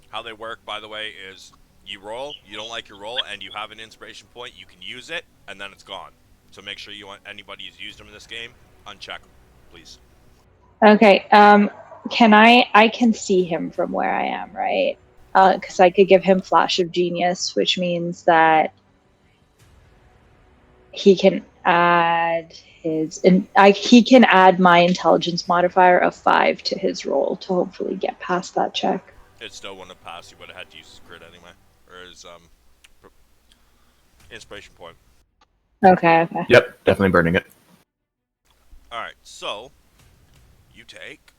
how they work, by the way, is you roll, you don't like your roll, and you have an inspiration point, you can use it, and then it's gone. So make sure you want anybody who's used them in this game, uncheck them, please. Okay. Can I can see him from where I am, right? Because I could give him Flash of Genius, which means that he can add he can add my intelligence modifier of 5 to his roll to hopefully get past that check. It still wouldn't have passed, you would have had to use his crit anyway, or his inspiration point. Okay. Yep, definitely burning it. Alright, so you take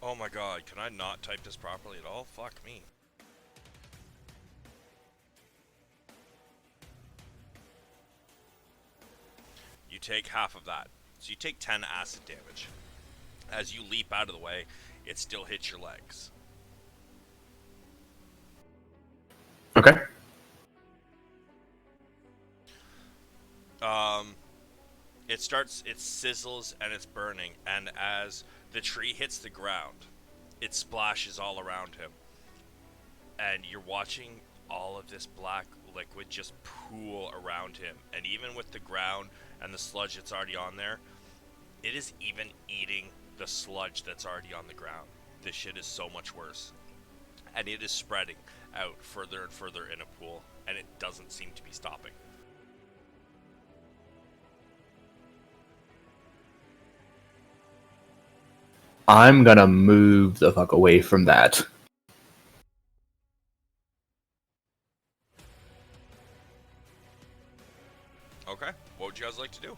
oh my god, can I not type this properly at all? Fuck me. You take half of that. So you take 10 acid damage. As you leap out of the way, it still hits your legs. Okay. It sizzles and it's burning, and as the tree hits the ground, it splashes all around him. And you're watching all of this black liquid just pool around him. And even with the ground and the sludge that's already on there, it is even eating the sludge that's already on the ground. This shit is so much worse. And it is spreading out further and further in a pool, and it doesn't seem to be stopping. I'm gonna move the fuck away from that. you guys like to do?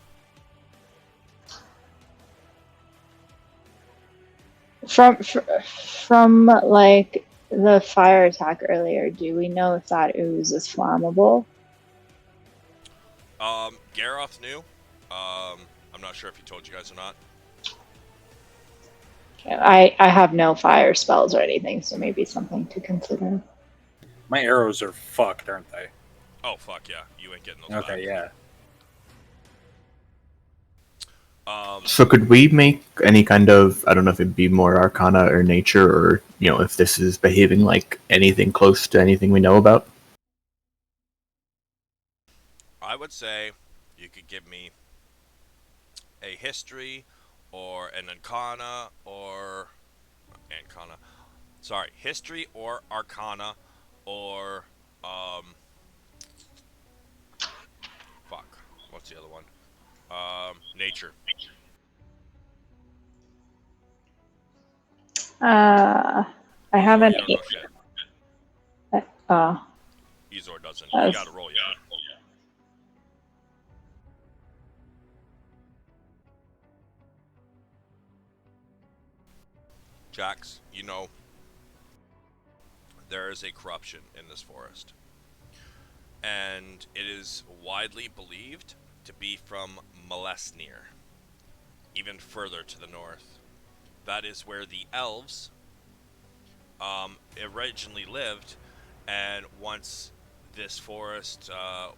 From like the fire attack earlier, do we know if that ooze is flammable? Garroth knew. I'm not sure if he told you guys or not. I have no fire spells or anything, so maybe something to consider. My arrows are fucked, aren't they? Oh, fuck yeah. You ain't getting those back. Okay, yeah. So could we make any kind of, I don't know if it'd be more arcana or nature, or, you know, if this is behaving like anything close to anything we know about? I would say you could give me a history or an arcana or history or arcana or fuck, what's the other one? Nature. I haven't. You don't know shit. Ezor doesn't. You Yes. gotta roll, yeah. Jax, you know, there is a corruption in this forest. And it is widely believed to be from Molesnir, even further to the north. That is where the elves originally lived, and once this forest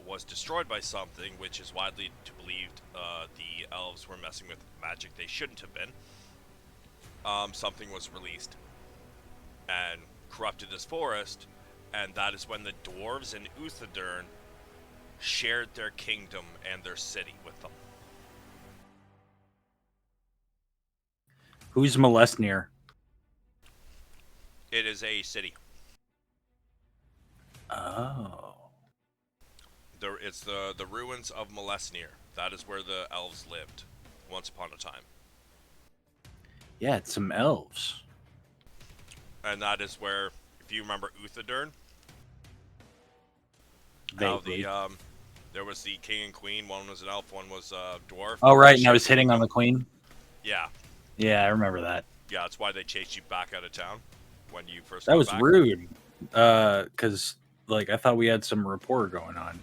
was destroyed by something, which is widely believed the elves were messing with magic they shouldn't have been, something was released and corrupted this forest, and that is when the dwarves in Uthadurn shared their kingdom and their city with them. Who's Molesnir? It is a city. Oh. It's the ruins of Molesnir. That is where the elves lived once upon a time. Yeah, it's some elves. And that is where, if you remember Uthadurn, how Vaguely. there was the king and queen. One was an elf, one was a dwarf. Oh, right, and I was hitting on the queen? Yeah, Yeah, I remember that. yeah. That's why they chased you back out of town when you first. That got was back. rude. Because, like, I thought we had some rapport going on.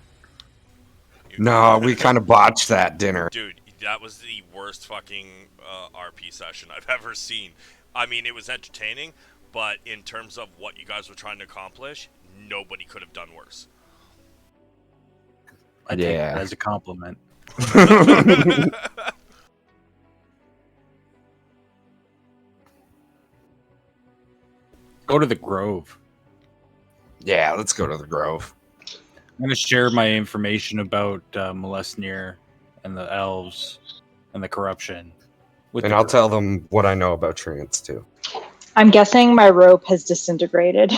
No, we kind of botched that dinner. Dude, that was the worst fucking RP session I've ever seen. I mean, it was entertaining, but in terms of what you guys were trying to accomplish, nobody could have done worse. I take Yeah. that as a compliment. Go to the Grove. Yeah, let's go to the Grove. I'm going to share my information about Molesnir and the elves and the corruption. And I'll tell them what I know about treants, too. I'm guessing my rope has disintegrated.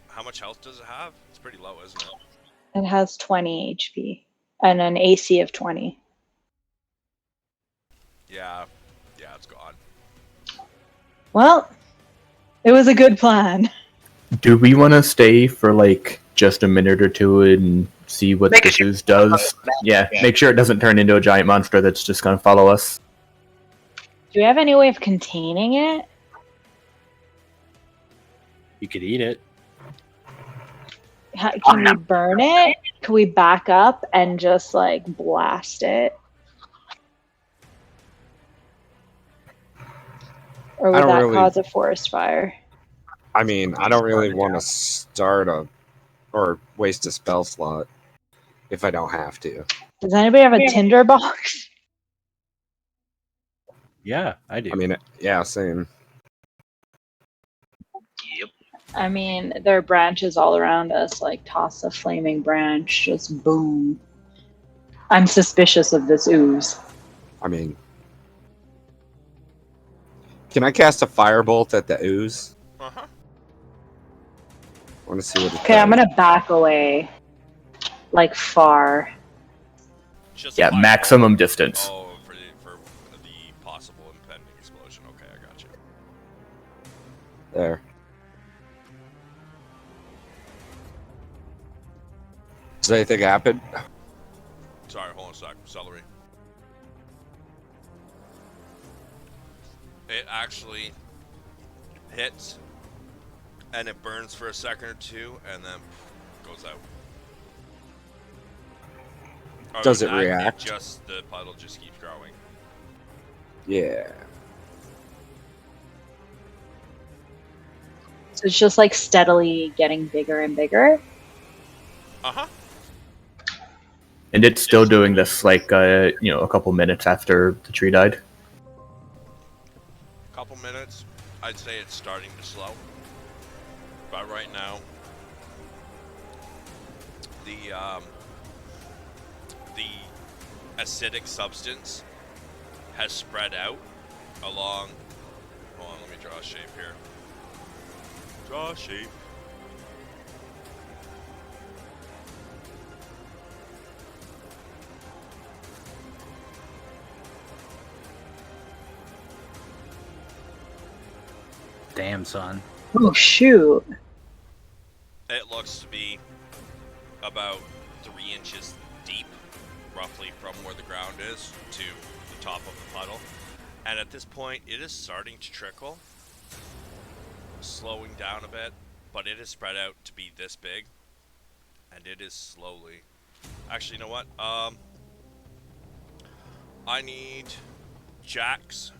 How much health does it have? It's pretty low, isn't it? It has 20 HP and an AC of 20. Yeah, it's gone. Well, it was a good plan. Do we want to stay for like just a minute or two and see what this ooze does? Yeah, make sure it doesn't turn into a giant monster that's just going to follow us. Do we have any way of containing it? You could eat it. Can we burn it? Can we back up and just like blast it? Or would don't that really- cause a forest fire? I mean, I don't really want to start or waste a spell slot if I don't have to. Does anybody have a tinder box? Yeah, I do. I mean, yeah, same. Yep. I mean, there are branches all around us. Like, toss a flaming branch, just boom. I'm suspicious of this ooze. I mean, can I cast a firebolt at the ooze? Uh-huh. I want to see what it Okay, I'm does. gonna back away. Like, far. Just Yeah, fireball. maximum distance. Oh, for the possible impending explosion. Okay, I got you. There. Does anything happen? Sorry, hold on a sec. Celery. It actually hits, and it burns for a second or two, and then goes out. Other Does than it that, react? The puddle just keeps growing. Yeah. So it's just like steadily getting bigger and bigger. Uh-huh. And it's still doing this like a couple minutes after the tree died. Couple minutes. I'd say it's starting to slow. But right now, the acidic substance has spread out along. Hold on, let me draw a shape here. Draw a shape. Damn, son. Oh shoot! It looks to be about 3 inches deep, roughly from where the ground is to the top of the puddle. And at this point, it is starting to trickle, slowing down a bit, but it is spread out to be this big, and it is slowly. Actually, you know what? I need Jax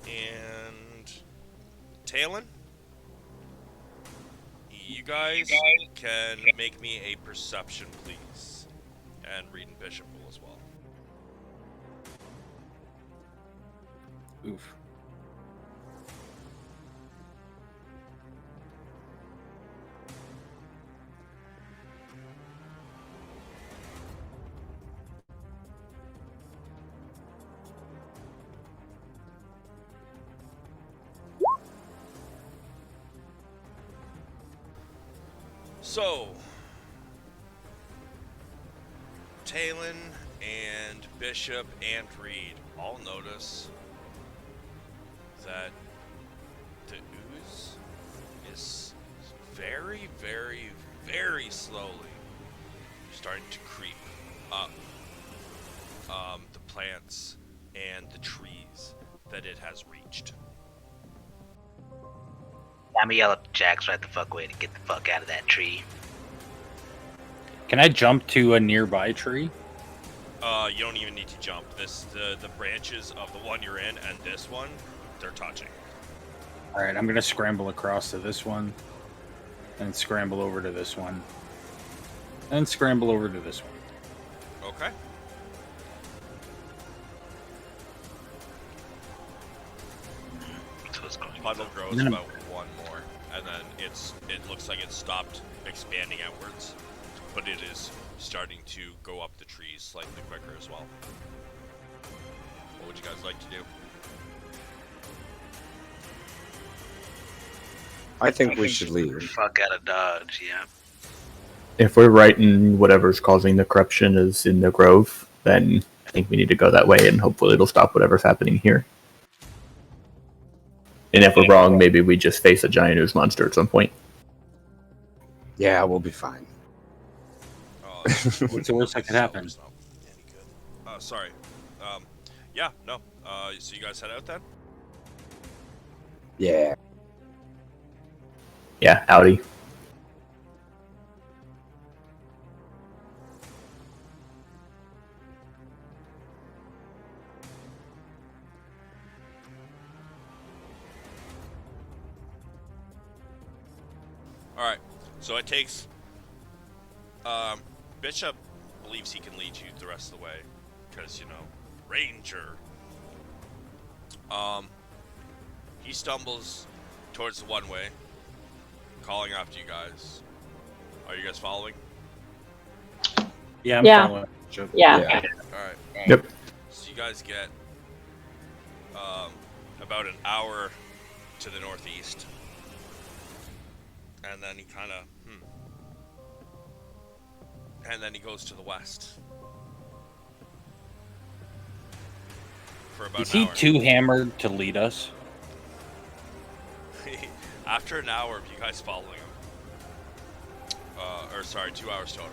and Talon. You guys can make me a perception, please, and Reed and Bishop will as well. Oof. So, Talon and Bishop and Reed all notice that the ooze is very, very, very slowly starting to creep up the plants and the trees that it has reached. I'm gonna yell up to Jax right the fuck way to get the fuck out of that tree. Can I jump to a nearby tree? You don't even need to jump. The branches of the one you're in and this one, they're touching. All right, I'm gonna scramble across to this one, and scramble over to this one, and scramble over to this one. Okay. So it's going Puddle grows Then- about one more, and then it looks like it's stopped expanding outwards, but it is starting to go up the trees slightly quicker as well. What would you guys like to do? I think we should leave. fuck out of Dodge, yeah. If we're right and whatever's causing the corruption is in the grove, then I think we need to go that way and hopefully it'll stop whatever's happening here. And if we're wrong, maybe we just face a giant ooze monster at some point. Yeah, we'll be fine. What's the worst that could happen? It's not any good. Sorry. Yeah, no. So you guys head out then? Yeah. Yeah, howdy. Alright, so it takes... Bishop believes he can lead you the rest of the way, because, you know, Ranger. He stumbles towards the one way, calling after you guys. Are you guys following? Yeah, I'm Yeah. following. Yeah. Alright. Yep. So you guys get about an hour to the northeast. And then he kind of, And then he goes to the west. For about Is an he hour. too hammered to lead us? After an hour of you guys following him, or sorry, 2 hours total.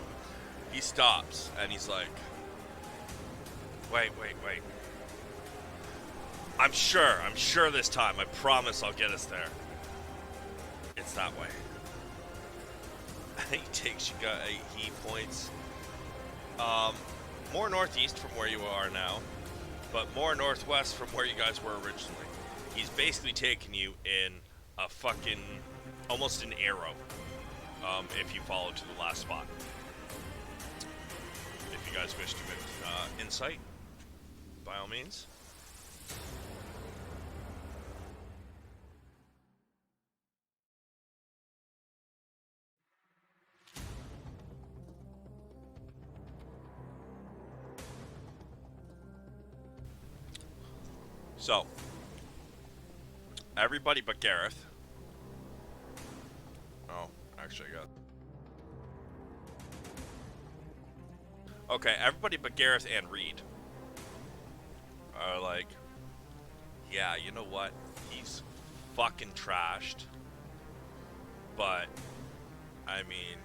He stops and he's like, wait. I'm sure this time. I promise I'll get us there. It's that way. He points more northeast from where you are now, but more northwest from where you guys were originally. He's basically taking you in a fucking, almost an arrow, if you follow to the last spot. If you guys wish to insight, by all means. So, everybody but Gareth. Oh, actually I got... Okay, everybody but Gareth and Reed are like, yeah, you know what? He's fucking trashed. But, I mean,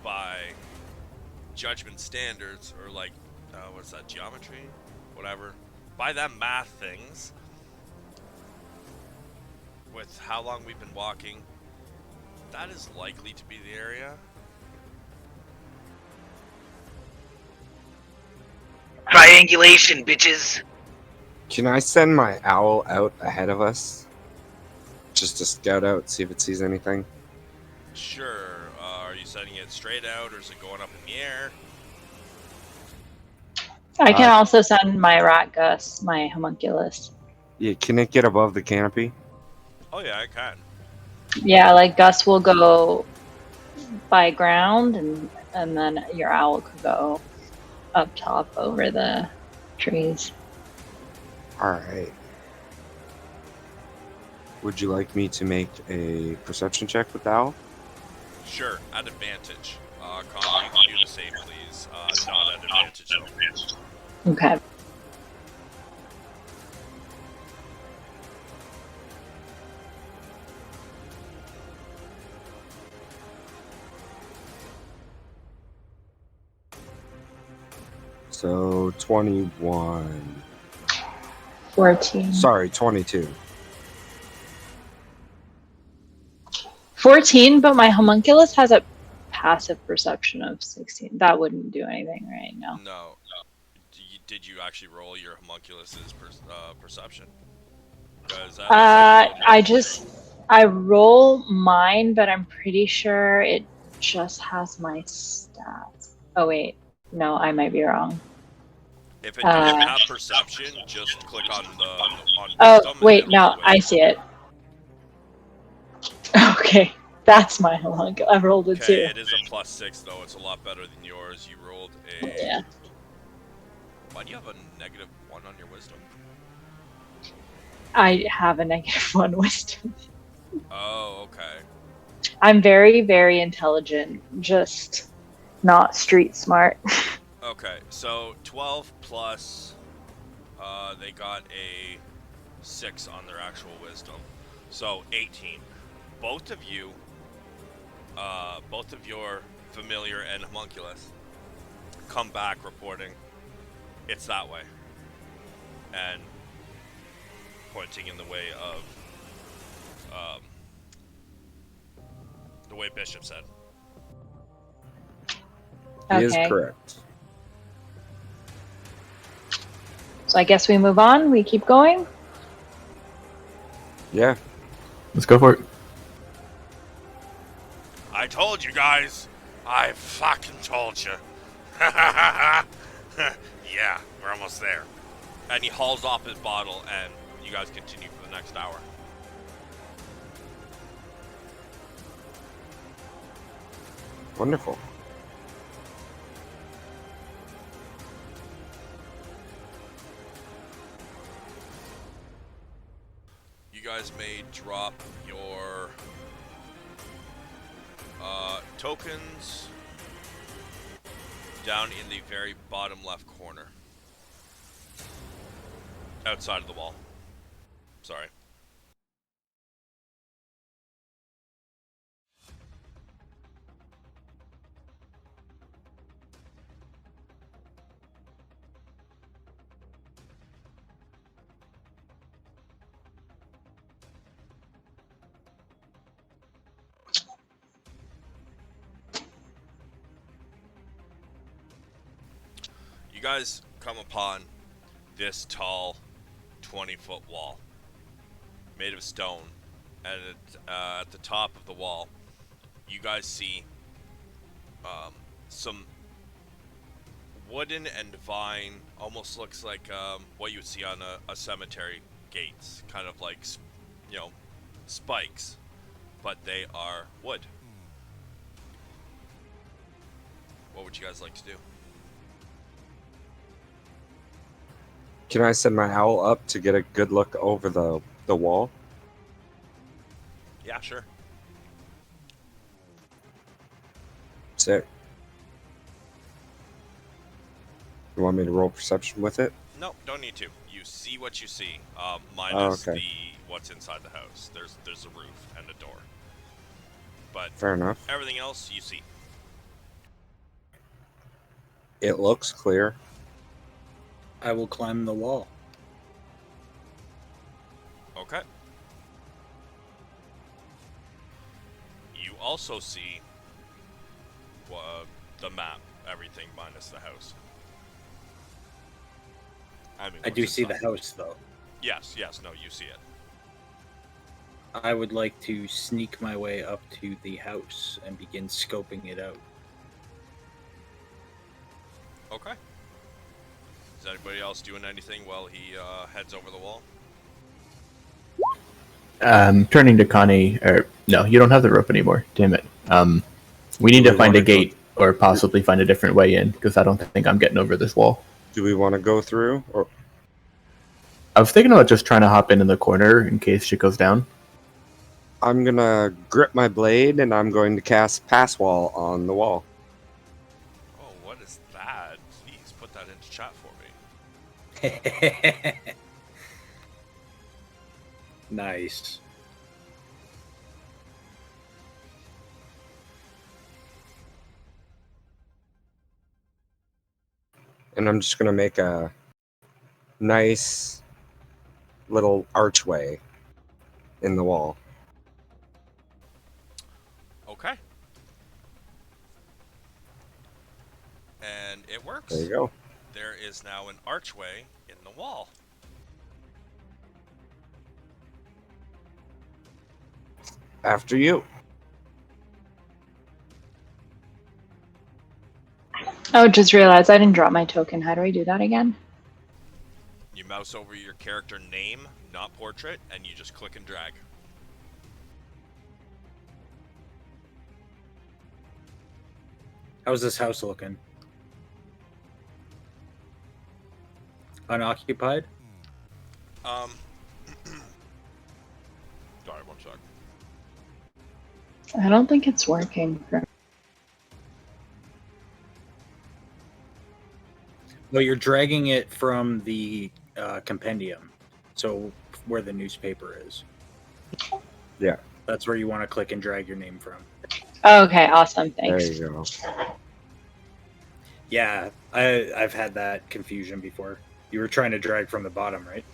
by judgment standards, or like, what's that, geometry? Whatever. By them math things, with how long we've been walking, that is likely to be the area. Triangulation, bitches. Can I send my owl out ahead of us? Just to scout out, see if it sees anything? Sure. Are you sending it straight out, or is it going up in the air? I can also send my rat Gus, my homunculus. Yeah, can it get above the canopy? Oh yeah, I can. Yeah, like Gus will go by ground, and then your owl could go up top over the trees. Alright. Would you like me to make a perception check with the owl? Sure, at advantage. Connor, you can do the same, please. Not at advantage, though. Okay. So 21. 14. Sorry, 22. 14, but my homunculus has a passive perception of 16. That wouldn't do anything right now. No. Did you actually roll your homunculus's perception? 'Cause that I roll mine, but I'm pretty sure it just has my stats. Oh wait, no, I might be wrong. if it doesn't have perception, just click on on Oh wisdom and wait, it'll no, go with I it. see it. Okay, that's my homunculus. I rolled it Okay, too. it is a +6 though. It's a lot better than yours. You rolled a. Yeah. Why do you have a -1 on your wisdom? I have a -1 wisdom. Oh, okay. I'm very, very intelligent, just not street smart. Okay, so 12 plus, they got a 6 on their actual wisdom, so 18. Both of you, both of your familiar and homunculus come back reporting it's that way, and pointing in the way of, the way Bishop said. He is Okay. correct. So I guess we move on. We keep going. Yeah. Let's go for it. I told you guys. I fucking told you. Yeah, we're almost there. And he hauls off his bottle, and you guys continue for the next hour. Wonderful. You guys may drop your tokens down in the very bottom left corner. Outside of the wall. Sorry. guys come upon this tall 20-foot wall made of stone. And at the top of the wall, you guys see some wooden and vine, almost looks like what you would see on a cemetery gates, kind of like, spikes, but they are wood. What would you guys like to do? Can I send my owl up to get a good look over the wall? Yeah, sure. Sick. You want me to roll perception with it? No, don't need to. You see what you see, minus okay. what's inside the house. There's a roof and a door, but Fair enough. everything else you see. It looks clear. I will climb the wall. Okay. You also see the map, everything minus the house. I mean, I do what's see the inside. house, though. Yes, no, you see it. I would like to sneak my way up to the house and begin scoping it out. Okay. Is anybody else doing anything while he heads over the wall? Turning to Connie, or no, you don't have the rope anymore. Damn it. We need Do to we find a wanna go- gate or possibly find a different way in because I don't think I'm getting over this wall. Do we want to go through? Or I was thinking about just trying to hop in the corner in case shit goes down. I'm gonna grip my blade and I'm going to cast Pass Wall on the wall. Oh, what is that? Please put that into chat for me. Nice. And I'm just gonna make a nice little archway in the wall. Okay. And it works. There you go. There is now an archway in the wall. After you. Oh, just realized I didn't drop my token. How do I do that again? You mouse over your character name, not portrait, and you just click and drag. How's this house looking? Unoccupied? Sorry, one sec. I don't think it's working. Well, you're dragging it from the compendium, so where the newspaper is. Yeah. That's where you want to click and drag your name from. Okay, awesome. Thanks. There you go. Yeah, I've had that confusion before. You were trying to drag from the bottom, right?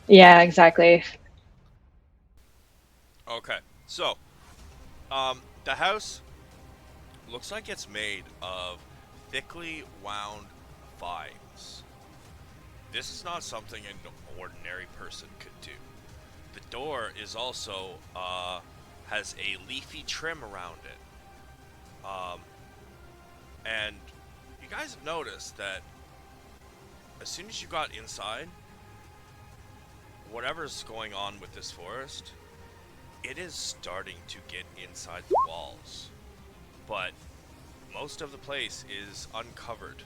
Yeah, exactly. Okay, so, the house looks like it's made of thickly wound vines. This is not something an ordinary person could do. The door is also, has a leafy trim around it. And you guys have noticed that as soon as you got inside, whatever's going on with this forest, it is starting to get inside the walls. But most of the place is uncovered.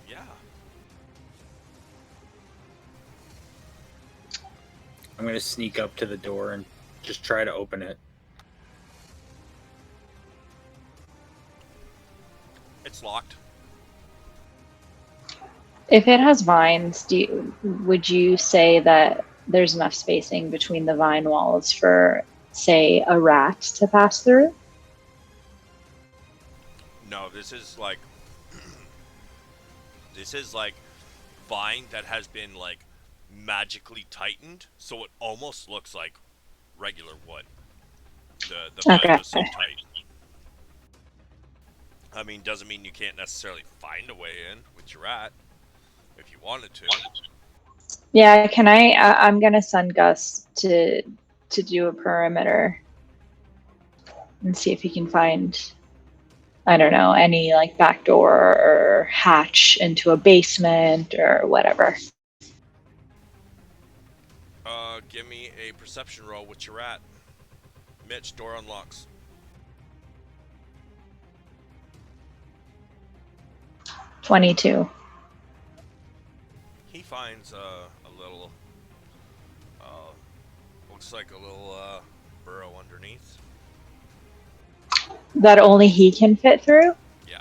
Yeah. I'm going to sneak up to the door and just try to open it. It's locked. If it has vines, would you say that there's enough spacing between the vine walls for, say, a rat to pass through? No, this is like this is like vine that has been like magically tightened, so it almost looks like regular wood. The vines Okay. are so tight. I mean, doesn't mean you can't necessarily find a way in with your rat if you wanted to. Yeah, can I'm gonna send Gus to do a perimeter and see if he can find, I don't know, any like back door or hatch into a basement or whatever. Give me a perception roll with your rat. Mitch, door unlocks. 22. He finds a little, looks like a little burrow underneath. That only he can fit through? Yeah.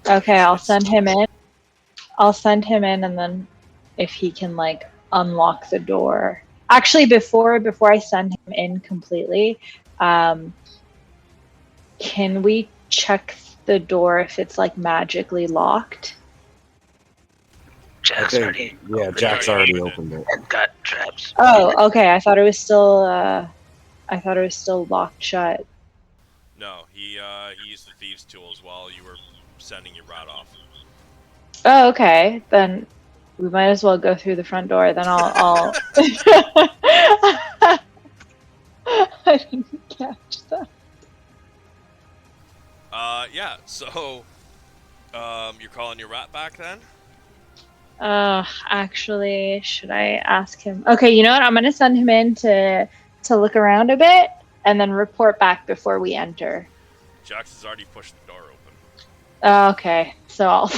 Okay, I'll It's send him small. in. I'll send him in, and then if he can like unlock the door. Actually, before I send him in completely, can we check the door if it's like magically locked? I Jack's think, already yeah, opened Jack's it already opened opened it. and got traps. Oh, okay. I thought it was still. I thought it was still locked shut. No, he used the thieves' tools while you were sending your rat off. Oh, okay. Then we might as well go through the front door. Then I'll. I didn't catch that. Yeah. So, you're calling your rat back then? Actually, should I ask him? Okay, you know what? I'm gonna send him in to look around a bit and then report back before we enter. Jax has already pushed the door open. Okay, so I'll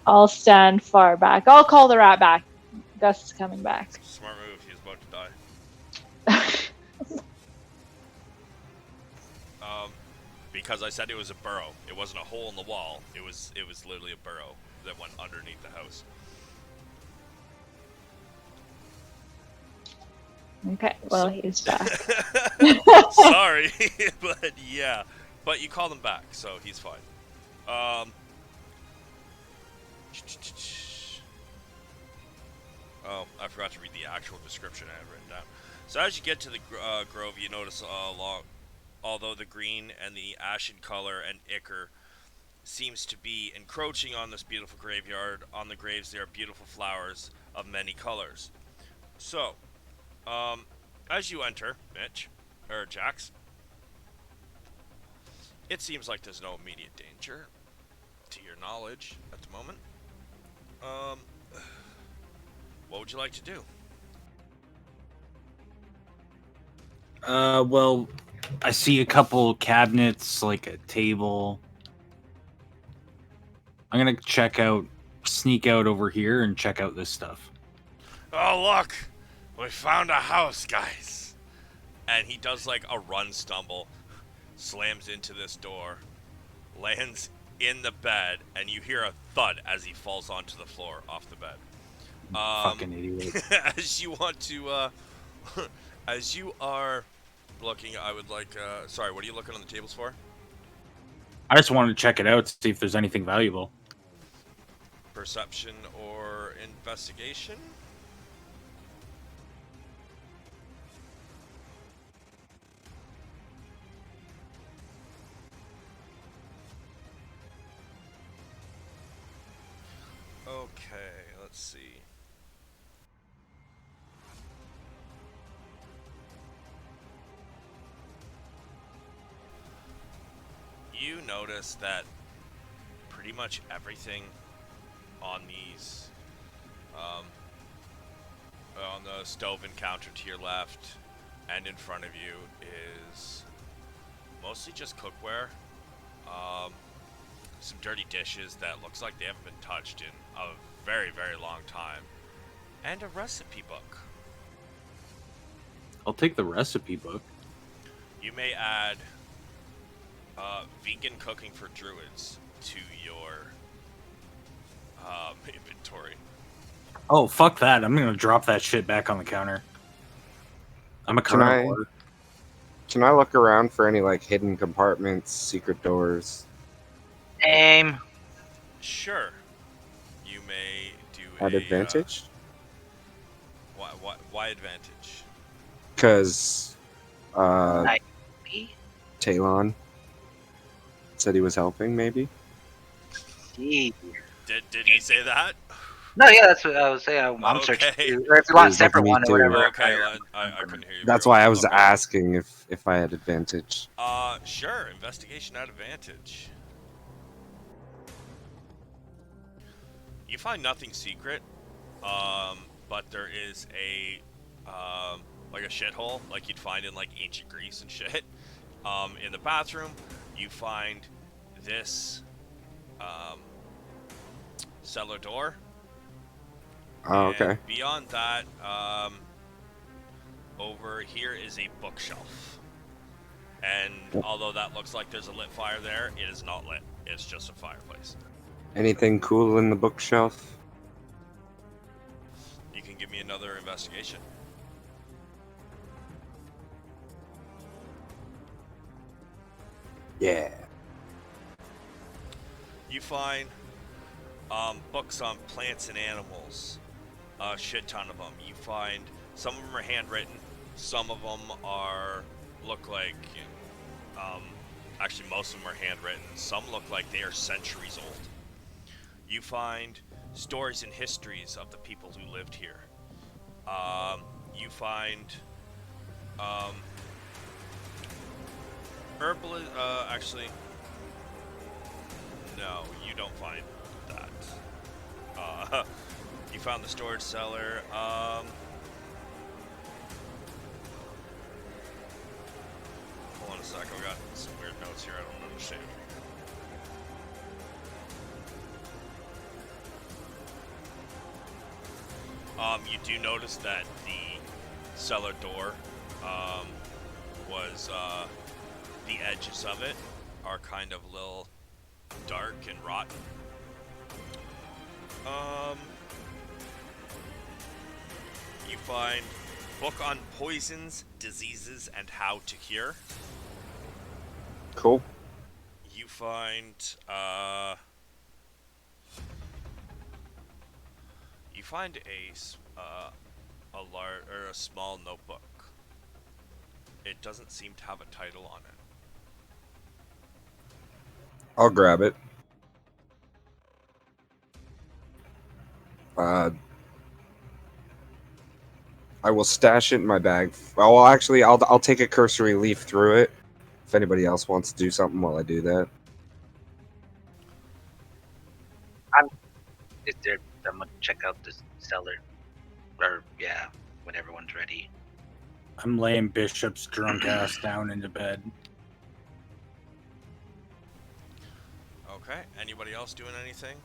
I'll stand far back. I'll call the rat back. Gus is coming back. Smart move. He was about to die. Because I said it was a burrow. It wasn't a hole in the wall. It was literally a burrow that went underneath the house. Okay, well, he's back. Sorry, but yeah. But you called him back, so he's fine. Oh, I forgot to read the actual description I have written down. So as you get to the grove, you notice although the green and the ashen color and ichor seems to be encroaching on this beautiful graveyard, on the graves there are beautiful flowers of many colors. So, as you enter, Mitch, or Jax, it seems like there's no immediate danger, to your knowledge, at the moment. What would you like to do? Well, I see a couple cabinets, like a table. I'm gonna sneak out over here and check out this stuff. Oh, look! We found a house, guys! And he does like a run stumble, slams into this door, lands in the bed, and you hear a thud as he falls onto the floor off the bed. Fucking idiot. As you want to, as you are looking, I would like, sorry, what are you looking on the tables for? I just wanted to check it out, see if there's anything valuable. Perception or investigation? Okay, let's see. You notice that pretty much everything on these, on the stove and counter to your left and in front of you is mostly just cookware. Some dirty dishes that looks like they haven't been touched in a very, very long time. And a recipe book. I'll take the recipe book. You may add vegan cooking for druids to your inventory. Oh, fuck that. I'm gonna drop that shit back on the counter. I'm a carnivore. Can I look around for any like hidden compartments, secret doors? Name. Sure. You may do At a advantage? why advantage? Because Me? Talon. said he was helping, maybe? Gee. Did he say that? No, yeah, that's what I was saying. I'm searching. Okay. Or if you want a He's like, separate me one or too. whatever. Okay, I couldn't hear you. That's very why I well. was Okay. asking if I had advantage. Sure. Investigation at advantage. You find nothing secret, but there is a like a shithole, like you'd find in like ancient Greece and shit. In the bathroom, you find this cellar door. Oh, And okay. beyond that, over here is a bookshelf. And although that looks like there's a lit fire there, it is not lit. It's just a fireplace. Anything cool in the bookshelf? You can give me another investigation. Yeah. You find books on plants and animals. A shit ton of them. You find some of them are handwritten. Some of them look like actually most of them are handwritten. Some look like they are centuries old. You find stories and histories of the people who lived here. You find herbal. Actually, no, you don't find that. You found the storage cellar. Hold on a sec. I've got some weird notes here. I don't understand. You do notice that the cellar door was the edges of it are kind of a little dark and rotten. You find book on poisons, diseases, and how to cure. Cool. You find a large or a small notebook. It doesn't seem to have a title on it. I'll grab it. I will stash it in my bag. Well, actually, I'll take a cursory leaf through it. If anybody else wants to do something while I do that. Is there? I'm gonna check out this cellar. Or yeah, when everyone's ready. I'm laying Bishop's drunk ass down into bed. Okay. Anybody else doing anything?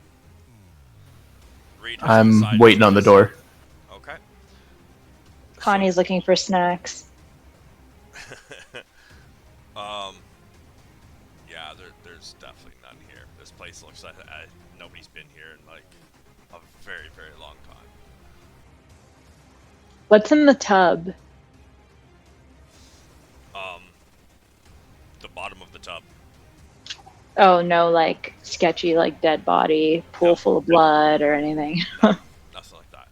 Reed has I'm decided waiting to on the use- door. Okay. Connie's looking for snacks. Yeah, there's definitely none here. This place looks like nobody's been here in like a very, very long time. What's in the tub? The bottom of the tub. Oh, no, like sketchy, like dead body, pool No. full of blood or anything. No, nothing like that.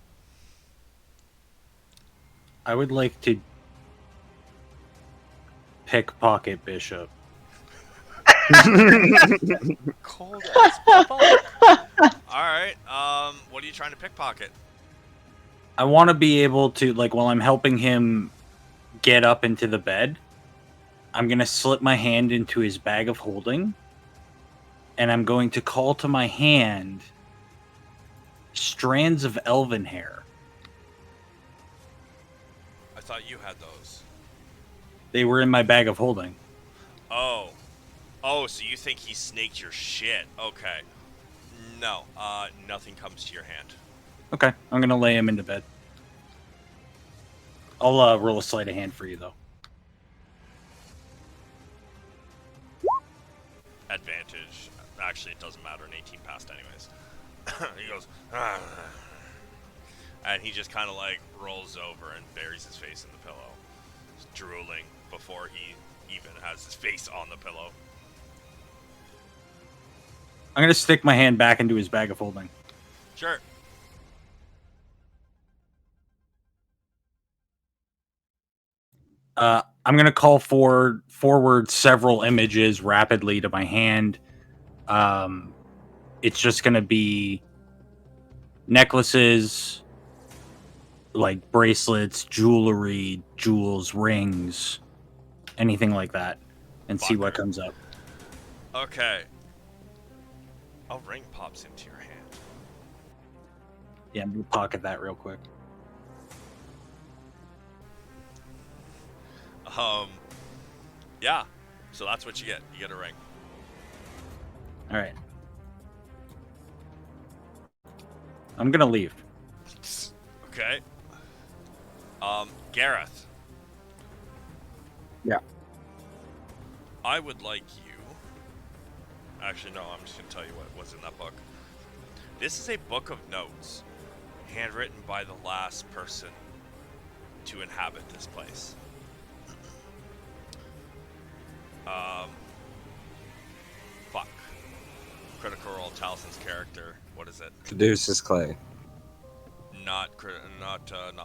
I would like to pickpocket Bishop. Cold as fuck. Alright, what are you trying to pickpocket? I want to be able to, like, while I'm helping him get up into the bed, I'm going to slip my hand into his bag of holding, and I'm going to call to my hand strands of elven hair. I thought you had those. They were in my bag of holding. Oh. Oh, so you think he snaked your shit. Okay. No, nothing comes to your hand. Okay, I'm going to lay him into bed. I'll roll a sleight of hand for you, though. Advantage. Actually, it doesn't matter. An 18 passed anyways. He goes, "Ah." And he just kind of like rolls over and buries his face in the pillow, just drooling before he even has his face on the pillow. I'm going to stick my hand back into his bag of holding. Sure. I'm gonna call forward several images rapidly to my hand. It's just gonna be necklaces, like bracelets, jewelry, jewels, rings, anything like that, and see what Fucker. comes up. Okay. A ring pops into your hand. Yeah, I'm gonna pocket that real quick. Yeah. So that's what you get. You get a ring. All right. I'm gonna leave. Okay. Gareth. Yeah. I would like you. Actually, no, I'm just gonna tell you what was in that book. This is a book of notes, handwritten by the last person to inhabit this place. Fuck. Critical Role Talison's character. What is it? Caduceus Clay. Not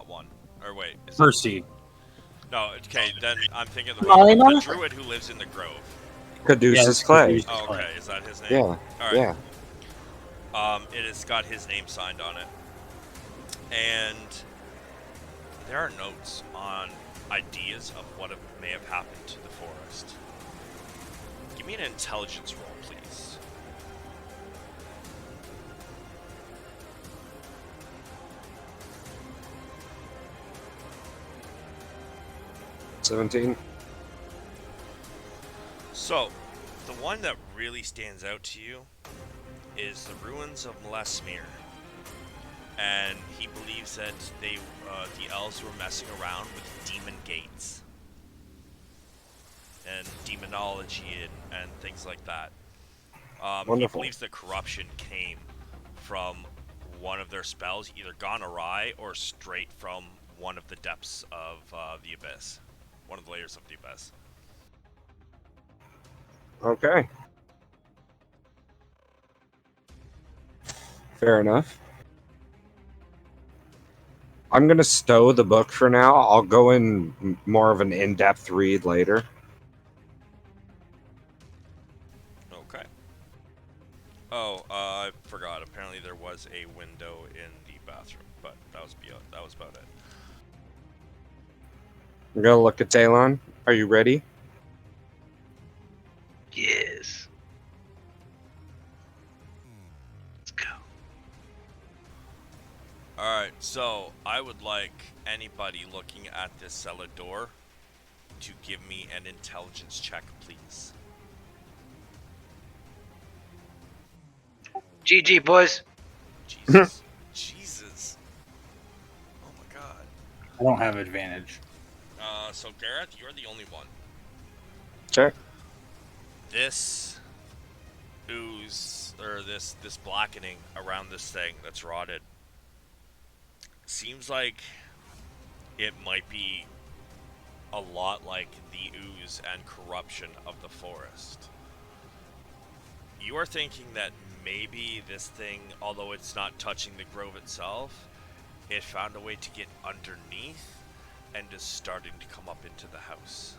one. Or wait, is it? Percy. No, okay, then I'm thinking of the Mollymauk? druid who lives in the grove. Caduceus Yeah, Clay. Caduceus. Oh, okay, is that his name? Yeah. Alright. Yeah. It has got his name signed on it. And there are notes on ideas of what may have happened to the forest. Give me an intelligence roll, please. $17. So, the one that really stands out to you is the ruins of Lesmere. And he believes that the elves were messing around with demon gates and demonology and things like that. He Wonderful. believes the corruption came from one of their spells, either gone awry or straight from one of the depths of the abyss, one of the layers of the abyss. Okay. Fair enough. I'm going to stow the book for now. I'll go in more of an in-depth read later. Okay. Oh, I forgot. Apparently there was a window in the bathroom, but that was about it. I'm going to look at Talon. Are you ready? Yes. Let's go. Alright, so I would like anybody looking at this cellar door to give me an intelligence check, please. GG, boys. Jesus. Jesus. Oh my god. I don't have advantage. So Gareth, you're the only one. Check. This ooze, or this blackening around this thing that's rotted, seems like it might be a lot like the ooze and corruption of the forest. You are thinking that maybe this thing, although it's not touching the grove itself, it found a way to get underneath and is starting to come up into the house.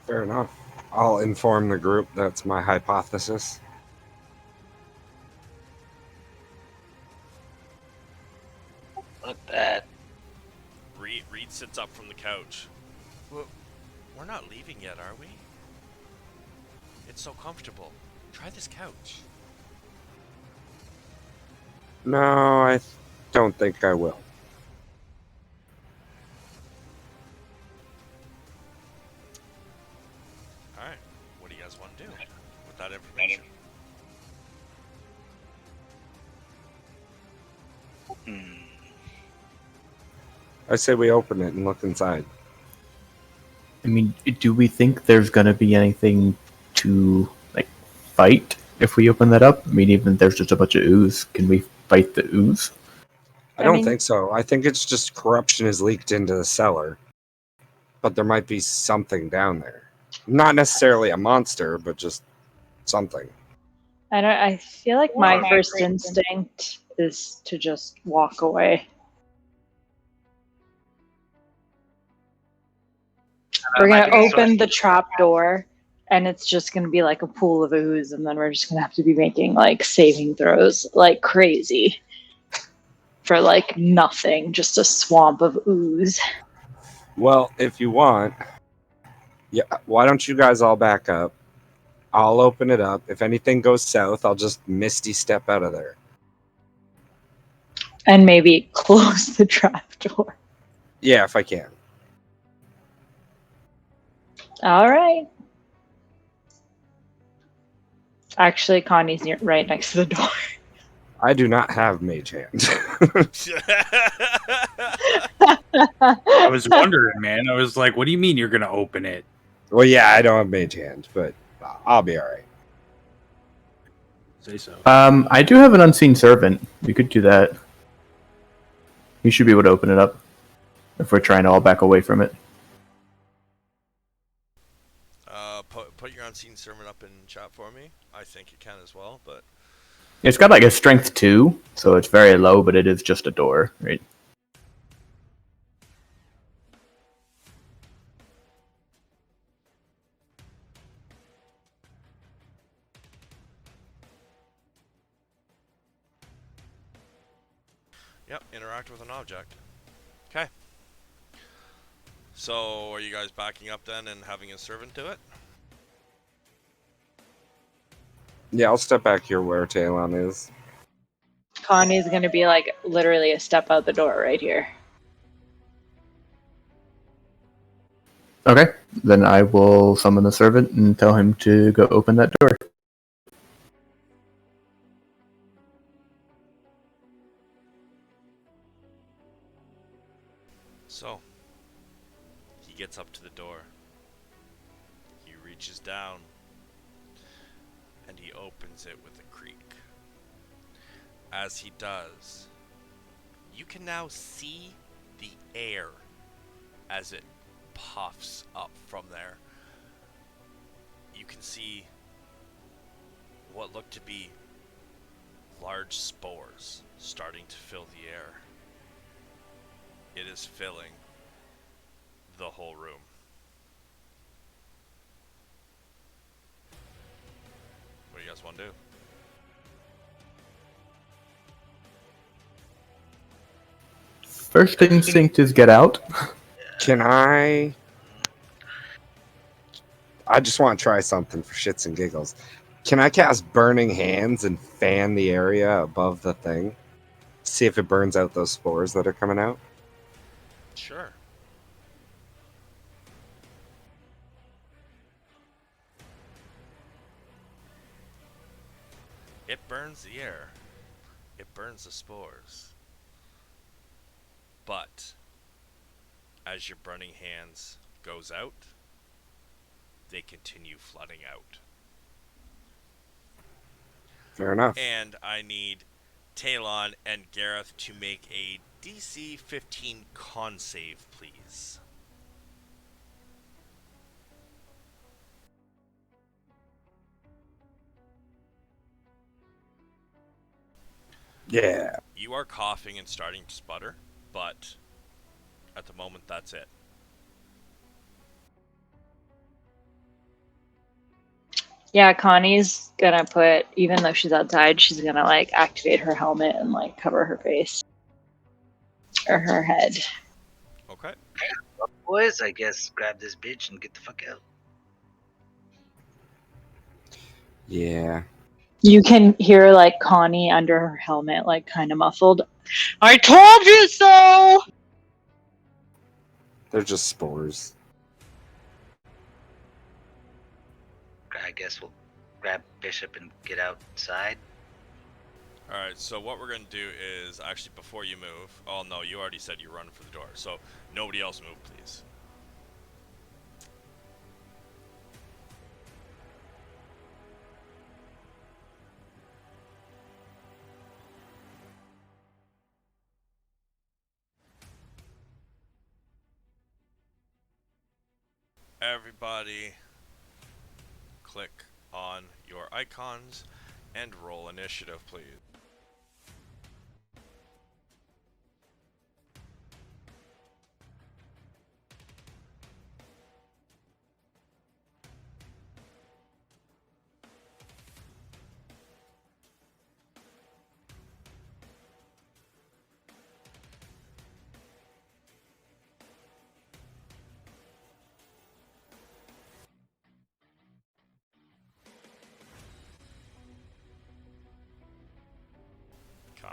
Fair enough. I'll inform the group. That's my hypothesis. Look that. Reed sits up from the couch. Well, we're not leaving yet, are we? It's so comfortable. Try this couch. No, I don't think I will. Alright, what do you guys want to do with that information? I say we open it and look inside. I mean, do we think there's gonna be anything to like fight if we open that up? I mean, even if there's just a bunch of ooze, can we fight the ooze? I don't mean- think so. I think it's just corruption is leaked into the cellar. But there might be something down there. Not necessarily a monster, but just something. I feel like my first instinct is to just walk away. We're might gonna be open the sorcery. trap door, and it's just gonna be like a pool of ooze, and then we're just gonna have to be making like saving throws like crazy for like nothing, just a swamp of ooze. Well, if you want, yeah. Why don't you guys all back up? I'll open it up. If anything goes south, I'll just misty step out of there. And maybe close the trap door. Yeah, if I can. All right. Actually, Connie's right next to the door. I do not have mage hand. I was wondering, man. I was like, what do you mean you're going to open it? Well, yeah, I don't have mage hand, but I'll be all right. Say so. I do have an unseen servant. We could do that. You should be able to open it up if we're trying to all back away from it. Put your unseen servant up in chat for me. I think you can as well, but It's got like a strength 2, so it's very low, but it is just a door, right? yep, interact with an object. Okay. So, are you guys backing up then and having a servant do it? Yeah, I'll step back here where Talon is. Connie's gonna be like literally a step out the door right here. Okay, then I will summon the servant and tell him to go open that door. So, he gets up to the door. He reaches down and he opens it with a creak. As he does, you can now see the air as it puffs up from there. You can see what look to be large spores starting to fill the air. It is filling the whole room. What do you guys want to do? First instinct is get out. Can I just want to try something for shits and giggles. Can I cast Burning Hands and fan the area above the thing? See if it burns out those spores that are coming out? Sure. It burns the air. It burns the spores. But as your burning hands goes out, they continue flooding out. Fair enough. And I need Talon and Gareth to make a DC 15 con save, please. Yeah. You are coughing and starting to sputter, but at the moment, that's it. Yeah, Connie's gonna put, even though she's outside, she's gonna like activate her helmet and like cover her face or her head. Okay. Boys, I guess grab this bitch and get the fuck out. Yeah. You can hear like Connie under her helmet, like kind of muffled. I told you so! They're just spores. I guess we'll grab Bishop and get outside. Alright, so what we're going to do is, actually, before you move... Oh, no, you already said you're running for the door, so nobody else move, please. Everybody, click on your icons and roll initiative, please.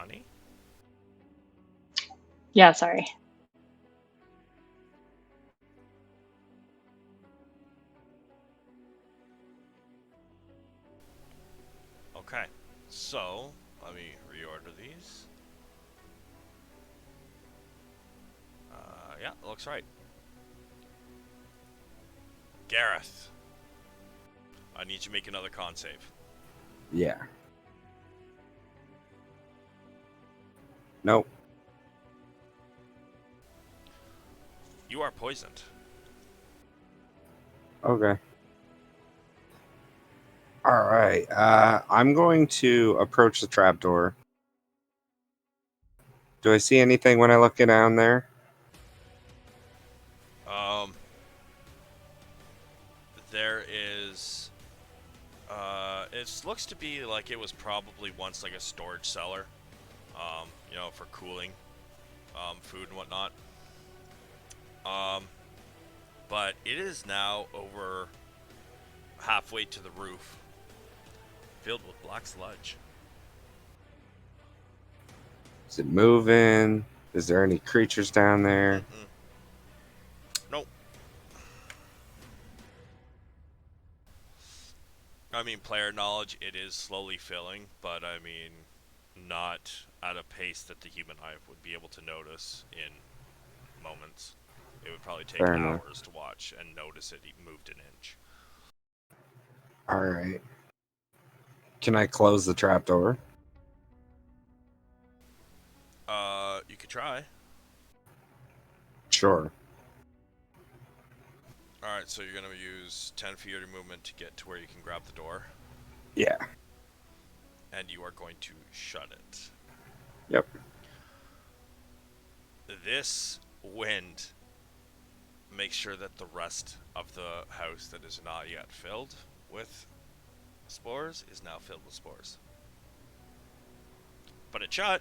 20. Yeah, sorry. Okay, so let me reorder these. Yeah, looks right. Gareth, I need you to make another con save. Yeah. Nope. You are poisoned. Okay. All right. I'm going to approach the trapdoor. Do I see anything when I look down there? There is. It looks to be like it was probably once like a storage cellar. For cooling, food and whatnot. But it is now over halfway to the roof, filled with black sludge. Is it moving? Is there any creatures down there? Nope. I mean, player knowledge, it is slowly filling, but I mean, not at a pace that the human eye would be able to notice in moments. It would probably take Fair enough. hours to watch and notice it moved an inch. All right. Can I close the trapdoor? You could try. Sure. Alright, so you're going to use 10 feet of movement to get to where you can grab the door, Yeah. and you are going to shut it. Yep. This wind makes sure that the rest of the house that is not yet filled with spores is now filled with spores. But it's shut.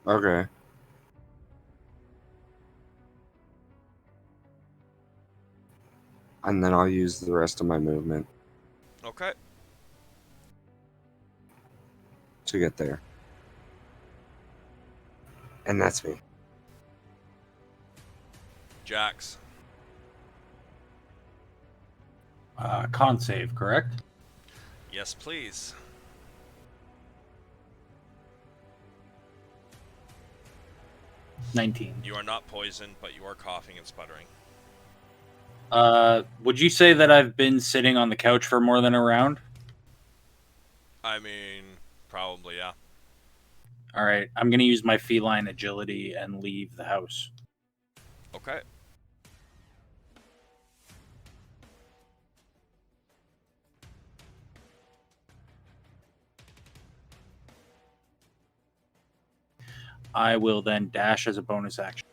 Okay. And then I'll use the rest of my movement Okay. to get there. And that's me. Jax. Con save, correct? Yes, please. $19. You are not poisoned, but you are coughing and sputtering. Would you say that I've been sitting on the couch for more than a round? I mean, probably, yeah. All right, I'm going to use my feline agility and leave the house. Okay. I will then dash as a bonus action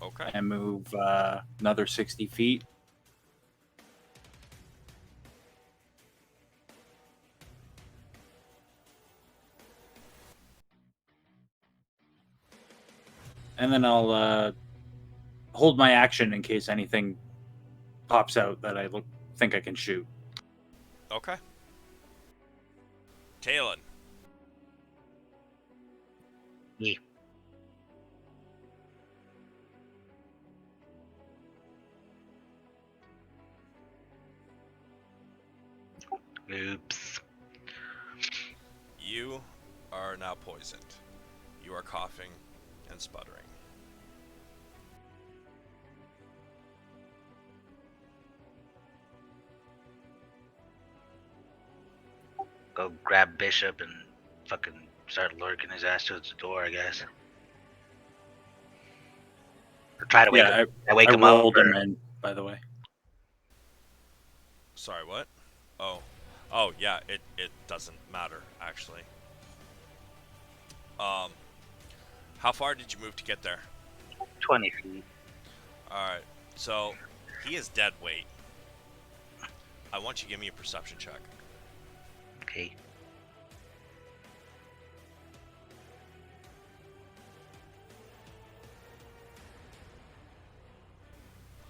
Okay. and move another 60 feet. And then I'll hold my action in case anything pops out that I think I can shoot. Okay. Talon. Yeah. Oops. You are now poisoned. You are coughing and sputtering. Go grab Bishop and fucking start lurking his ass towards the door, I guess. Or try to wake him. I wake I him up. rolled him in, by the way. Sorry, what? Oh, yeah, it doesn't matter, actually. How far did you move to get there? 20 feet. Alright, so he is dead weight. I want you to give me a perception check. Okay.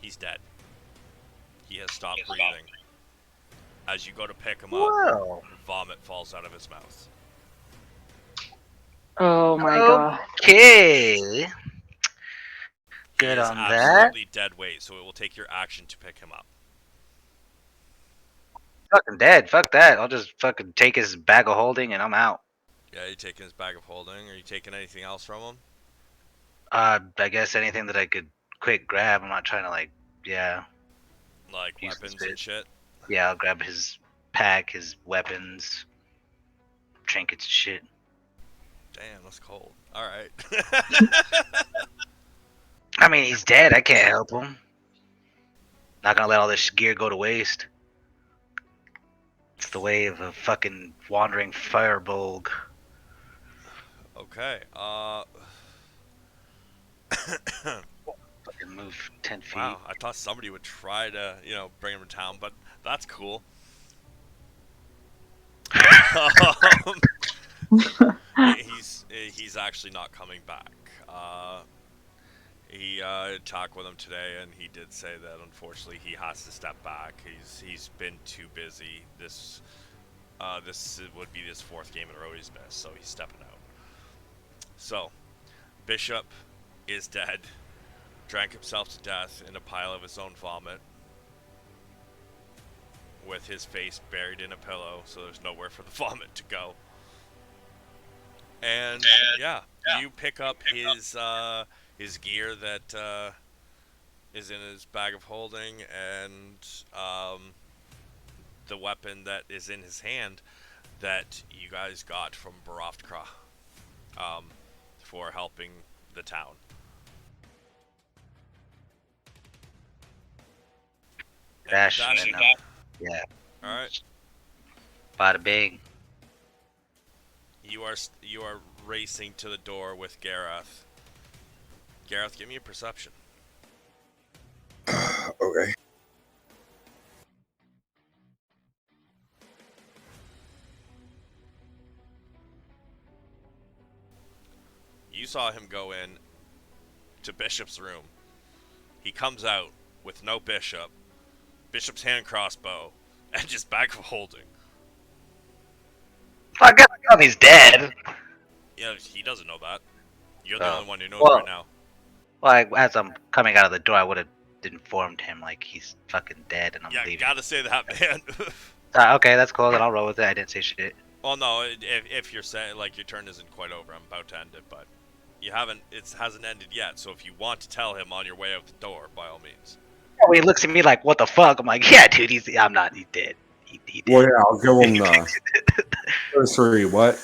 He's dead. He has stopped breathing. As you go to pick him up, Whoa. vomit falls out of his mouth. Oh my god. Okay. He Good is on that. absolutely dead weight, so it will take your action to pick him up. Fucking dead. Fuck that. I'll just fucking take his bag of holding and I'm out. Yeah, you taking his bag of holding? Are you taking anything else from him? I guess anything that I could quick grab. I'm not trying to like, yeah, Like use this weapons and bit. shit? Yeah, I'll grab his pack, his weapons, trinkets, shit. Damn, that's cold. Alright. I mean, he's dead. I can't help him. Not gonna let all this gear go to waste. It's the way of a fucking wandering firebug. Okay, Fucking move 10 feet. wow, I thought somebody would try to, bring him to town, but that's cool. He's actually not coming back. He talked with him today, and he did say that unfortunately he has to step back. He's been too busy. This would be his 4th game in a row he's missed, so he's stepping out. So, Bishop is dead. Drank himself to death in a pile of his own vomit, with his face buried in a pillow, so there's nowhere for the vomit to go. And yeah, you pick up his gear that is in his bag of holding, and the weapon that is in his hand that you guys got from Barovtkra for helping the town. Dash. Dash, Yeah. Alright. Bada big. You are racing to the door with Gareth. Gareth, give me a perception. Okay. You saw him go in to Bishop's room. He comes out with no Bishop, Bishop's hand crossbow, and just bag of holding. I got he's dead. Yeah, he doesn't know that. You're the Oh. only one who knows Well- right now. Like, as I'm coming out of the door, I would have informed him, like, he's fucking dead and I'm Yeah, leaving. gotta say that, man. Okay, that's cool. Then I'll roll with it. I didn't say shit. Well, no, if you're saying, like, your turn isn't quite over, I'm about to end it, but it hasn't ended yet, so if you want to tell him on your way out the door, by all means. He looks at me like, what the fuck? I'm like, yeah, dude, he's dead. He dead. Well, yeah, I'll give him the cursory. What?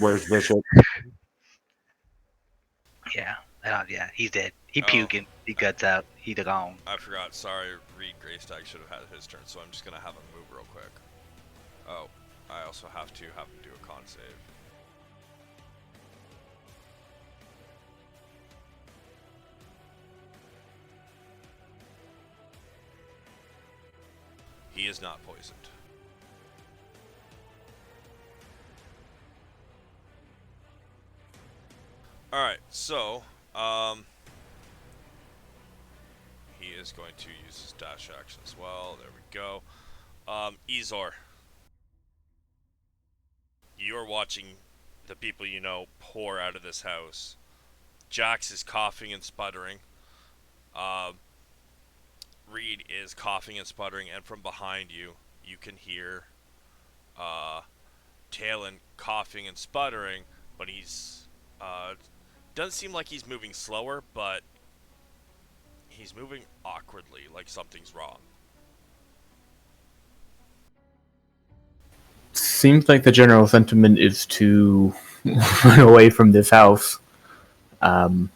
Where's Bishop? Yeah, he's dead. He Oh. puking. He guts out. He gone. I forgot, sorry, Reed Greystag should have had his turn, so I'm just gonna have him move real quick. Oh, I also have to have him do a con save. He is not poisoned. Alright, so, he is going to use his dash action as well. There we go. Ezor. You're watching the people you know pour out of this house. Jax is coughing and sputtering. Reed is coughing and sputtering, and from behind you, you can hear Talon coughing and sputtering, but he's doesn't seem like he's moving slower, but he's moving awkwardly, like something's wrong. Seems like the general sentiment is to run away from this house. I think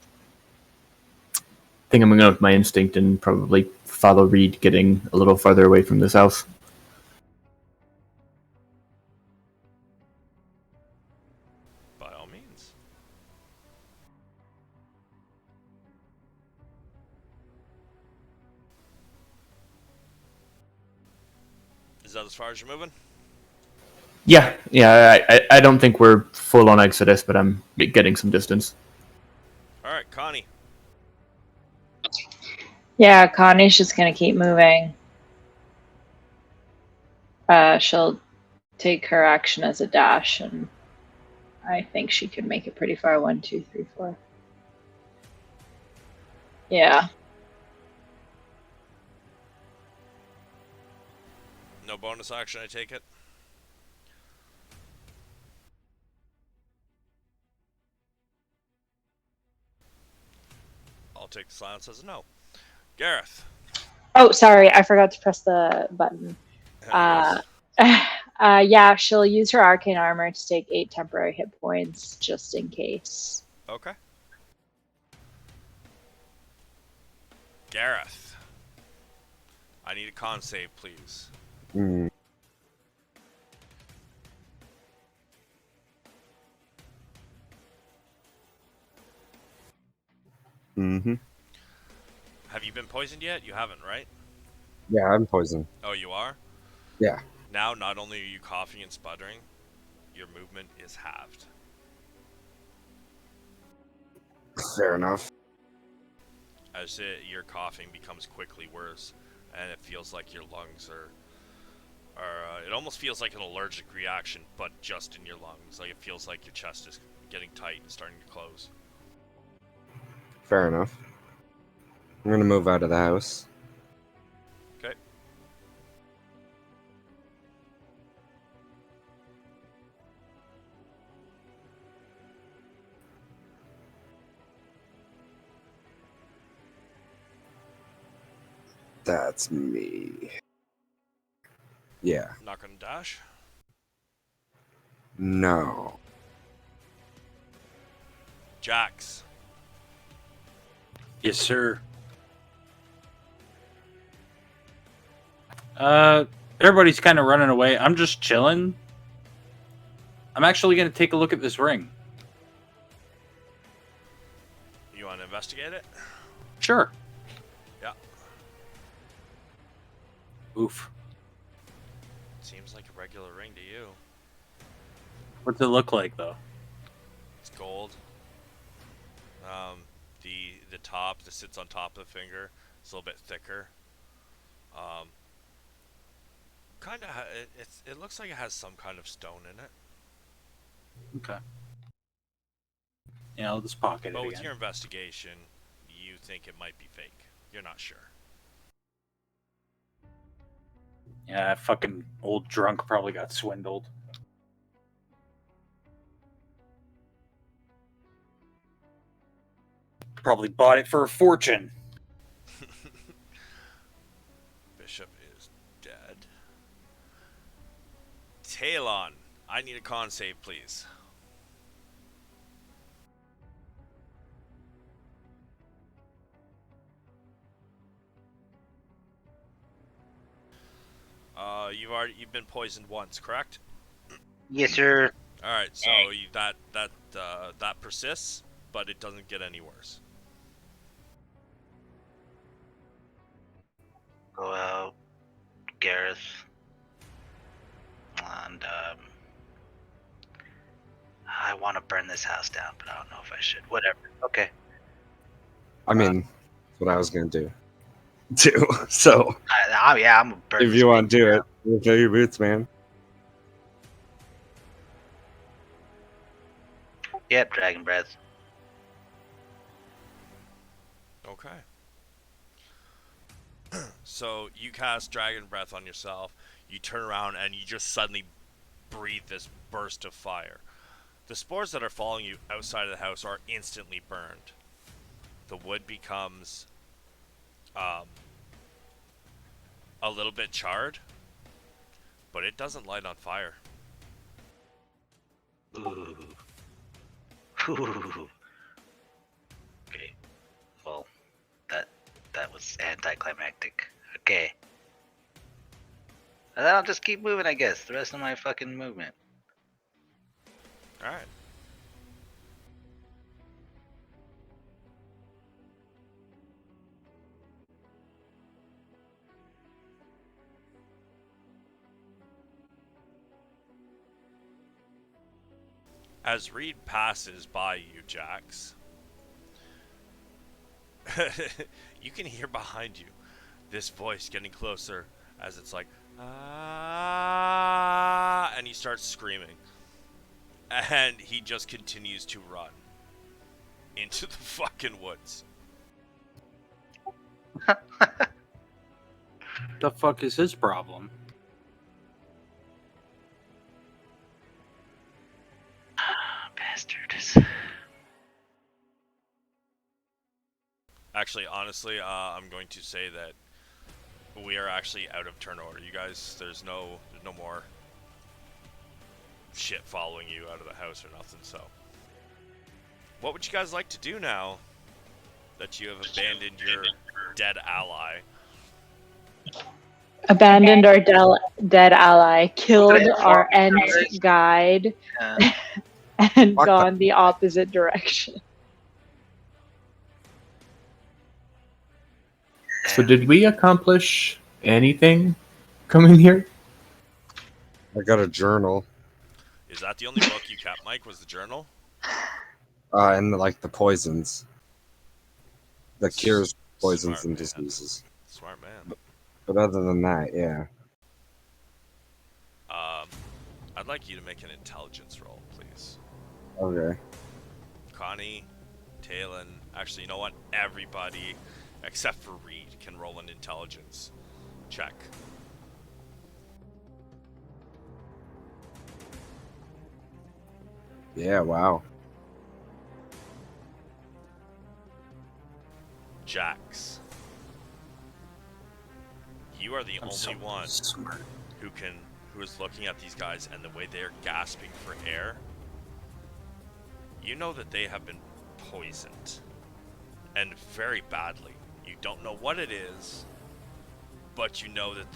I'm going to go with my instinct and probably follow Reed getting a little farther away from this house. By all means. Is that as far as you're moving? Yeah. I don't think we're full on Exodus, but I'm getting some distance. Alright, Connie. Yeah, Connie's just gonna keep moving. She'll take her action as a dash, and I think she could make it pretty far. 1, 2, 3, 4. Yeah. No bonus action, I take it? I'll take the silence as a no. Gareth. Oh, sorry, I forgot to press the button. Yeah, she'll use her arcane armor to take 8 temporary hit points just in case. Okay. Gareth. I need a con save, please. Mm. Mm-hmm. Have you been poisoned yet? You haven't, right? Yeah, I'm poisoned. Oh, you are? Yeah. Now, not only are you coughing and sputtering, your movement is halved. Fair enough. As your coughing becomes quickly worse, and it feels like your lungs are it almost feels like an allergic reaction, but just in your lungs. Like it feels like your chest is getting tight and starting to close. Fair enough. I'm gonna move out of the house. Okay. That's me. Yeah. Not gonna dash. No. Jax. Yes, sir. Everybody's kind of running away. I'm just chilling. I'm actually going to take a look at this ring. You want to investigate it? Sure. Yeah. Oof. Seems like a regular ring to you. What's it look like, though? It's gold. The top that sits on top of the finger is a little bit thicker. Kind of. It looks like it has some kind of stone in it. Okay. Yeah, I'll just pocket But it with again. your investigation, you think it might be fake. You're not sure. Yeah, that fucking old drunk probably got swindled. Probably bought it for a fortune. Bishop is dead. Talon, I need a con save, please. You've been poisoned once, correct? Yes, sir. All right, so that persists, but it doesn't get any worse. Go out, Gareth. And, I want to burn this house down, but I don't know if I should. Whatever. Okay. I mean, that's what I was gonna do. Too. So Yeah, I'm gonna burn if this you want to thing do down. it, we'll fill your boots, man. Yep, dragon breath. Okay. So you cast Dragon Breath on yourself. You turn around and you just suddenly breathe this burst of fire. The spores that are following you outside of the house are instantly burned. The wood becomes a little bit charred, but it doesn't light on fire. Ooh. Ooh. Okay. Well, that was anticlimactic. Okay. And then I'll just keep moving, I guess. The rest of my fucking movement. Alright. As Reed passes by you, Jax, you can hear behind you this voice getting closer as it's like, And he starts screaming. And he just continues to run into the fucking woods. The fuck is his problem? Bastards. Actually, honestly, I'm going to say that we are actually out of turn order. You guys, there's no more shit following you out of the house or nothing, so. What would you guys like to do now that you have abandoned your dead ally? Abandoned our dead ally, killed Did I our inform Ent you guys? guide, Yeah. and Fuck gone the opposite direction. So did we accomplish anything coming here? I got a journal. Is that the only book you kept, Mike, was the journal? And like the poisons. That cures poisons Smart and man. diseases. Smart man. But other than that, yeah. I'd like you to make an intelligence roll, please. Okay. Connie, Talon, actually, you know what? Everybody, except for Reed, can roll an intelligence check. Yeah, wow. Jax, you are the I'm only so one smart. who is looking at these guys, and the way they are gasping for air, you know that they have been poisoned, and very badly. You don't know what it is, but you know that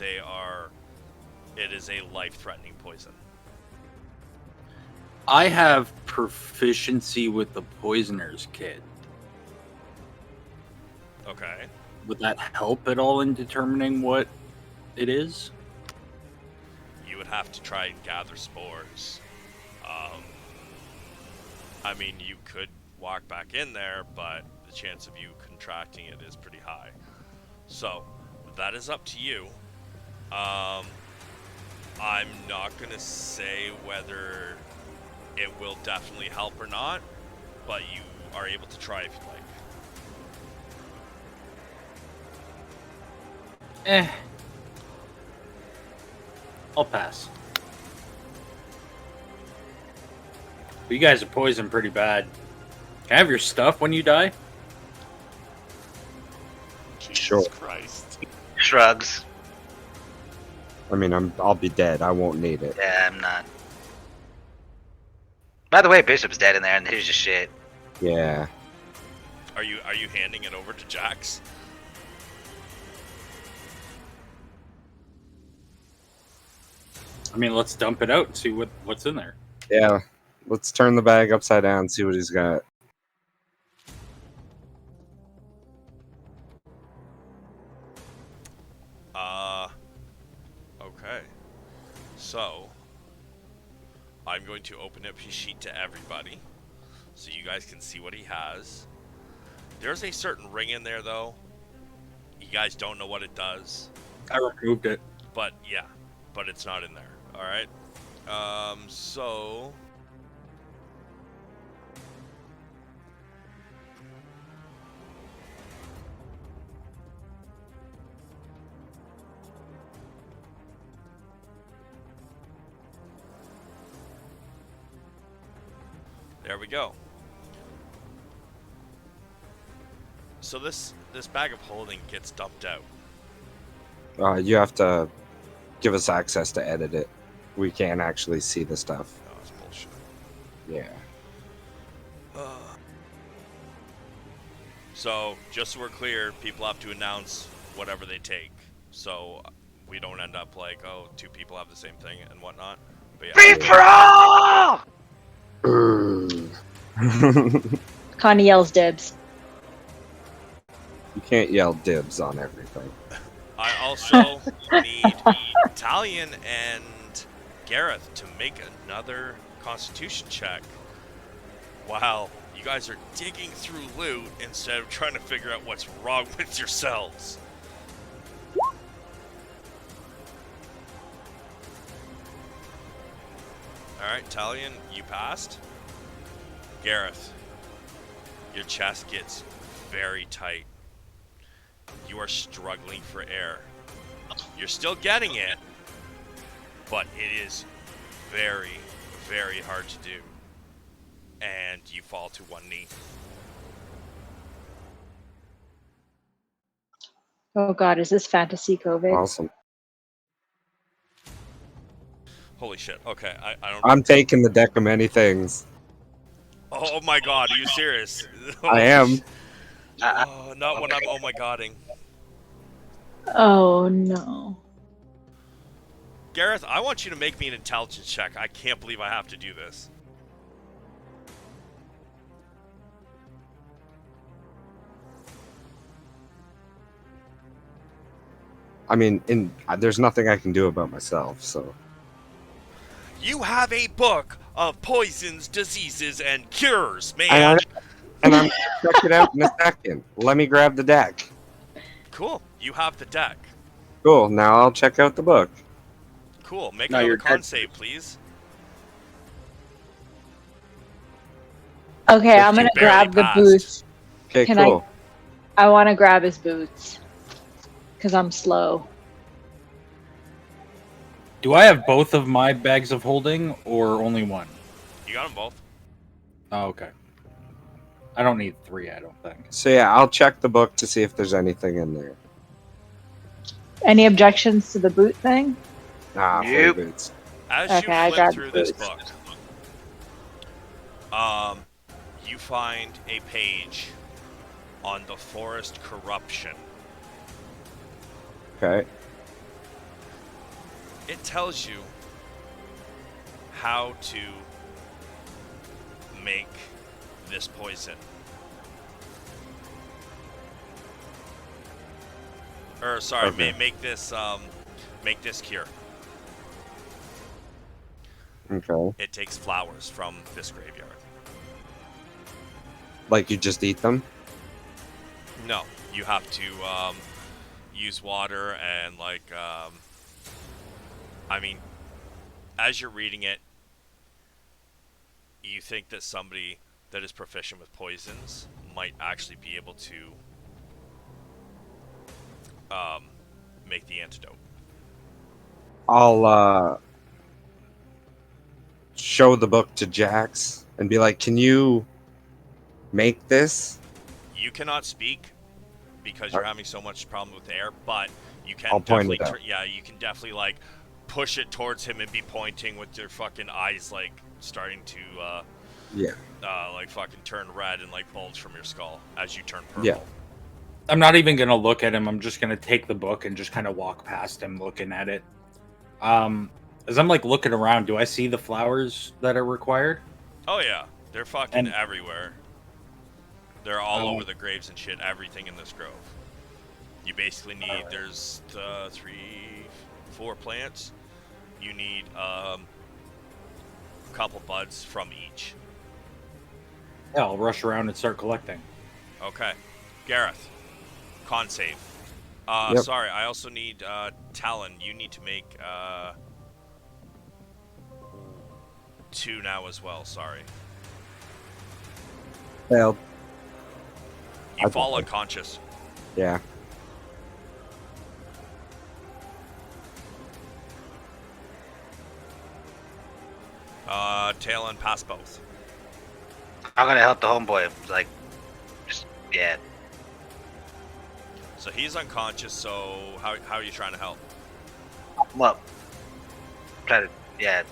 it is a life-threatening poison. I have proficiency with the poisoner's kit. Okay. Would that help at all in determining what it is? You would have to try and gather spores. I mean, you could walk back in there, but the chance of you contracting it is pretty high. So, that is up to you. I'm not going to say whether it will definitely help or not, but you are able to try if you like. I'll pass. But you guys are poisoned pretty bad. Can I have your stuff when you die? Jesus Sure. Christ. Shrugs. I mean, I'll be dead. I won't need it. Yeah, I'm not. By the way, Bishop's dead in there, and here's just shit. Yeah. Are you handing it over to Jax? I mean, let's dump it out and see what's in there. Yeah. Let's turn the bag upside down and see what he's got. Okay. So, I'm going to open up his sheet to everybody, so you guys can see what he has. There's a certain ring in there, though. You guys don't know what it does, I removed it. but yeah, but it's not in there. All right. So there we go. So this bag of holding gets dumped out. You have to give us access to edit it. We can't actually see the stuff. Oh, it's bullshit. Yeah. So, just so we're clear, people have to announce whatever they take. So, we don't end up like, oh, two people have the same thing and whatnot. But yeah. Free for all! You Connie yells dibs. can't yell dibs on everything. I also need Italian and Gareth to make another constitution check while you guys are digging through loot instead of trying to figure out what's wrong with yourselves. Alright, Talion, you passed. Gareth, your chest gets very tight. You are struggling for air. You're still getting it, but it is very, very hard to do. And you fall to one knee. Oh God, is this fantasy COVID? Awesome. Holy shit. Okay, I don't... I'm taking the deck of many things. Oh my god, are you serious? I am. Oh, not when I'm oh my godding. Oh no. Gareth, I want you to make me an intelligence check. I can't believe I have to do this. I mean, there's nothing I can do about myself, so. You have a book of poisons, diseases, and cures, man. And I'm gonna check it out in a second. Let me grab the deck. Cool. You have the deck. Cool. Now I'll check out the book. Cool. Make No, another you're con dead. save, please. Okay, I'm gonna You barely grab the passed. boots. Okay, Can cool. I want to grab his boots because I'm slow. Do I have both of my bags of holding or only one? You got them both. Oh, okay. I don't need 3, I don't think. So yeah, I'll check the book to see if there's anything in there. Any objections to the boot thing? Nah, Nope. boots. As Okay, I you flip grabbed through the this boots. book, you find a page on the forest corruption. Okay. It tells you how to make this poison. Or sorry, Okay. make this cure. Okay. It takes flowers from this graveyard. Like you just eat them? No, you have to use water and I mean, as you're reading it, you think that somebody that is proficient with poisons might actually be able to make the antidote. I'll show the book to Jax and be like, "Can you make this?" You cannot speak because you're having so much problem with air, but you can I'll point definitely, it out. yeah, you can definitely like push it towards him and be pointing with your fucking eyes like starting to Yeah. like fucking turn red and like bulge from your skull as you turn purple. Yeah. I'm not even gonna look at him. I'm just gonna take the book and just kind of walk past him, looking at it. As I'm like looking around, do I see the flowers that are required? Oh yeah, they're fucking And- everywhere. They're all Oh. over the graves and shit. Everything in this grove. You basically need. Alright. There's 4 plants. You need a couple buds from each. Yeah, I'll rush around and start collecting. Okay, Gareth, con save. Yep. Sorry, I also need Talon. You need to make 2 now as well. Sorry, Failed. you I fall thought- unconscious. Yeah. Talon, pass both. I'm gonna help the homeboy. Like, just yeah. So he's unconscious. So how are you trying to help? Well, try to yeah.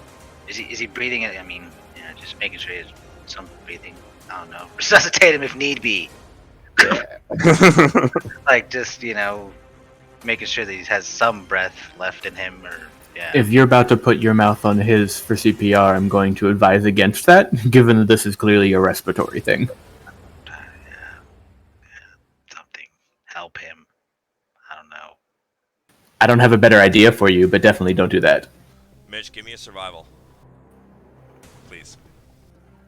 Is he breathing? I mean, yeah, just making sure he has some breathing. I don't know. Resuscitate him if need be. Like just making sure that he has some breath left in him, or yeah. If you're about to put your mouth on his for CPR, I'm going to advise against that, given that this is clearly a respiratory thing. Something help him. I don't know. I don't have a better idea for you, but definitely don't do that. Mitch, give me a survival, please.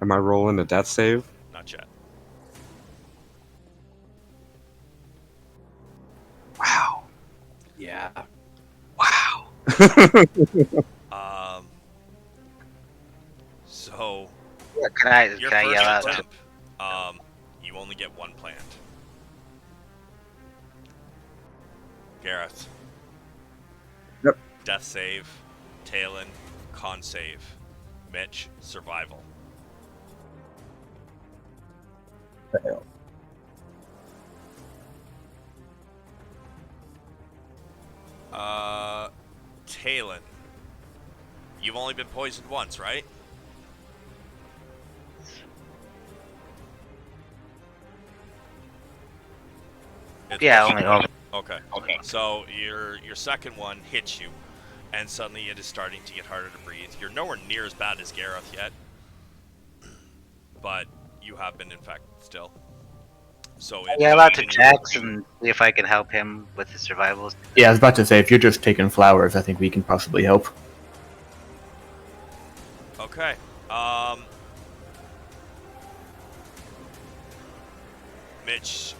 Am I rolling a death save? Not yet. Wow. Yeah. Wow. So Yeah, can I your can I first yell out? attempt, you only get one plant. Gareth. Yep. Death save. Talon. Con save. Mitch. Survival. Fail. Talon. You've only been poisoned once, right? It's Yeah, only only. Okay. So your second one hits you, and suddenly it is starting to get harder to breathe. You're nowhere near as bad as Gareth yet, but you have been infected still. So it's Yell out to eating- Jax and see if I can help him with his survivals. Yeah, I was about to say, if you're just taking flowers, I think we can possibly help. Okay. Mitch,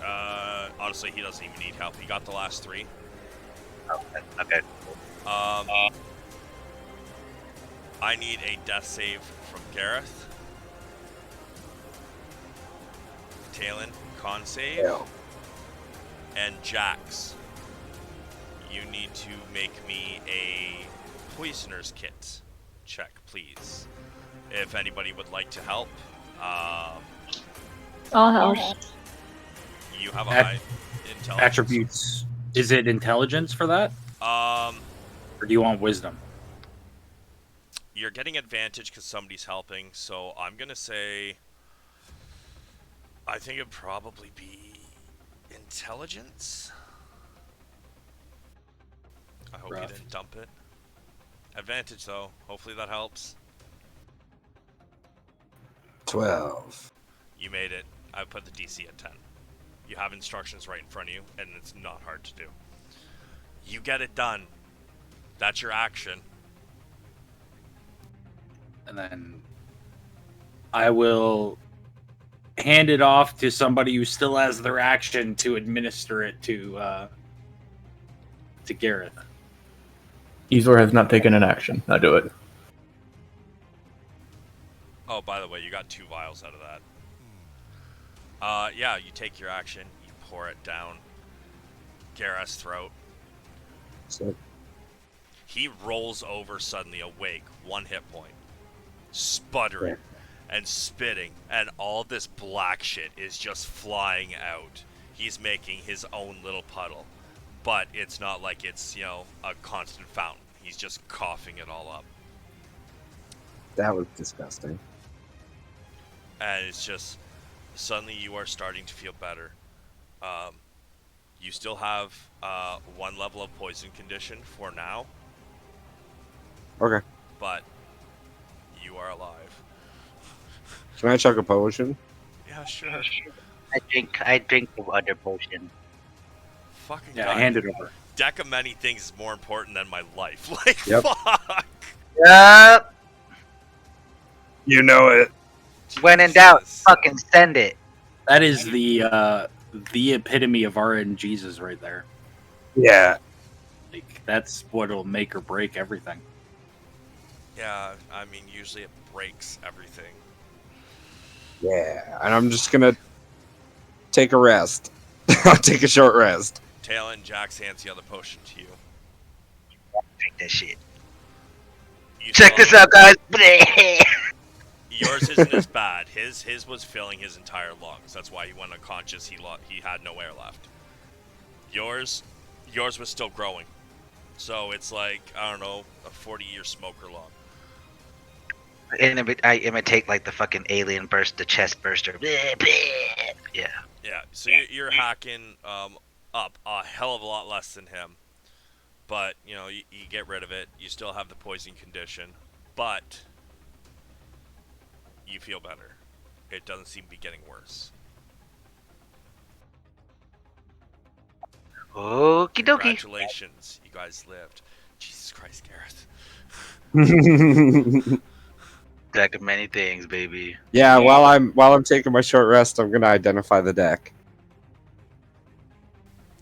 honestly, he doesn't even need help. He got the last 3. Okay. I need a death save from Gareth. Talon, con save. Fail. And Jax, you need to make me a poisoner's kit check, please. If anybody would like to help, I'll help. you have a At- high intelligence. Attributes. Is it intelligence for that? Or do you want wisdom? You're getting advantage because somebody's helping, so I'm gonna say, I think it'd probably be intelligence. I hope you Rough. didn't dump it. Advantage though, hopefully that helps. 12. You made it. I put the DC at 10. You have instructions right in front of you, and it's not hard to do. You get it done. That's your action. And then I will hand it off to somebody who still has their action to administer it to Gareth. Ezor has not taken an action. I do it. Oh, by the way, you got 2 vials out of that. Yeah, you take your action, you pour it down Gareth's throat. So, He rolls over suddenly awake, 1 hit point, sputtering and spitting, and all this black shit is just flying out. He's making his own little puddle, but it's not like it's, a constant fountain. He's just coughing it all up. that was disgusting. And it's just, suddenly you are starting to feel better. You still have 1 level of poison condition for now, Okay. but you are alive. Can I chuck a potion? Yeah, sure. I drink the other potion. Fucking Yeah, God. hand it over. Deck of many things is more important than my life. Like, Yep. fuck. Yup. You know it. When in doubt, Jesus. fucking send it. That is the epitome of RNGesus right there. Yeah. Like that's what'll make or break everything. Yeah, I mean, usually it breaks everything. Yeah. And I'm just going to take a rest. I'll take a short rest. Talon, Jax hands the other potion to you. Drink that shit. You Check still- this out, guys. Yours isn't as bad. His was filling his entire lungs. That's why he went unconscious. He had no air left. Yours was still growing. So it's like, I don't know, a 40-year smoker lung. And I imitate like the fucking alien burst, the chest burster. Yeah. Yeah, so you're hacking up a hell of a lot less than him. But, you get rid of it. You still have the poison condition. But you feel better. It doesn't seem to be getting worse. Okie dokie. Congratulations, you guys lived. Jesus Christ, Gareth. Deck of many things, baby. Yeah, while I'm taking my short rest, I'm gonna identify the deck.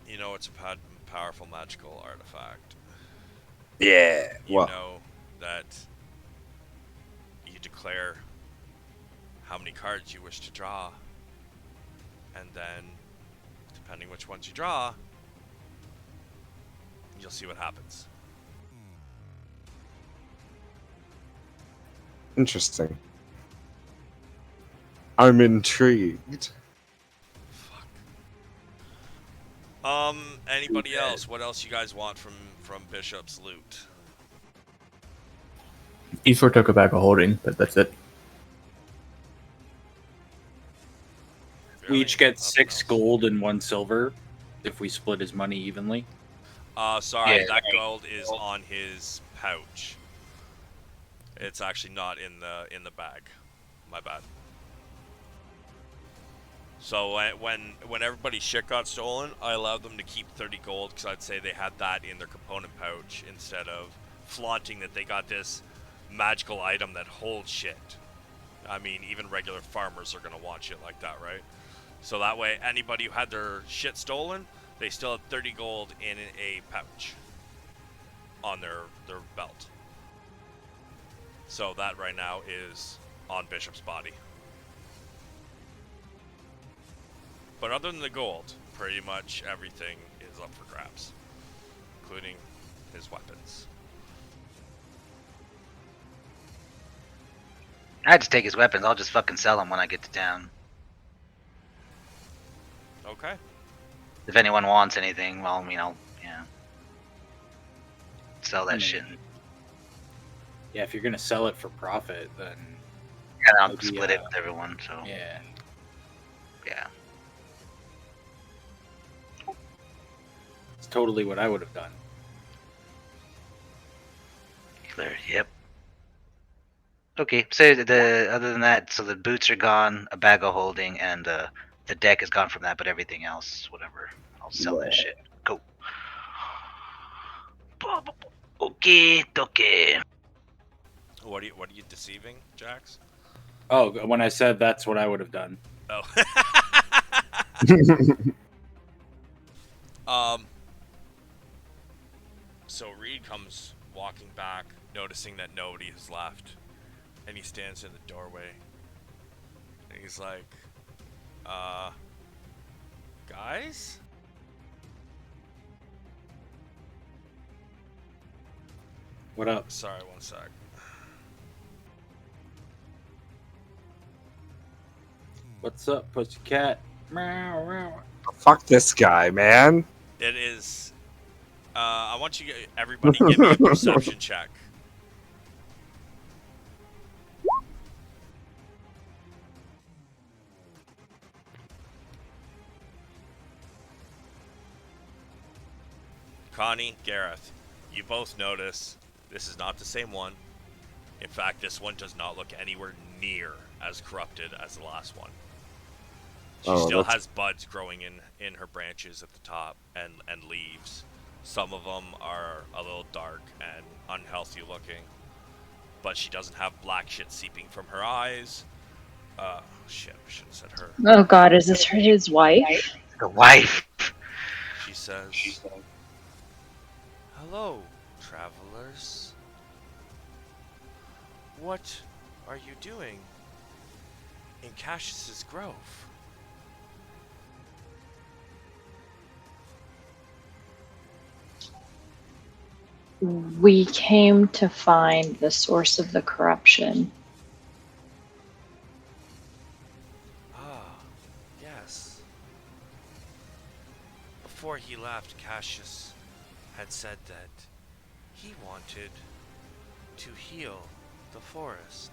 You know it's a powerful magical artifact. Yeah. You Well, know that you declare how many cards you wish to draw. And then, depending which ones you draw, you'll see what happens. Interesting. I'm intrigued. Anybody else? What else you guys want from Bishop's loot? Eastward took a bag of holding, but that's it. We each Really? get 6 gold and 1 silver if we split his money evenly. Sorry, Yeah. that gold is on his pouch. It's actually not in the bag. My bad. So when everybody's shit got stolen, I allowed them to keep 30 gold because I'd say they had that in their component pouch instead of flaunting that they got this magical item that holds shit. I mean, even regular farmers are gonna want shit like that, right? So that way, anybody who had their shit stolen, they still had 30 gold in a pouch on their belt. So that right now is on Bishop's body. But other than the gold, pretty much everything is up for grabs, including his weapons. I just take his weapons. I'll just fucking sell them when I get to town. Okay. If anyone wants anything, well, yeah. Sell that shit. Yeah, if you're gonna sell it for profit, then Yeah, I'll maybe, split it with everyone, so. yeah. Yeah. It's totally what I would have done. Clear, yep. Okay, so other than that, so the boots are gone, a bag of holding, and the deck is gone from that, but everything else, whatever. I'll sell that shit. Go. Okay. What are you deceiving, Jax? Oh, when I said that's what I would have done. Oh. So Reed comes walking back, noticing that nobody has left, and he stands in the doorway. And he's like, guys? What up? Sorry, one sec. What's up, pussycat? Meow, meow. Fuck this guy, man. It is, I want you, everybody give me a perception check. Connie, Gareth, you both notice this is not the same one. In fact, this one does not look anywhere near as corrupted as the last one. She still has buds growing in her branches at the top and leaves. Some of them are a little dark and unhealthy looking. But she doesn't have black shit seeping from her eyes. Shit, I should have said her. Oh God, is this his wife? The wife. She says, "Hello, travelers. What are you doing in Cassius's Grove?" We came to find the source of the corruption. Ah, yes. Before he left, Cassius had said that he wanted to heal the forest.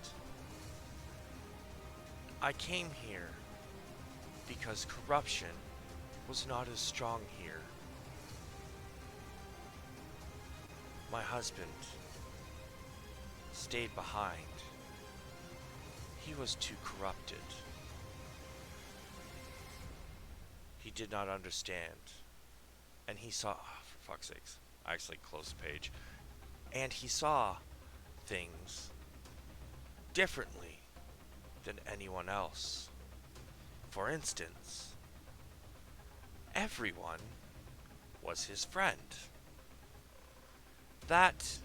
I came here because corruption was not as strong here. My husband stayed behind. He was too corrupted. He did not understand. And he saw, for fuck's sakes, I actually closed the page. And he saw things differently than anyone else. For instance, everyone was his friend. That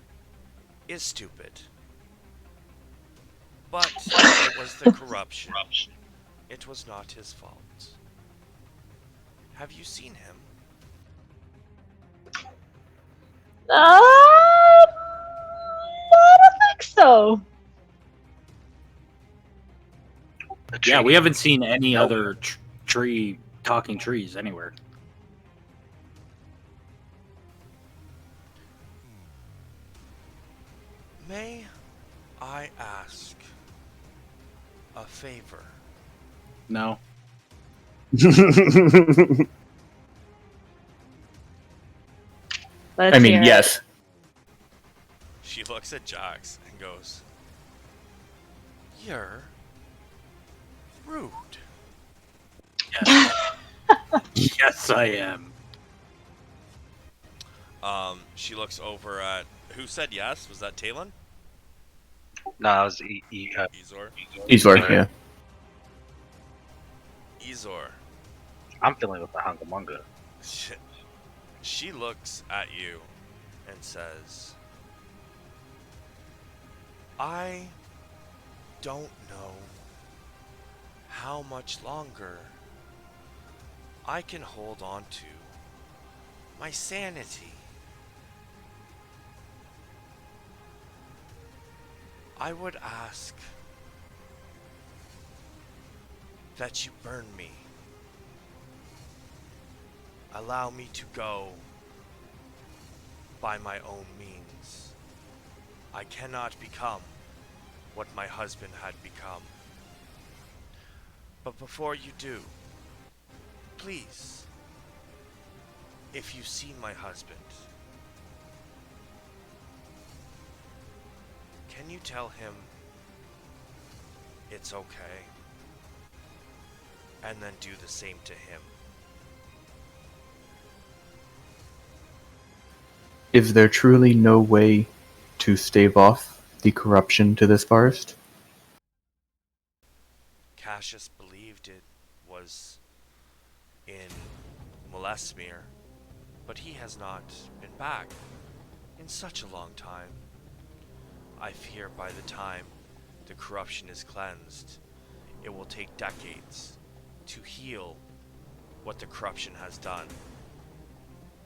is stupid. But it was the corruption. It was not his fault. Have you seen him? I don't think so. Yeah, we haven't seen any other talking trees anywhere. May I ask a favor? No. Let's I mean, hear it. yes. She looks at Jax and goes, "You're rude." Yes, I am. She looks over at who said yes? Was that Talon? No, it was Ezor. Ezor, yeah. Ezor. I'm feeling with the hungamunga. She looks at you and says, "I don't know how much longer I can hold on to my sanity. I would ask that you burn me. Allow me to go by my own means. I cannot become what my husband had become. But before you do, please, if you see my husband, can you tell him it's okay? And then do the same to him." Is there truly no way to stave off the corruption to this forest? Cassius believed it was in Molesmere, but he has not been back in such a long time. I fear by the time the corruption is cleansed, it will take decades to heal what the corruption has done.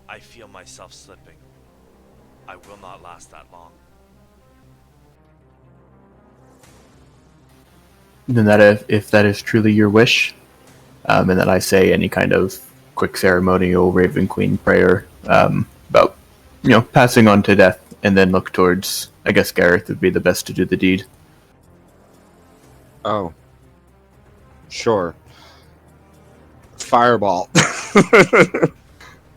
I feel myself slipping. I will not last that long. Then if that is truly your wish, and that I say any kind of quick ceremonial Raven Queen prayer about, passing on to death, and then look towards, I guess Gareth would be the best to do the deed. Oh. Sure. Fireball.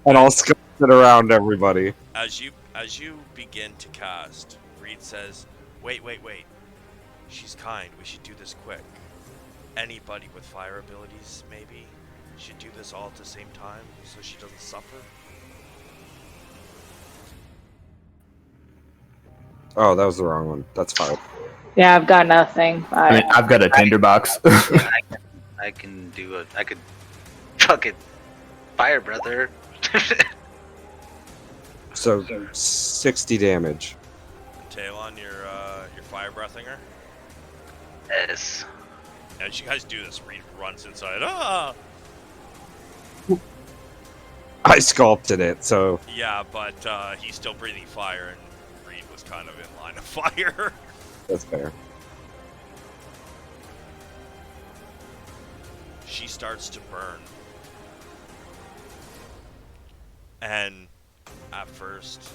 And I'll scope it around everybody. As you begin to cast, Reed says, Wait. She's kind. We should do this quick. Anybody with fire abilities, maybe, should do this all at the same time so she doesn't suffer. Oh, that was the wrong one. That's fine. Yeah, I've got nothing. I mean, I've got a tinderbox. Yeah, I can do it. I could fucking fire brother. So 60 damage. Talon, your fire breathing her. Yes. As you guys do this, Reed runs inside. Ah! I sculpted it, so Yeah, but he's still breathing fire, and Reed was kind of in line of fire. that's fair. She starts to burn. And at first,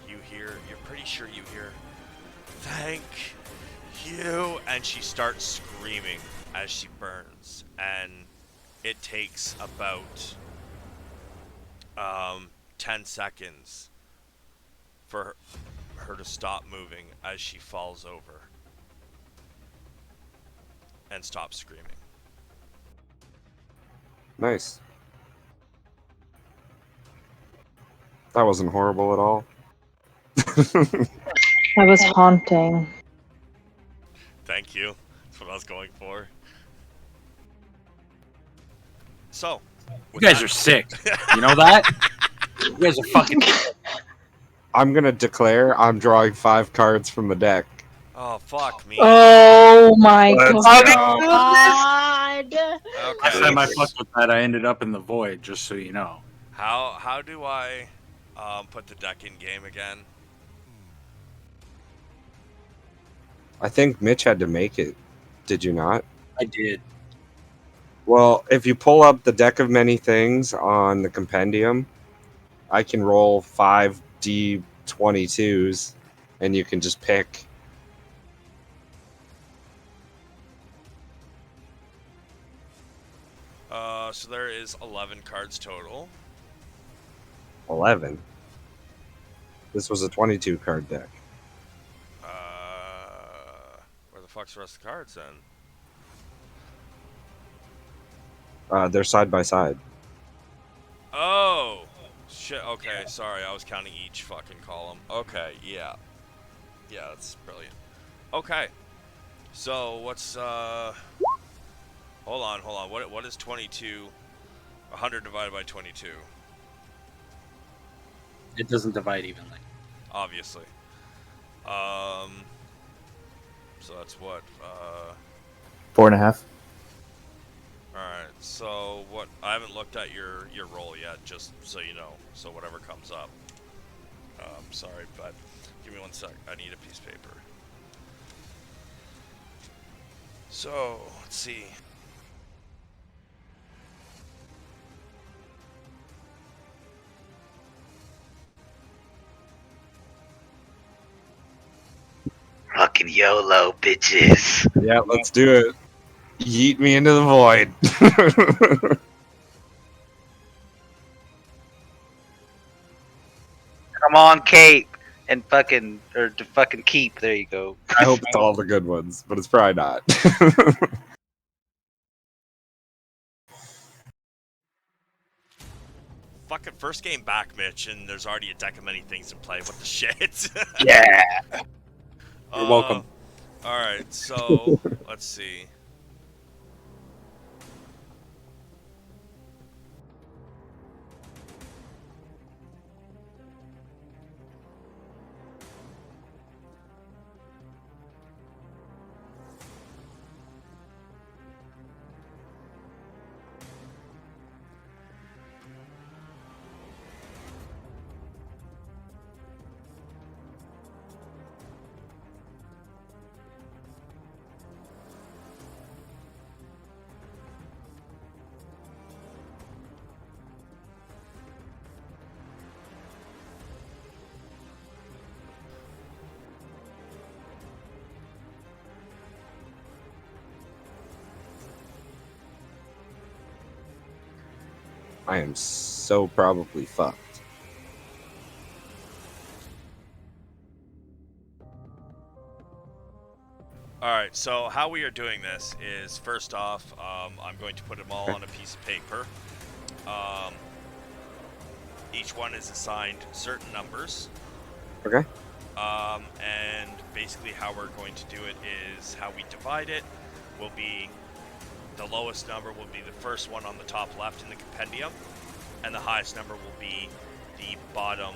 you're pretty sure you hear, "Thank you," and she starts screaming as she burns. And it takes about 10 seconds for her to stop moving as she falls over and stops screaming. Nice. That wasn't horrible at all. That was haunting. Thank you. That's what I was going for. So, You guys are sick. You know that? You guys are fucking. I'm gonna declare I'm drawing 5 cards from the deck. Oh, fuck me. Oh my Let's god! Last time I Okay. fucked with that, I ended up in the void. Just so you know. How do I put the deck in game again? I think Mitch had to make it. Did you not? I did. Well, if you pull up the deck of many things on the compendium, I can roll 5d22s and you can just pick. So there is 11 cards total. 11. This was a 22 card deck. Where the fuck's the rest of the cards then? They're side by side. Oh! Shit, okay, sorry, I was counting each fucking column. Okay, yeah. Yeah, that's brilliant. Okay. So, what's, Hold on. What is 22? 100 divided by 22. It doesn't divide evenly. Obviously. So that's what, 4.5. alright, so what, I haven't looked at your roll yet, just so you know, so whatever comes up. Sorry, but give me 1 sec, I need a piece of paper. So, let's see. Fucking YOLO, bitches. Yeah, let's do it. Yeet me into the void. Come on, Cape. And fucking, or to fucking keep. There you go. I hope it's all the good ones, but it's probably not. Fucking first game back, Mitch, and there's already a deck of many things in play. What the shit? Yeah. You're welcome. Alright, so, let's see. I am so probably fucked. Alright, so how we are doing this is, first off, I'm going to put them all on a piece of paper. Each one is assigned certain numbers. Okay. And basically how we're going to do it is, how we divide it will be, the lowest number will be the first one on the top left in the compendium, and the highest number will be the bottom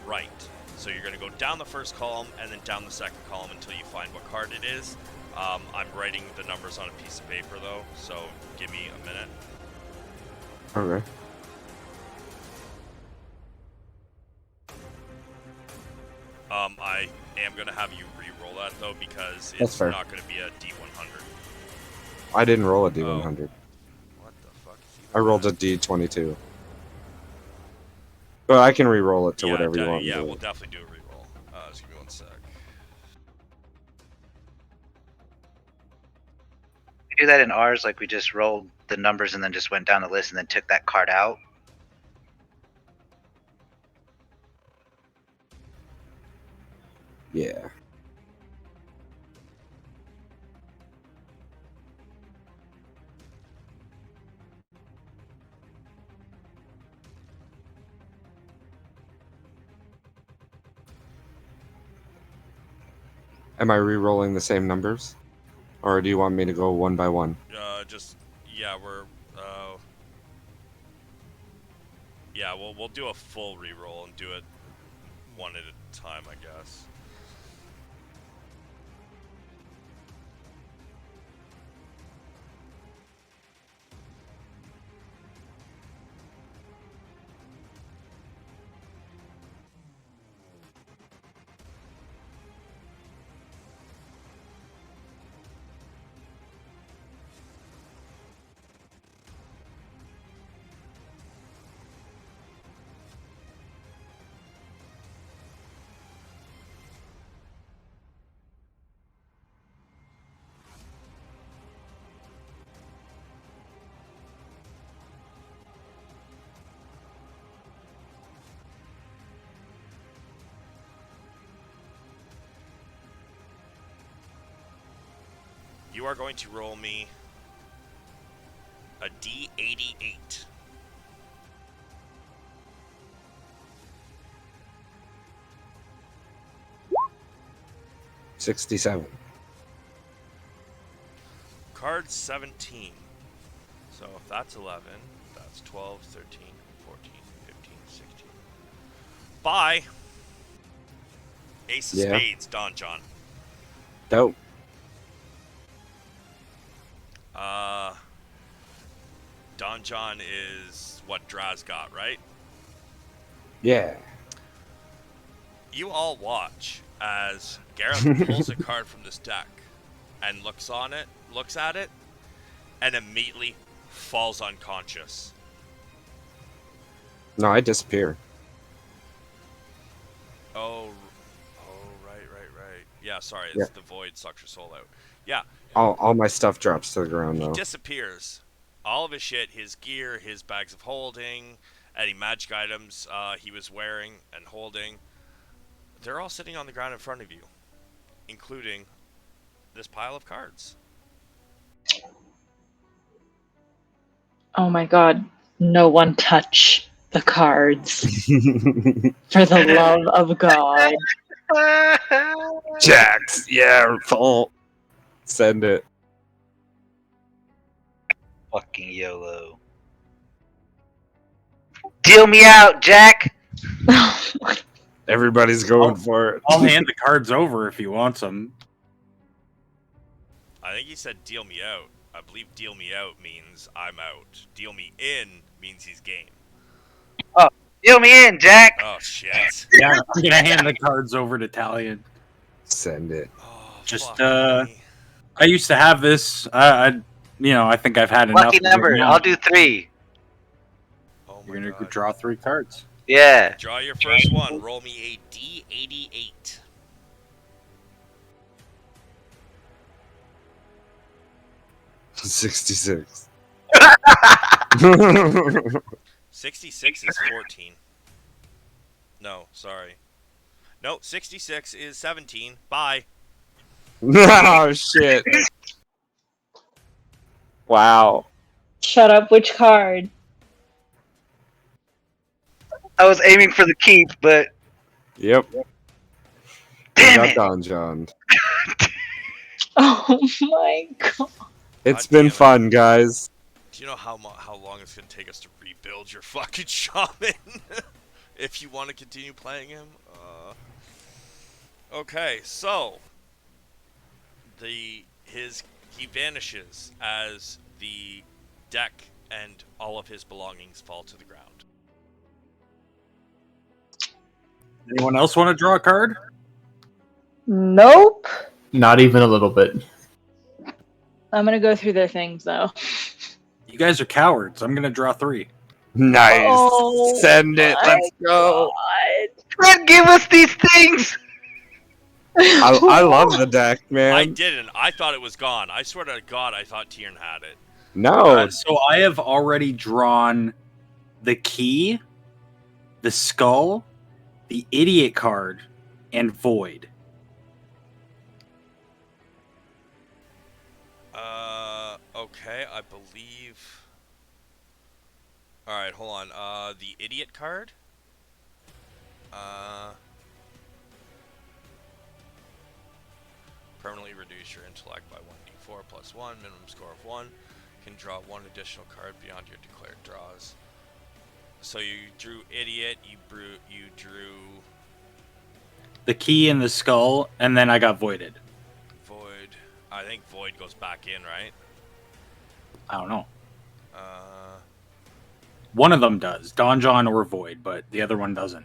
right. So you're going to go down the first column and then down the second column until you find what card it is. I'm writing the numbers on a piece of paper though, so give me a minute. Okay. I am going to have you re-roll that though, because That's it's fair. not going to be a D100. I didn't roll a D100. What the fuck? I rolled a D22. But I can re-roll it to whatever you want me Yeah, to. we'll definitely do a re-roll. Just give me 1 sec. We do that in ours, like we just rolled the numbers and then just went down the list and then took that card out. Yeah. Am I re-rolling the same numbers? Or do you want me to go one by one? Yeah, we'll do a full re-roll and do it one at a time, I guess. You are going to roll me a D88. $67. Card 17. So if that's 11, that's 12, 13, 14, 15, 16. Bye. Ace of Yeah. Spades, Don John. Dope. Don John is what Draz got, right? Yeah. You all watch as Gareth pulls a card from this deck and looks at it, and immediately falls unconscious. No, I disappear. Oh, right. Yeah, sorry, it's Yeah. the void sucks your soul out. Yeah, All my stuff drops to the ground he though. disappears. All of his shit, his gear, his bags of holding, any magic items he was wearing and holding, they're all sitting on the ground in front of you, including this pile of cards. Oh my god. No one touch the cards. For the love of God. Jax, yeah, full. Send it. Fucking YOLO. Deal me out, Jack! Everybody's going for it. I'll hand the cards over if he wants them. I think he said deal me out. I believe deal me out means I'm out. Deal me in means he's game. Deal me in, Jack! Oh, shit. Yeah, I'm gonna hand the cards over to Talion. Send it. Oh, Just, fuck me. I used to have this. I think I've had enough. Lucky of it number, now. I'll do 3. Oh my You're gonna God. draw 3 cards. Yeah. Draw your first one. Roll me a D88. $66. 66 is 14. No, sorry. No, 66 is 17. Bye. Oh shit. Wow. Shut up, which card? I was aiming for the keep, but Yep. damn Got it! Don John. Oh my god. It's God been damn it. fun, guys. Do you know how long it's going to take us to rebuild your fucking shaman? If you want to continue playing him? Okay, so he vanishes as the deck and all of his belongings fall to the ground. Anyone else want to draw a card? Nope. Not even a little bit. I'm gonna go through their things though. You guys are cowards. I'm gonna draw 3. Nice. Oh Send it. my Let's go. God, give us these things! I love the deck, I man. didn't. I thought it was gone. I swear to God, I thought Tiernan had it. No. So I have already drawn the key, the skull, the idiot card, and void. Okay, I believe. Alright, hold on. The idiot card? Permanently reduce your intellect by 1d4 plus 1, minimum score of 1. Can draw 1 additional card beyond your declared draws. So you drew idiot, you drew The key and the skull, and then I got voided. void. I think void goes back in, right? I don't know. Uh, One of them does, Don John or void, but the other one doesn't.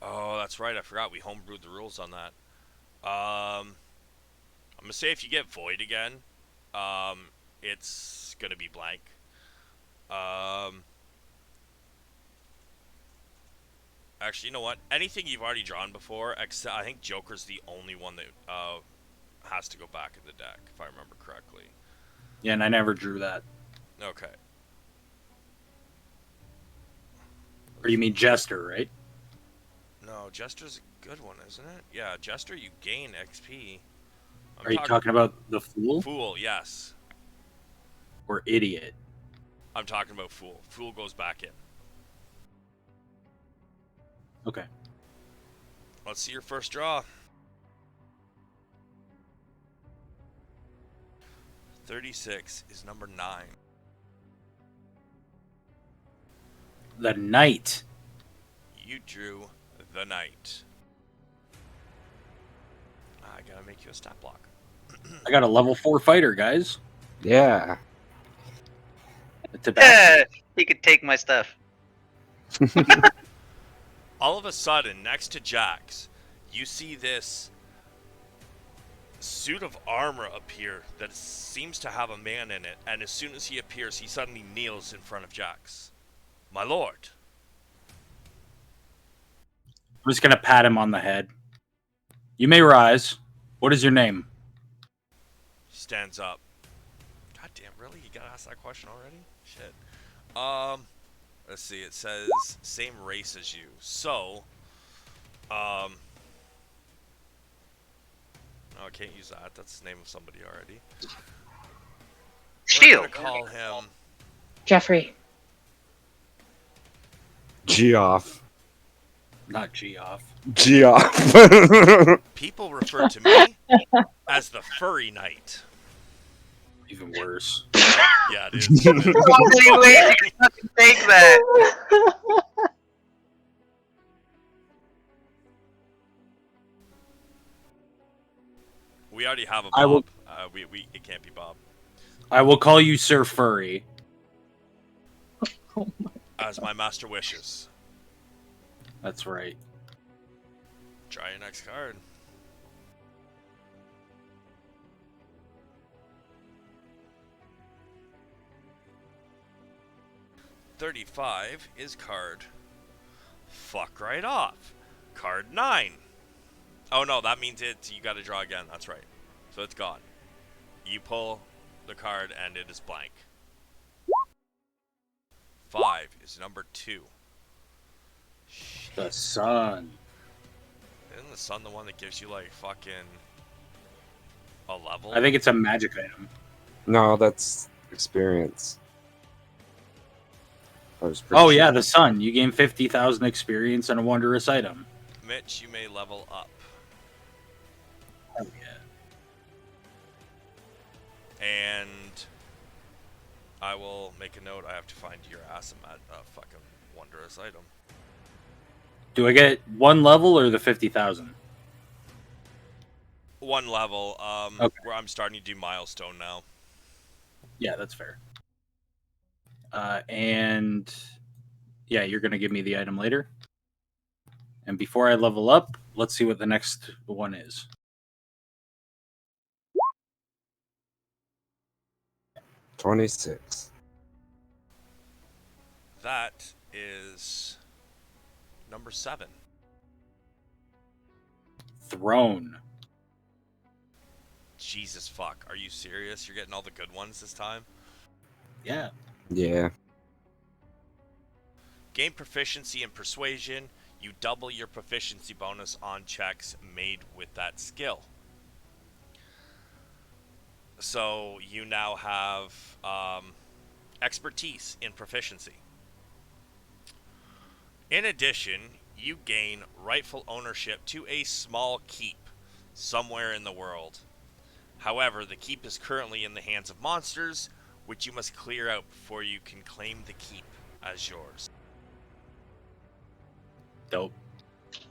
oh, that's right. I forgot we homebrewed the rules on that. I'm gonna say if you get void again, it's gonna be blank. Actually, you know what? Anything you've already drawn before, except I think Joker's the only one that has to go back in the deck, if I remember correctly. Yeah, and I never drew that. Okay. Or you mean Jester, right? No, Jester's a good one, isn't it? Yeah, Jester, you gain XP. Are you talking about the Fool Fool? Yes, or Idiot? I'm talking about Fool. Fool goes back in. Okay. Let's see your first draw. 36 is number 9. The Knight. You drew the Knight. I gotta make you a stat block. I got a level 4 fighter, guys. Yeah. Yeah, he could take my stuff. All of a sudden, next to Jax, you see this suit of armor appear that seems to have a man in it, and as soon as he appears, he suddenly kneels in front of Jax. My lord. I'm just gonna pat him on the head. You may rise. What is your name? Stands up. God damn, really? You gotta ask that question already? Shit. Let's see. It says same race as you. So, no, I can't use that. That's the name of somebody already. We're Shield. gonna call him Jeffrey. Geoff. Not Geoff. Geoff. People refer to me as the Furry Knight. Even worse. Yeah, it is. How many ways you can fucking take that? We already have a I will- Bob. It can't be Bob. I will call you Sir Furry. As my master wishes. That's right. Try your next card. $35 is card. Fuck right off. Card 9. Oh no, that means you gotta draw again. That's right. So it's gone. You pull the card and it is blank. 5 is number 2. The Sun. Isn't the sun the one that gives you like fucking a level? I think it's a magic item. No, that's experience. I was pretty Oh sure. yeah, the Sun. You gain 50,000 experience and a wondrous item. Mitch, you may level up. Oh yeah. And I will make a note. I have to find your ass a fucking wondrous item. Do I get one level or the 50,000? 1 level. Okay. Where I'm starting to do milestone now. Yeah, that's fair. And yeah, you're gonna give me the item later. And before I level up, let's see what the next one is. $26. That is number 7. Throne. Jesus fuck. Are you serious? You're getting all the good ones this time? Yeah. Yeah. Gain proficiency in persuasion. You double your proficiency bonus on checks made with that skill. So you now have expertise in proficiency. In addition, you gain rightful ownership to a small keep somewhere in the world. However, the keep is currently in the hands of monsters, which you must clear out before you can claim the keep as yours. Dope.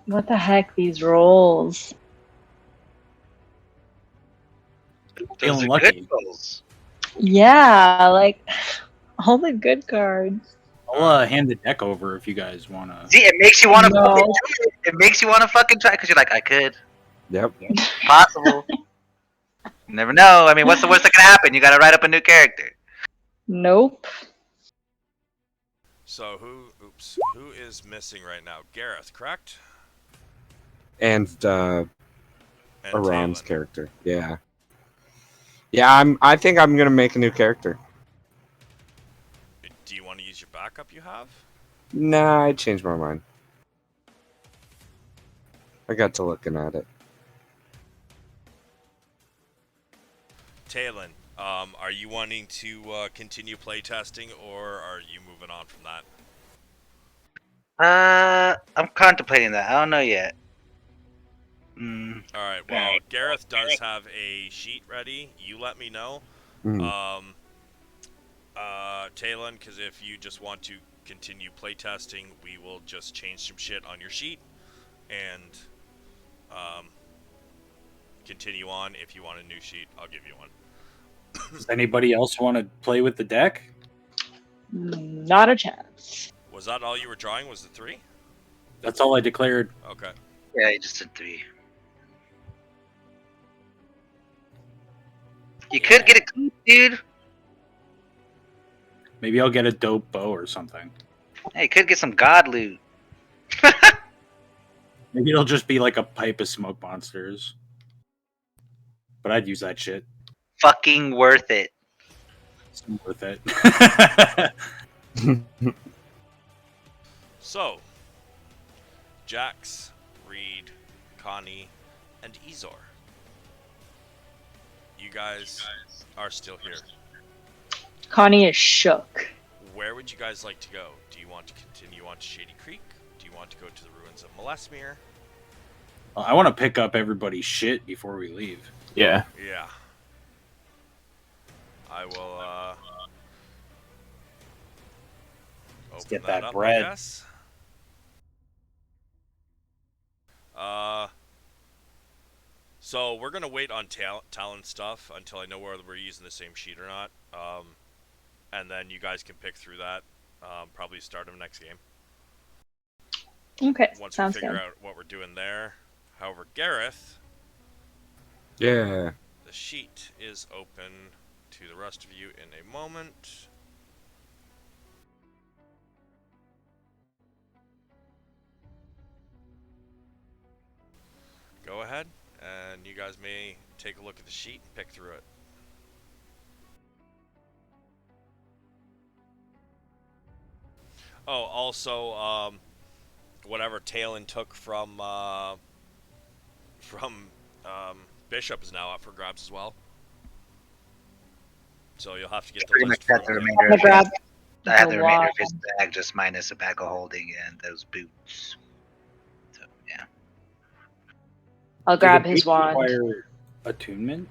What the heck, these rolls? Those Feeling are lucky. good rolls. Yeah, like all the good cards. I'll hand the deck over if you guys wanna. See, it makes you want to. No. It makes you want to fucking try because you're like, I could, Yep. possible. You never know. I mean, what's the worst that can happen? You got to write up a new character. Nope. So who is missing right now? Gareth, correct? And And Aram's Talon. character. Yeah. Yeah, I think I'm gonna make a new character. Do you want to use your backup you have? Nah, I changed my mind. I got to looking at it. Talon, are you wanting to continue playtesting, or are you moving on from that? I'm contemplating that. I don't know yet. All right. Well, Gareth does have a sheet ready. You let me know. Mhm. Talon, because if you just want to continue playtesting, we will just change some shit on your sheet and continue on. If you want a new sheet, I'll give you one. Does anybody else want to play with the deck? Not a chance. Was that all you were drawing? Was the 3? That's all I declared. Okay. Yeah, you just did 3. You could get a coup, dude. Maybe I'll get a dope bow or something. Hey, you could get some god loot. Maybe it'll just be like a pipe of smoke monsters. But I'd use that shit. Fucking worth it. It's worth it. So, Jax, Reed, Connie, and Ezor. You guys are still here. Connie is shook. Where would you guys like to go? Do you want to continue on to Shady Creek? Do you want to go to the ruins of Molesmere? I want to pick up everybody's shit before we leave. Yeah. Yeah. I will, Let's open get that up, bread. I guess. So we're gonna wait on talent stuff until I know whether we're using the same sheet or not. And then you guys can pick through that. Probably start of next game. Okay, Once sounds we figure good. out what we're doing there. However, Gareth, Yeah. the sheet is open to the rest of you in a moment. Go ahead, and you guys may take a look at the sheet and pick through it. Oh, also, whatever Talon took from Bishop is now up for grabs as well. So you'll have to get the Pretty much list got from the him. remainder I'm of gonna grab his, I have the the remainder of wand. his bag, just minus a bag of holding and those boots. So yeah. I'll Do grab the his boots wand. require attunement?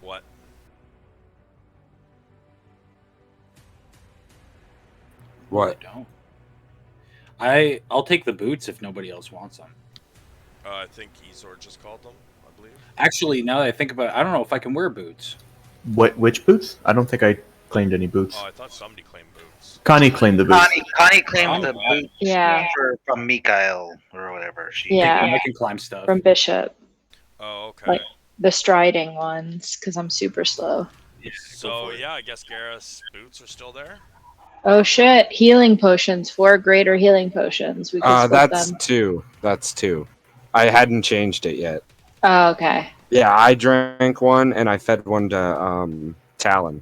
What? What? I don't. I'll take the boots if nobody else wants them. I think Ezor just called them, I believe. Actually, now that I think about it, I don't know if I can wear boots. Which boots? I don't think I claimed any boots. Oh, I thought somebody claimed boots. Connie claimed the boots. Connie claimed Oh, the wow. boots Yeah. from Mikael or whatever. Yeah. I can climb stuff. From Bishop. Oh, okay. Like the striding ones, because I'm super slow. Yeah, go So for it. yeah, I guess Gareth's boots are still there. Oh shit! Healing potions. 4 greater healing potions. We could split That's them. 2. That's 2. I hadn't changed it yet. Oh, okay. Yeah, I drank one and I fed one to Talon.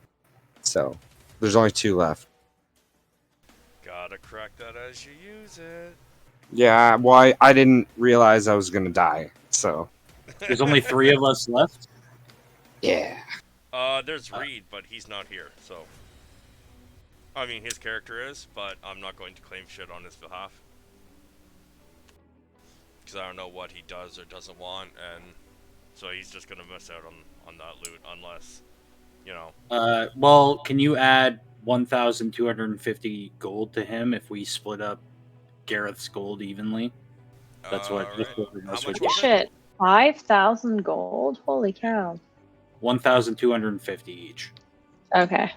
So there's only 2 left. Gotta correct that as you use it. Yeah, well, I didn't realize I was gonna die. So There's only 3 of us left. yeah. There's Reed, but he's not here, so. I mean, his character is, but I'm not going to claim shit on his behalf. Because I don't know what he does or doesn't want, and so he's just gonna miss out on that loot unless, you know. Well, can you add 1,250 gold to him if we split up Gareth's gold evenly? That's what. Alright. How much Holy was it? shit! 5,000 gold. Holy cow. 1,250 each. Okay.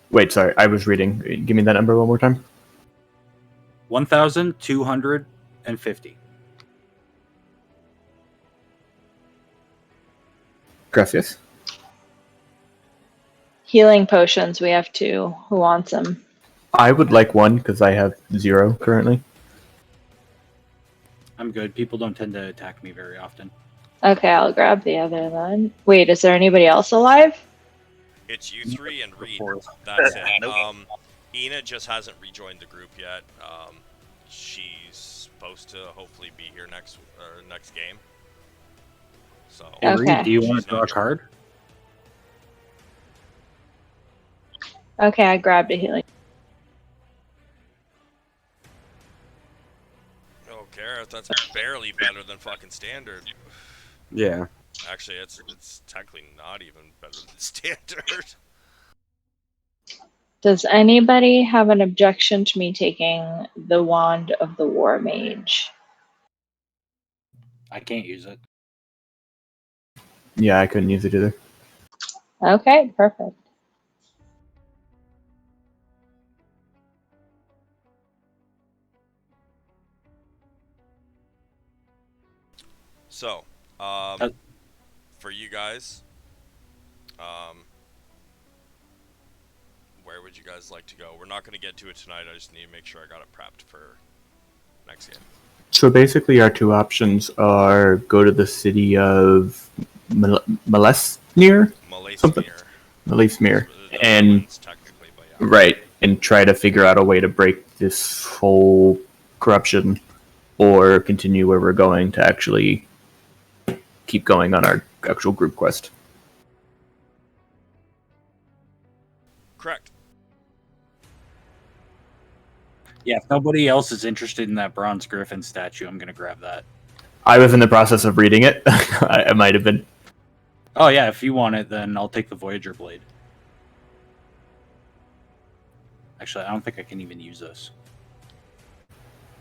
Wait, sorry, I was reading. Give me that number one more time. 1,250. Gracias. Healing potions. We have 2. Who wants them? I would like one because I have 0 currently. I'm good. People don't tend to attack me very often. Okay, I'll grab the other then. Wait, is there anybody else alive? It's you three and Reed. Fourth. That's it. Nope. Ina just hasn't rejoined the group yet. She's supposed to hopefully be here next game. So. Hey, Okay. Reed, do you She's want to draw a not here. card? Okay, I grabbed a healing. Oh, Gareth, that's barely better than fucking standard. Yeah. Actually, it's technically not even better than standard. Does anybody have an objection to me taking the Wand of the War Mage? I can't use it. Yeah, I couldn't use it either. Okay, perfect. So, for you guys, where would you guys like to go? We're not going to get to it tonight. I just need to make sure I got it prepped for next game. So basically, our two options are go to the city of Malesmere, Something. Malesmere. and Technically, but yeah. right, and try to figure out a way to break this whole corruption, or continue where we're going to actually keep going on our actual group quest. Correct. Yeah, if nobody else is interested in that bronze griffin statue, I'm gonna grab that. I was in the process of reading it. I might have been. Oh yeah, if you want it, then I'll take the Voyager blade. Actually, I don't think I can even use this.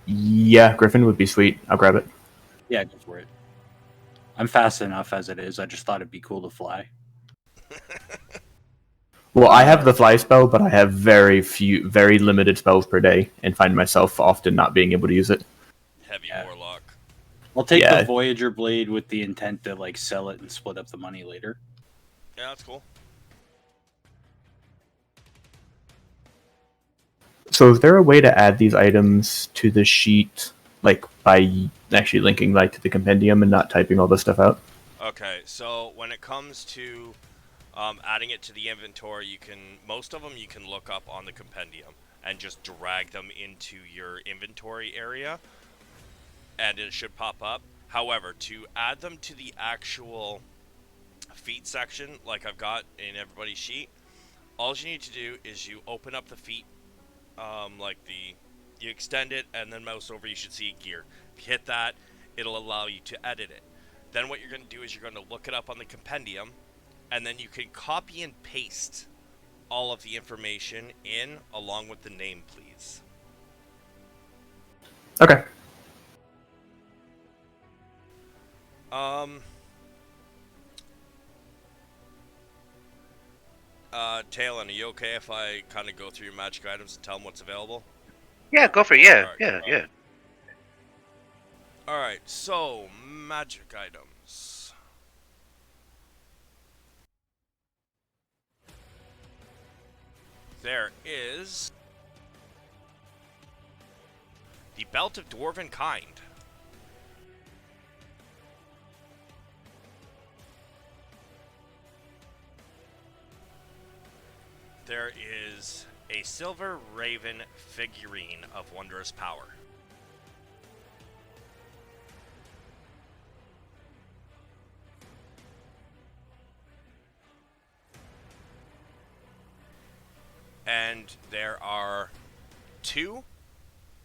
Yeah, Griffin would be sweet. I'll grab it. Yeah, go for it. I'm fast enough as it is. I just thought it'd be cool to fly. Well, I have the fly spell, but I have very limited spells per day, and find myself often not being able to use it. Heavy Yeah. warlock. I'll take Yeah. the Voyager blade with the intent to like sell it and split up the money later. Yeah, that's cool. So is there a way to add these items to the sheet, like by actually linking like to the compendium and not typing all this stuff out? Okay, so when it comes to adding it to the inventory, most of them you can look up on the compendium and just drag them into your inventory area, and it should pop up. However, to add them to the actual feat section, like I've got in everybody's sheet, all you need to do is you open up the feat, you extend it and then mouse over, you should see gear. If you hit that, it'll allow you to edit it. Then what you're going to do is you're going to look it up on the compendium, and then you can copy and paste all of the information in along with the name, please. Okay. Talon, are you okay if I kind of go through your magic items and tell them what's available? Yeah, go for it. Yeah, Alright, yeah. Alright, so, magic items. There is the Belt of Dwarven Kind. There is a Silver Raven figurine of wondrous power. And there are 2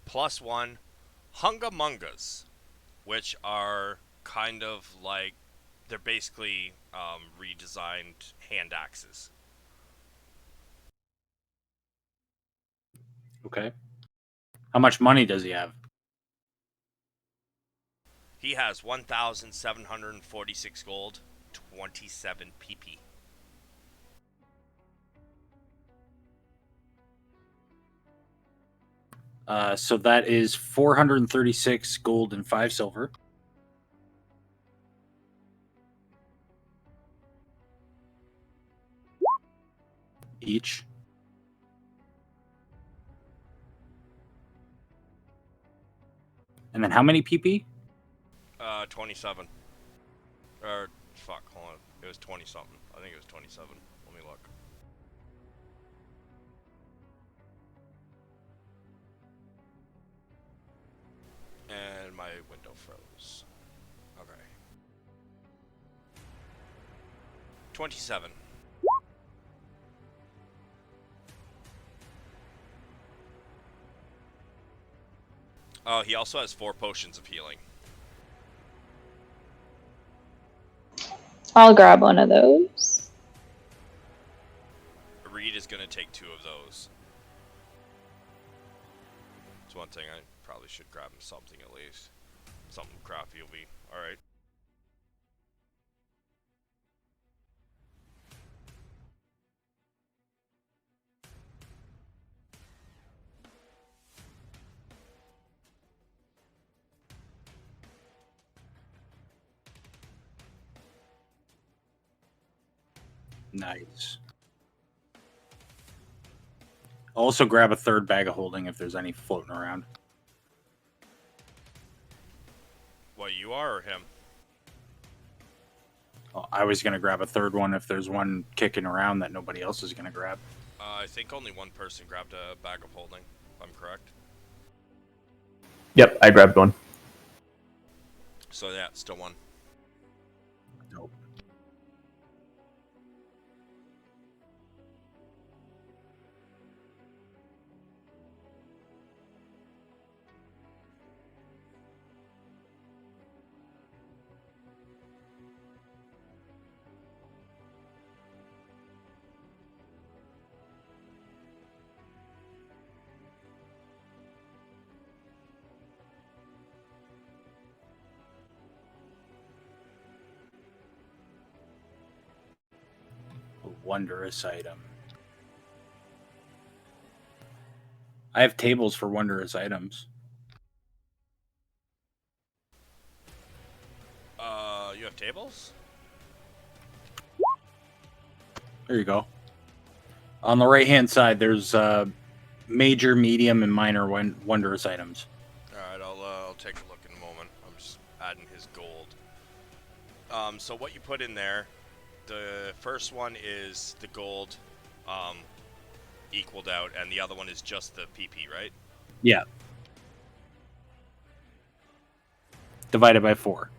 +1 Hungamungas, which are kind of like, they're basically redesigned hand axes. Okay. How much money does he have? He has 1,746 gold, 27 PP. So that is 436 gold and 5 silver. Each. And then how many PP? 27. Or, fuck, hold on. It was 20 something. I think it was 27. Let me look. my window froze. Okay. 27. Oh, he also has 4 potions of healing. I'll grab one of those. Reed is going to take 2 of those. It's one thing I probably should grab him something at least. Something crappy will be alright. Nice. Also grab a third bag of holding if there's any floating around. What, you are or him? Oh, I was going to grab a third one if there's one kicking around that nobody else is going to grab. I think only one person grabbed a bag of holding, if I'm correct. Yep, I grabbed one. So yeah, still one. Nope. A wondrous item. I have tables for wondrous items. You have tables? There you go. On the right-hand side, there's major, medium, and minor wondrous items. Alright, I'll take a look in a moment. I'm just adding his gold. So what you put in there, the first one is the gold equaled out, and the other one is just the PP, right? Yeah. Divided by 4.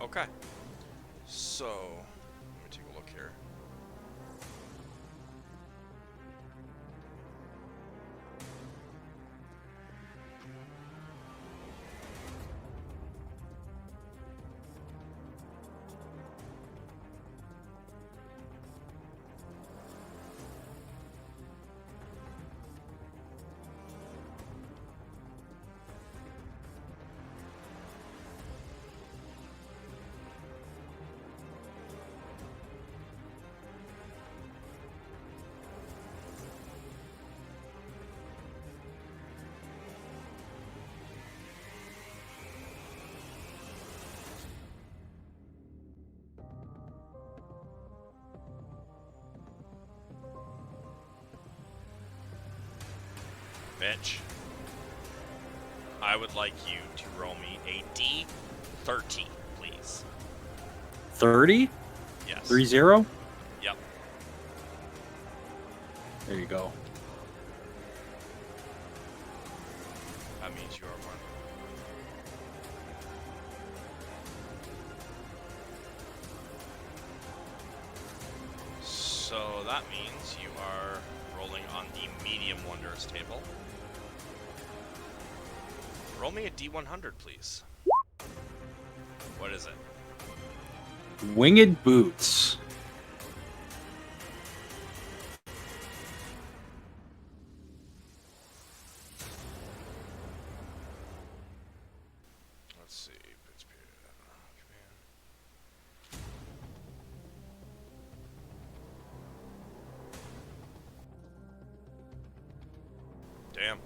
Okay. So, let me take a look here. Mitch, I would like you to roll me a D30, please. 30? Yes. 3-0? Yep. There you go. That means you are one. So that means you are rolling on the medium wondrous table. Roll me a D100, please. What is it? Winged boots. Let's see. Pittsburgh. Japan. Damn.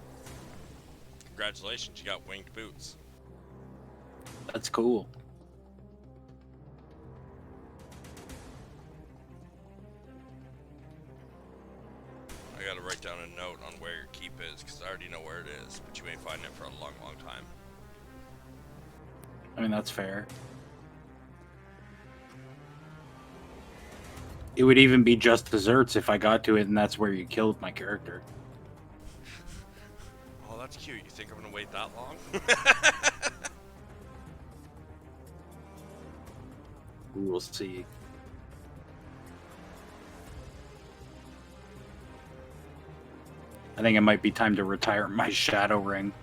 Congratulations, you got winged boots. That's cool. I gotta write down a note on where your keep is, because I already know where it is, but you ain't finding it for a long, long time. I mean, that's fair. It would even be just desserts if I got to it, and that's where you killed my character. Oh, that's cute. You think I'm gonna wait that long? We will see. I think it might be time to retire my shadow ring.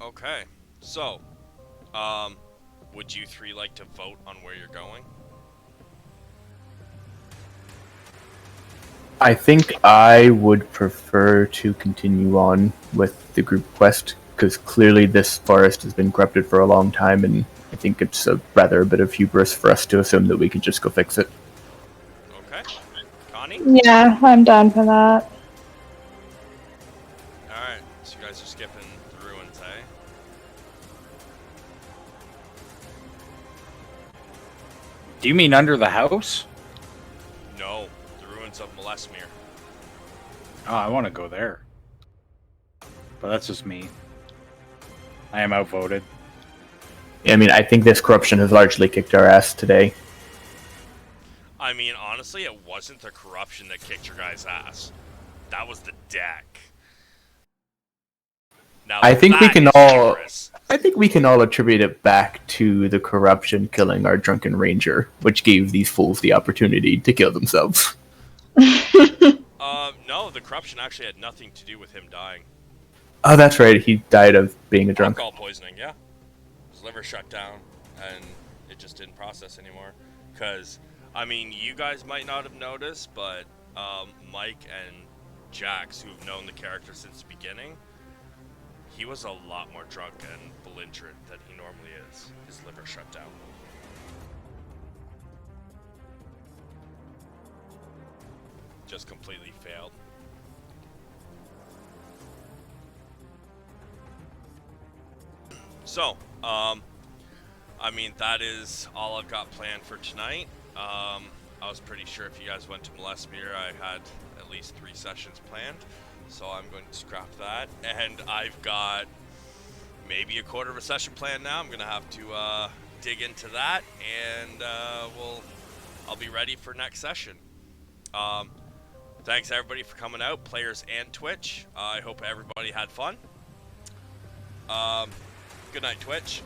Okay, so, would you three like to vote on where you're going? I think I would prefer to continue on with the group quest, because clearly this forest has been corrupted for a long time, and I think it's rather a bit of hubris for us to assume that we can just go fix it. Okay. Connie? Yeah, I'm down for that. Alright, so you guys are skipping the ruins, eh? Do you mean under the house? No, the ruins of Molesmere. Oh, I want to go there. But that's just me. I am outvoted. I mean, I think this corruption has largely kicked our ass today. I mean, honestly, it wasn't the corruption that kicked your guys' ass. That was the deck. Now, I think we that can is all. hubris. I think we can all attribute it back to the corruption killing our drunken ranger, which gave these fools the opportunity to kill themselves. No, the corruption actually had nothing to do with him dying. Oh, that's right. He died of being a drunk. Alcohol poisoning, yeah. His liver shut down, and it just didn't process anymore. Because, I mean, you guys might not have noticed, but Mike and Jax, who've known the character since the beginning, he was a lot more drunk and belligerent than he normally is. His liver shut down. Just completely failed. So, I mean, that is all I've got planned for tonight. I was pretty sure if you guys went to Molesmere, I had at least 3 sessions planned. So I'm going to scrap that. And I've got maybe a quarter of a session planned now. I'm going to have to dig into that. And I'll be ready for next session. Thanks everybody for coming out, players and Twitch. I hope everybody had fun. Good night, Twitch.